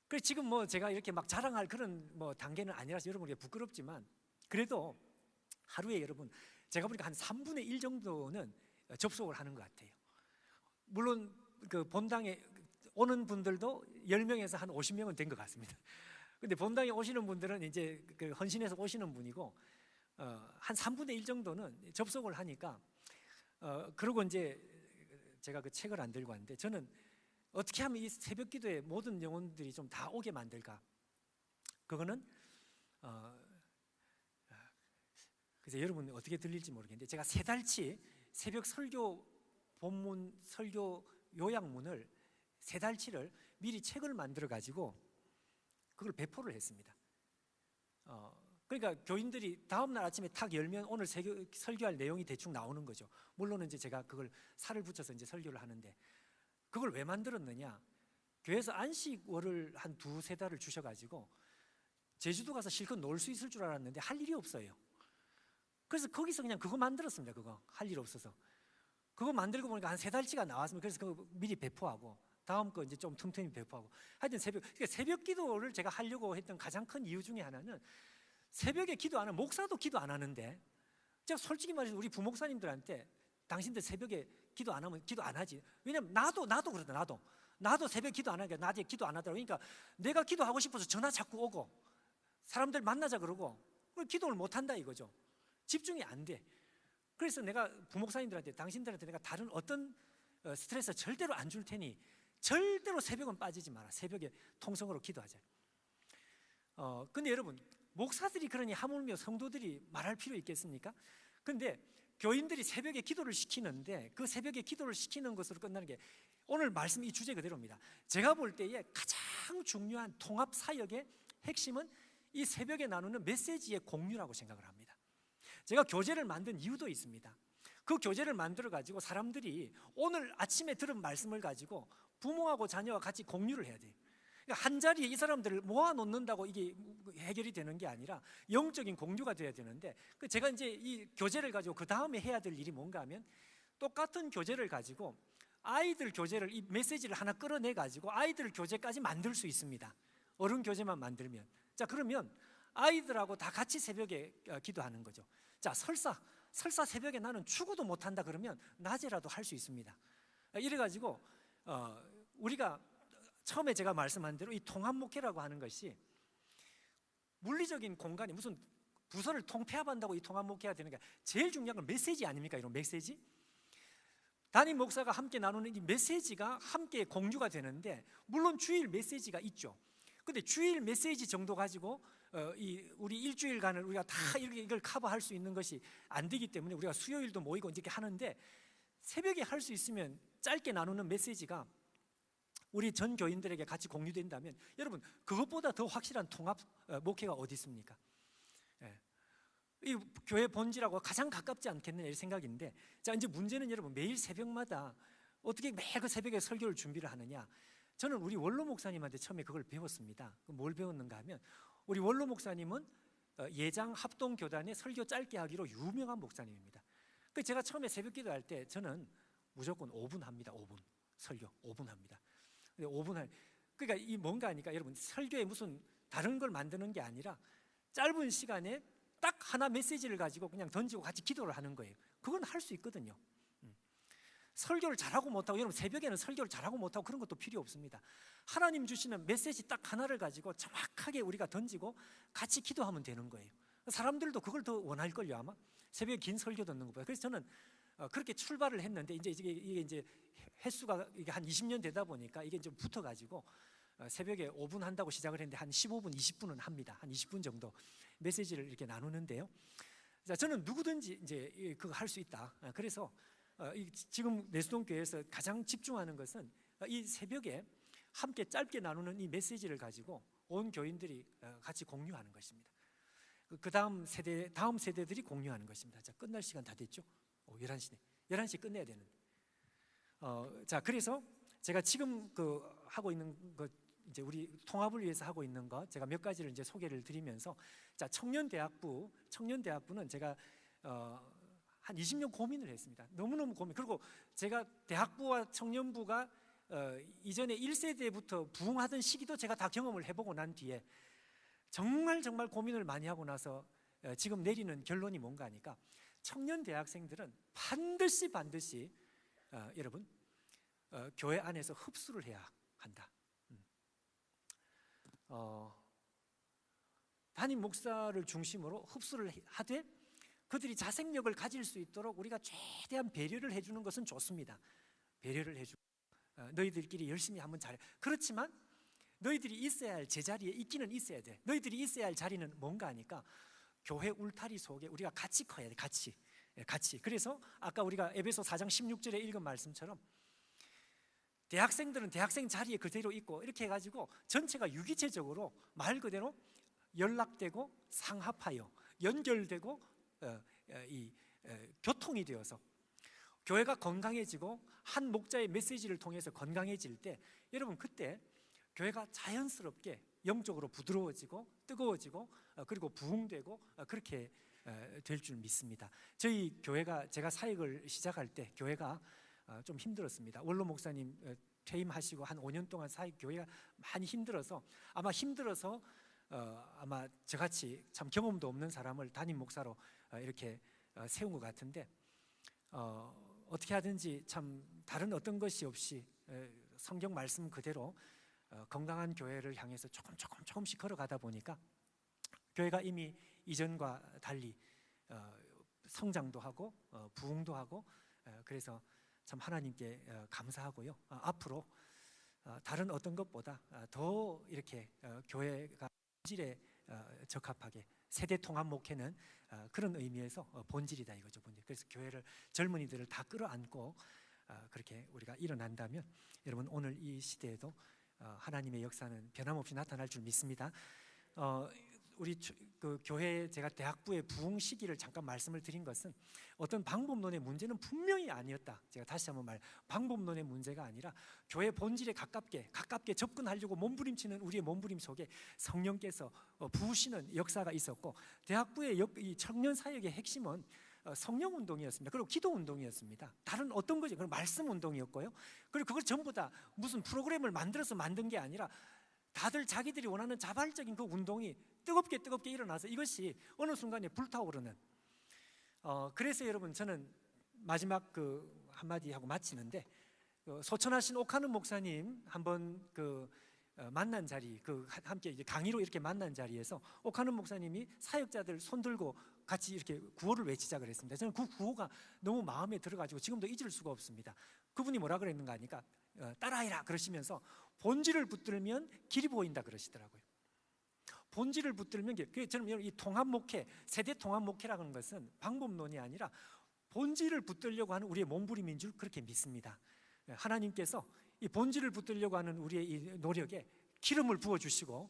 그래서 지금 뭐 제가 이렇게 막 자랑할 그런 뭐 단계는 아니라서 여러분에게 부끄럽지만 그래도 하루에 여러분 제가 보니까 한 3분의 1 정도는 접속을 하는 것 같아요. 물론 그 본당에 오는 분들도 10명에서 한 50명은 된 것 같습니다. 근데 본당에 오시는 분들은 이제 그 헌신해서 오시는 분이고 한 3분의 1 정도는 접속을 하니까 그리고 이제 제가 그 책을 안 들고 왔는데 저는 어떻게 하면 이 새벽 기도에 모든 영혼들이 좀 다 오게 만들까? 그거는 그래서 여러분 어떻게 들릴지 모르겠는데 제가 3달치 새벽 설교 본문 설교 요약문을 3달치를 미리 책을 만들어 가지고 그걸 배포를 했습니다. 그러니까 교인들이 다음 날 아침에 탁 열면 오늘 설교할 내용이 대충 나오는 거죠. 물론 이제 제가 그걸 살을 붙여서 이제 설교를 하는데 그걸 왜 만들었느냐? 교회에서 안식월을 한 2-3달을 주셔가지고 제주도 가서 실컷 놀 수 있을 줄 알았는데 할 일이 없어요. 그래서 거기서 그냥 그거 만들었습니다. 그거 할 일 없어서 그거 만들고 보니까 한 3달치가 나왔습니다. 그래서 그거 미리 배포하고 다음 거 이제 좀 틈틈이 배포하고 하여튼 그러니까 새벽 기도를 제가 하려고 했던 가장 큰 이유 중에 하나는 새벽에 기도 안 하는 목사도 기도 안 하는데 제가 솔직히 말해서 우리 부목사님들한테 당신들 새벽에 기도 안 하면 기도 안 하지. 왜냐면 나도 그러다. 나도 새벽 기도 안 하니까 낮에 기도 안 하더라고. 그러니까 내가 기도하고 싶어서 전화 자꾸 오고 사람들 만나자 그러고 기도를 못 한다 이거죠. 집중이 안 돼. 그래서 내가 부목사님들한테 당신들한테 내가 다른 어떤 스트레스 절대로 안 줄 테니 절대로 새벽은 빠지지 마라. 새벽에 통성으로 기도하자. 근데 여러분, 목사들이 그러니 하물며 성도들이 말할 필요 있겠습니까? 근데 교인들이 새벽에 기도를 시키는데 그 새벽에 기도를 시키는 것으로 끝나는 게 오늘 말씀 이 주제 그대로입니다. 제가 볼 때에 가장 중요한 통합 사역의 핵심은 이 새벽에 나누는 메시지의 공유라고 생각을 합니다. 제가 교재를 만든 이유도 있습니다. 그 교재를 만들어 가지고 사람들이 오늘 아침에 들은 말씀을 가지고 부모하고 자녀와 같이 공유를 해야 돼요. 그러니까 한 자리에 이 사람들을 모아놓는다고 이게 해결이 되는 게 아니라 영적인 공유가 돼야 되는데, 제가 이제 이 교재를 가지고 그 다음에 해야 될 일이 뭔가 하면 똑같은 교재를 가지고 아이들 교재를, 이 메시지를 하나 끌어내 가지고 아이들 교재까지 만들 수 있습니다. 어른 교재만 만들면. 자, 그러면 아이들하고 다 같이 새벽에 기도하는 거죠. 자, 설사 새벽에 나는 추구도 못한다 그러면 낮에라도 할 수 있습니다. 이래가지고 우리가 처음에 제가 말씀한 대로 이 통합목회라고 하는 것이 물리적인 공간이 무슨 부서를 통폐합한다고 이 통합목회가 되는 게 제일 중요한 건 메시지 아닙니까? 이런 메시지. 담임 목사가 함께 나누는 이 메시지가 함께 공유가 되는데, 물론 주일 메시지가 있죠. 근데 주일 메시지 정도 가지고 우리 일주일간을 우리가 다 이걸 커버할 수 있는 것이 안 되기 때문에 우리가 수요일도 모이고 이렇게 하는데, 새벽에 할 수 있으면 짧게 나누는 메시지가 우리 전 교인들에게 같이 공유된다면, 여러분, 그것보다 더 확실한 통합 목회가 어디 있습니까? 이 교회 본질하고 가장 가깝지 않겠느냐 이 생각인데, 자, 이제 문제는 여러분, 매일 새벽마다 어떻게 매일 그 새벽에 설교를 준비를 하느냐. 저는 우리 원로 목사님한테 처음에 그걸 배웠습니다. 뭘 배웠는가 하면, 우리 원로 목사님은 예장 합동교단의 설교 짧게 하기로 유명한 목사님입니다. 그 제가 처음에 새벽 기도할 때 저는 무조건 5분 합니다. 5분 설교 5분 합니다. 근데 5분 그러니까 이 뭔가 하니까, 여러분, 설교에 무슨 다른 걸 만드는 게 아니라 짧은 시간에 딱 하나 메시지를 가지고 그냥 던지고 같이 기도를 하는 거예요. 그건 할 수 있거든요. 설교를 잘하고 못하고, 여러분, 새벽에는 설교를 잘하고 못하고 그런 것도 필요 없습니다. 하나님 주시는 메시지 딱 하나를 가지고 정확하게 우리가 던지고 같이 기도하면 되는 거예요. 사람들도 그걸 더 원할걸요, 아마. 새벽에 긴 설교 듣는 것보다. 그래서 저는 그렇게 출발을 했는데, 이게 이제 횟수가 이게 한 20년 되다 보니까 이게 좀 붙어가지고 새벽에 5분 한다고 시작을 했는데 한 15분, 20분은 합니다. 한 20분 정도 메시지를 이렇게 나누는데요. 자, 저는 누구든지 이제 그거 할 수 있다. 그래서 지금 내수동교회에서 가장 집중하는 것은 이 새벽에 함께 짧게 나누는 이 메시지를 가지고 온 교인들이 같이 공유하는 것입니다. 그 다음 세대들이 공유하는 것입니다. 자, 끝날 시간 다 됐죠? 11시네. 11시 끝내야 되는데. 자, 그래서 제가 지금 하고 있는 것, 이제 우리 통합을 위해서 하고 있는 것, 제가 몇 가지를 이제 소개를 드리면서, 자, 청년대학부는 제가 한 20년 고민을 했습니다. 너무너무 고민. 그리고 제가 대학부와 청년부가 이전에 1세대부터 부흥하던 시기도 제가 다 경험을 해보고 난 뒤에 정말 고민을 많이 하고 나서 지금 내리는 결론이 뭔가 하니까, 청년 대학생들은 반드시 여러분, 교회 안에서 흡수를 해야 한다. 담임 목사를 중심으로 흡수를 하되 그들이 자생력을 가질 수 있도록 우리가 최대한 배려를 해주는 것은 좋습니다. 배려를 해주고 너희들끼리 열심히 한번 잘해. 그렇지만 너희들이 있어야 할 제자리에 있기는 있어야 돼. 너희들이 있어야 할 자리는 뭔가 하니까, 교회 울타리 속에 우리가 같이 커야 돼. 같이. 그래서 아까 우리가 에베소 4장 16절에 읽은 말씀처럼 대학생들은 대학생 자리에 그대로 있고, 이렇게 해가지고 전체가 유기체적으로 말 그대로 연락되고 상합하여 연결되고 교통이 되어서 교회가 건강해지고 한 목자의 메시지를 통해서 건강해질 때, 여러분, 그때 교회가 자연스럽게 영적으로 부드러워지고 뜨거워지고 그리고 부흥되고 그렇게 될 줄 믿습니다. 저희 교회가, 제가 사역을 시작할 때 교회가 좀 힘들었습니다. 원로 목사님 퇴임하시고 한 5년 동안 교회가 많이 힘들어서 아마 저같이 참 경험도 없는 사람을 담임 목사로 이렇게 세운 것 같은데 어떻게 하든지 참 다른 어떤 것이 없이 성경 말씀 그대로 건강한 교회를 향해서 조금씩 걸어가다 보니까 교회가 이미 이전과 달리 성장도 하고 부흥도 하고 그래서 참 하나님께 감사하고요. 앞으로 다른 어떤 것보다 더 이렇게 교회가 본질에 적합하게 세대 통합 목회는 그런 의미에서 본질이다 이거죠. 본질. 그래서 교회를 젊은이들을 다 끌어안고 그렇게 우리가 일어난다면 여러분 오늘 이 시대에도 하나님의 역사는 변함없이 나타날 줄 믿습니다. 우리 그 교회 제가 대학부의 부흥 시기를 잠깐 말씀을 드린 것은 어떤 방법론의 문제는 분명히 아니었다. 제가 다시 한번 방법론의 문제가 아니라 교회 본질에 가깝게 접근하려고 몸부림치는 우리의 몸부림 속에 성령께서 부으시는 역사가 있었고 대학부의 이 청년 사역의 핵심은 성령 운동이었습니다. 그리고 기도 운동이었습니다. 다른 어떤 거지? 그럼 말씀 운동이었고요. 그리고 그걸 전부 다 무슨 프로그램을 만들어서 만든 게 아니라 다들 자기들이 원하는 자발적인 그 운동이 뜨겁게 일어나서 이것이 어느 순간에 불타오르는 그래서 여러분 저는 마지막 그 한마디 하고 마치는데 소천하신 옥하는 목사님 한번 만난 자리 함께 이제 강의로 이렇게 만난 자리에서 옥하는 목사님이 사역자들 손 들고 같이 이렇게 구호를 외치자 그랬습니다. 저는 그 구호가 너무 마음에 들어가지고 지금도 잊을 수가 없습니다. 그분이 뭐라 그랬는가 하니까 따라해라 그러시면서 본질을 붙들면 길이 보인다 그러시더라고요. 본질을 붙들면 저는 이 통합 목회, 세대 통합 목회라는 것은 방법론이 아니라 본질을 붙들려고 하는 우리의 몸부림인 줄 그렇게 믿습니다. 하나님께서 이 본질을 붙들려고 하는 우리의 이 노력에 기름을 부어주시고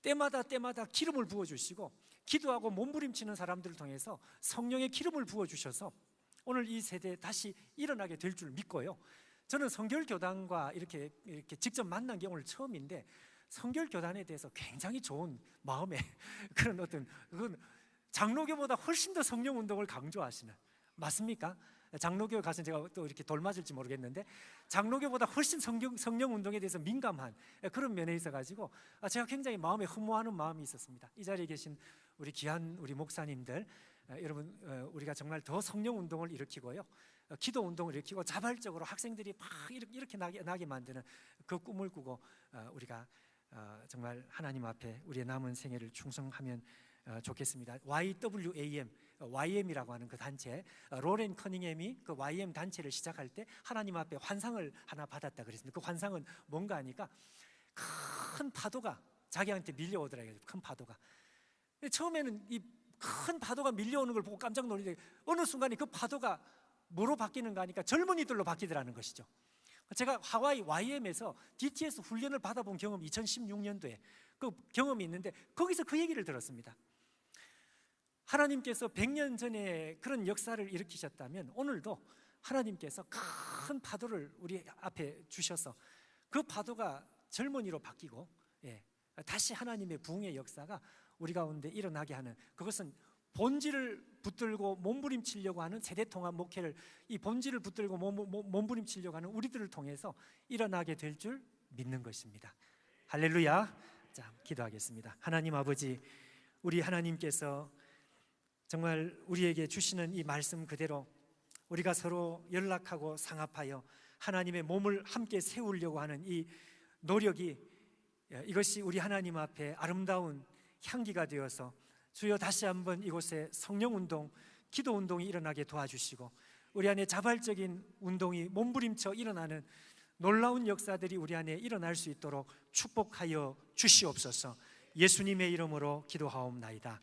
때마다 기름을 부어주시고 기도하고 몸부림치는 사람들을 통해서 성령의 기름을 부어주셔서 오늘 이 세대에 다시 일어나게 될 줄 믿고요. 저는 성결교단과 이렇게 직접 만난 게 오늘 처음인데 성결교단에 대해서 굉장히 좋은 마음의 그런 그건 장로교보다 훨씬 더 성령운동을 강조하시는 맞습니까? 장로교에 가서 제가 또 이렇게 돌맞을지 모르겠는데 장로교보다 훨씬 성령운동에 대해서 민감한 그런 면에 있어가지고 제가 굉장히 마음에 흠모하는 마음이 있었습니다. 이 자리에 계신 우리 귀한 우리 목사님들 여러분 우리가 정말 더 성령운동을 일으키고요. 기도 운동을 일으키고 자발적으로 학생들이 막 이렇게 나게 만드는 그 꿈을 꾸고 우리가 정말 하나님 앞에 우리의 남은 생애를 충성하면 좋겠습니다. YM이라고 하는 그 단체 로렌 커닝햄이 그 YM 단체를 시작할 때 하나님 앞에 환상을 하나 받았다 그랬습니다. 그 환상은 뭔가 하니까 큰 파도가 자기한테 밀려오더라고요. 큰 파도가. 처음에는 이 큰 파도가 밀려오는 걸 보고 깜짝 놀랐는데 어느 순간에 그 파도가 뭐로 바뀌는가 하니까 젊은이들로 바뀌더라는 것이죠. 제가 하와이 YM에서 DTS 훈련을 받아본 경험이 2016년도에 그 경험이 있는데 거기서 그 얘기를 들었습니다. 하나님께서 100년 전에 그런 역사를 일으키셨다면 오늘도 하나님께서 큰 파도를 우리 앞에 주셔서 그 파도가 젊은이로 바뀌고 다시 하나님의 부흥의 역사가 우리 가운데 일어나게 하는 그것은 본질을 붙들고 몸부림치려고 하는 세대통합 목회를 이 본질을 붙들고 몸부림치려고 하는 우리들을 통해서 일어나게 될 줄 믿는 것입니다. 할렐루야. 자, 기도하겠습니다. 하나님 아버지, 우리 하나님께서 정말 우리에게 주시는 이 말씀 그대로 우리가 서로 연락하고 상합하여 하나님의 몸을 함께 세우려고 하는 이 노력이 이것이 우리 하나님 앞에 아름다운 향기가 되어서 주여 다시 한번 이곳에 성령운동, 기도운동이 일어나게 도와주시고 우리 안에 자발적인 운동이 몸부림쳐 일어나는 놀라운 역사들이 우리 안에 일어날 수 있도록 축복하여 주시옵소서. 예수님의 이름으로 기도하옵나이다.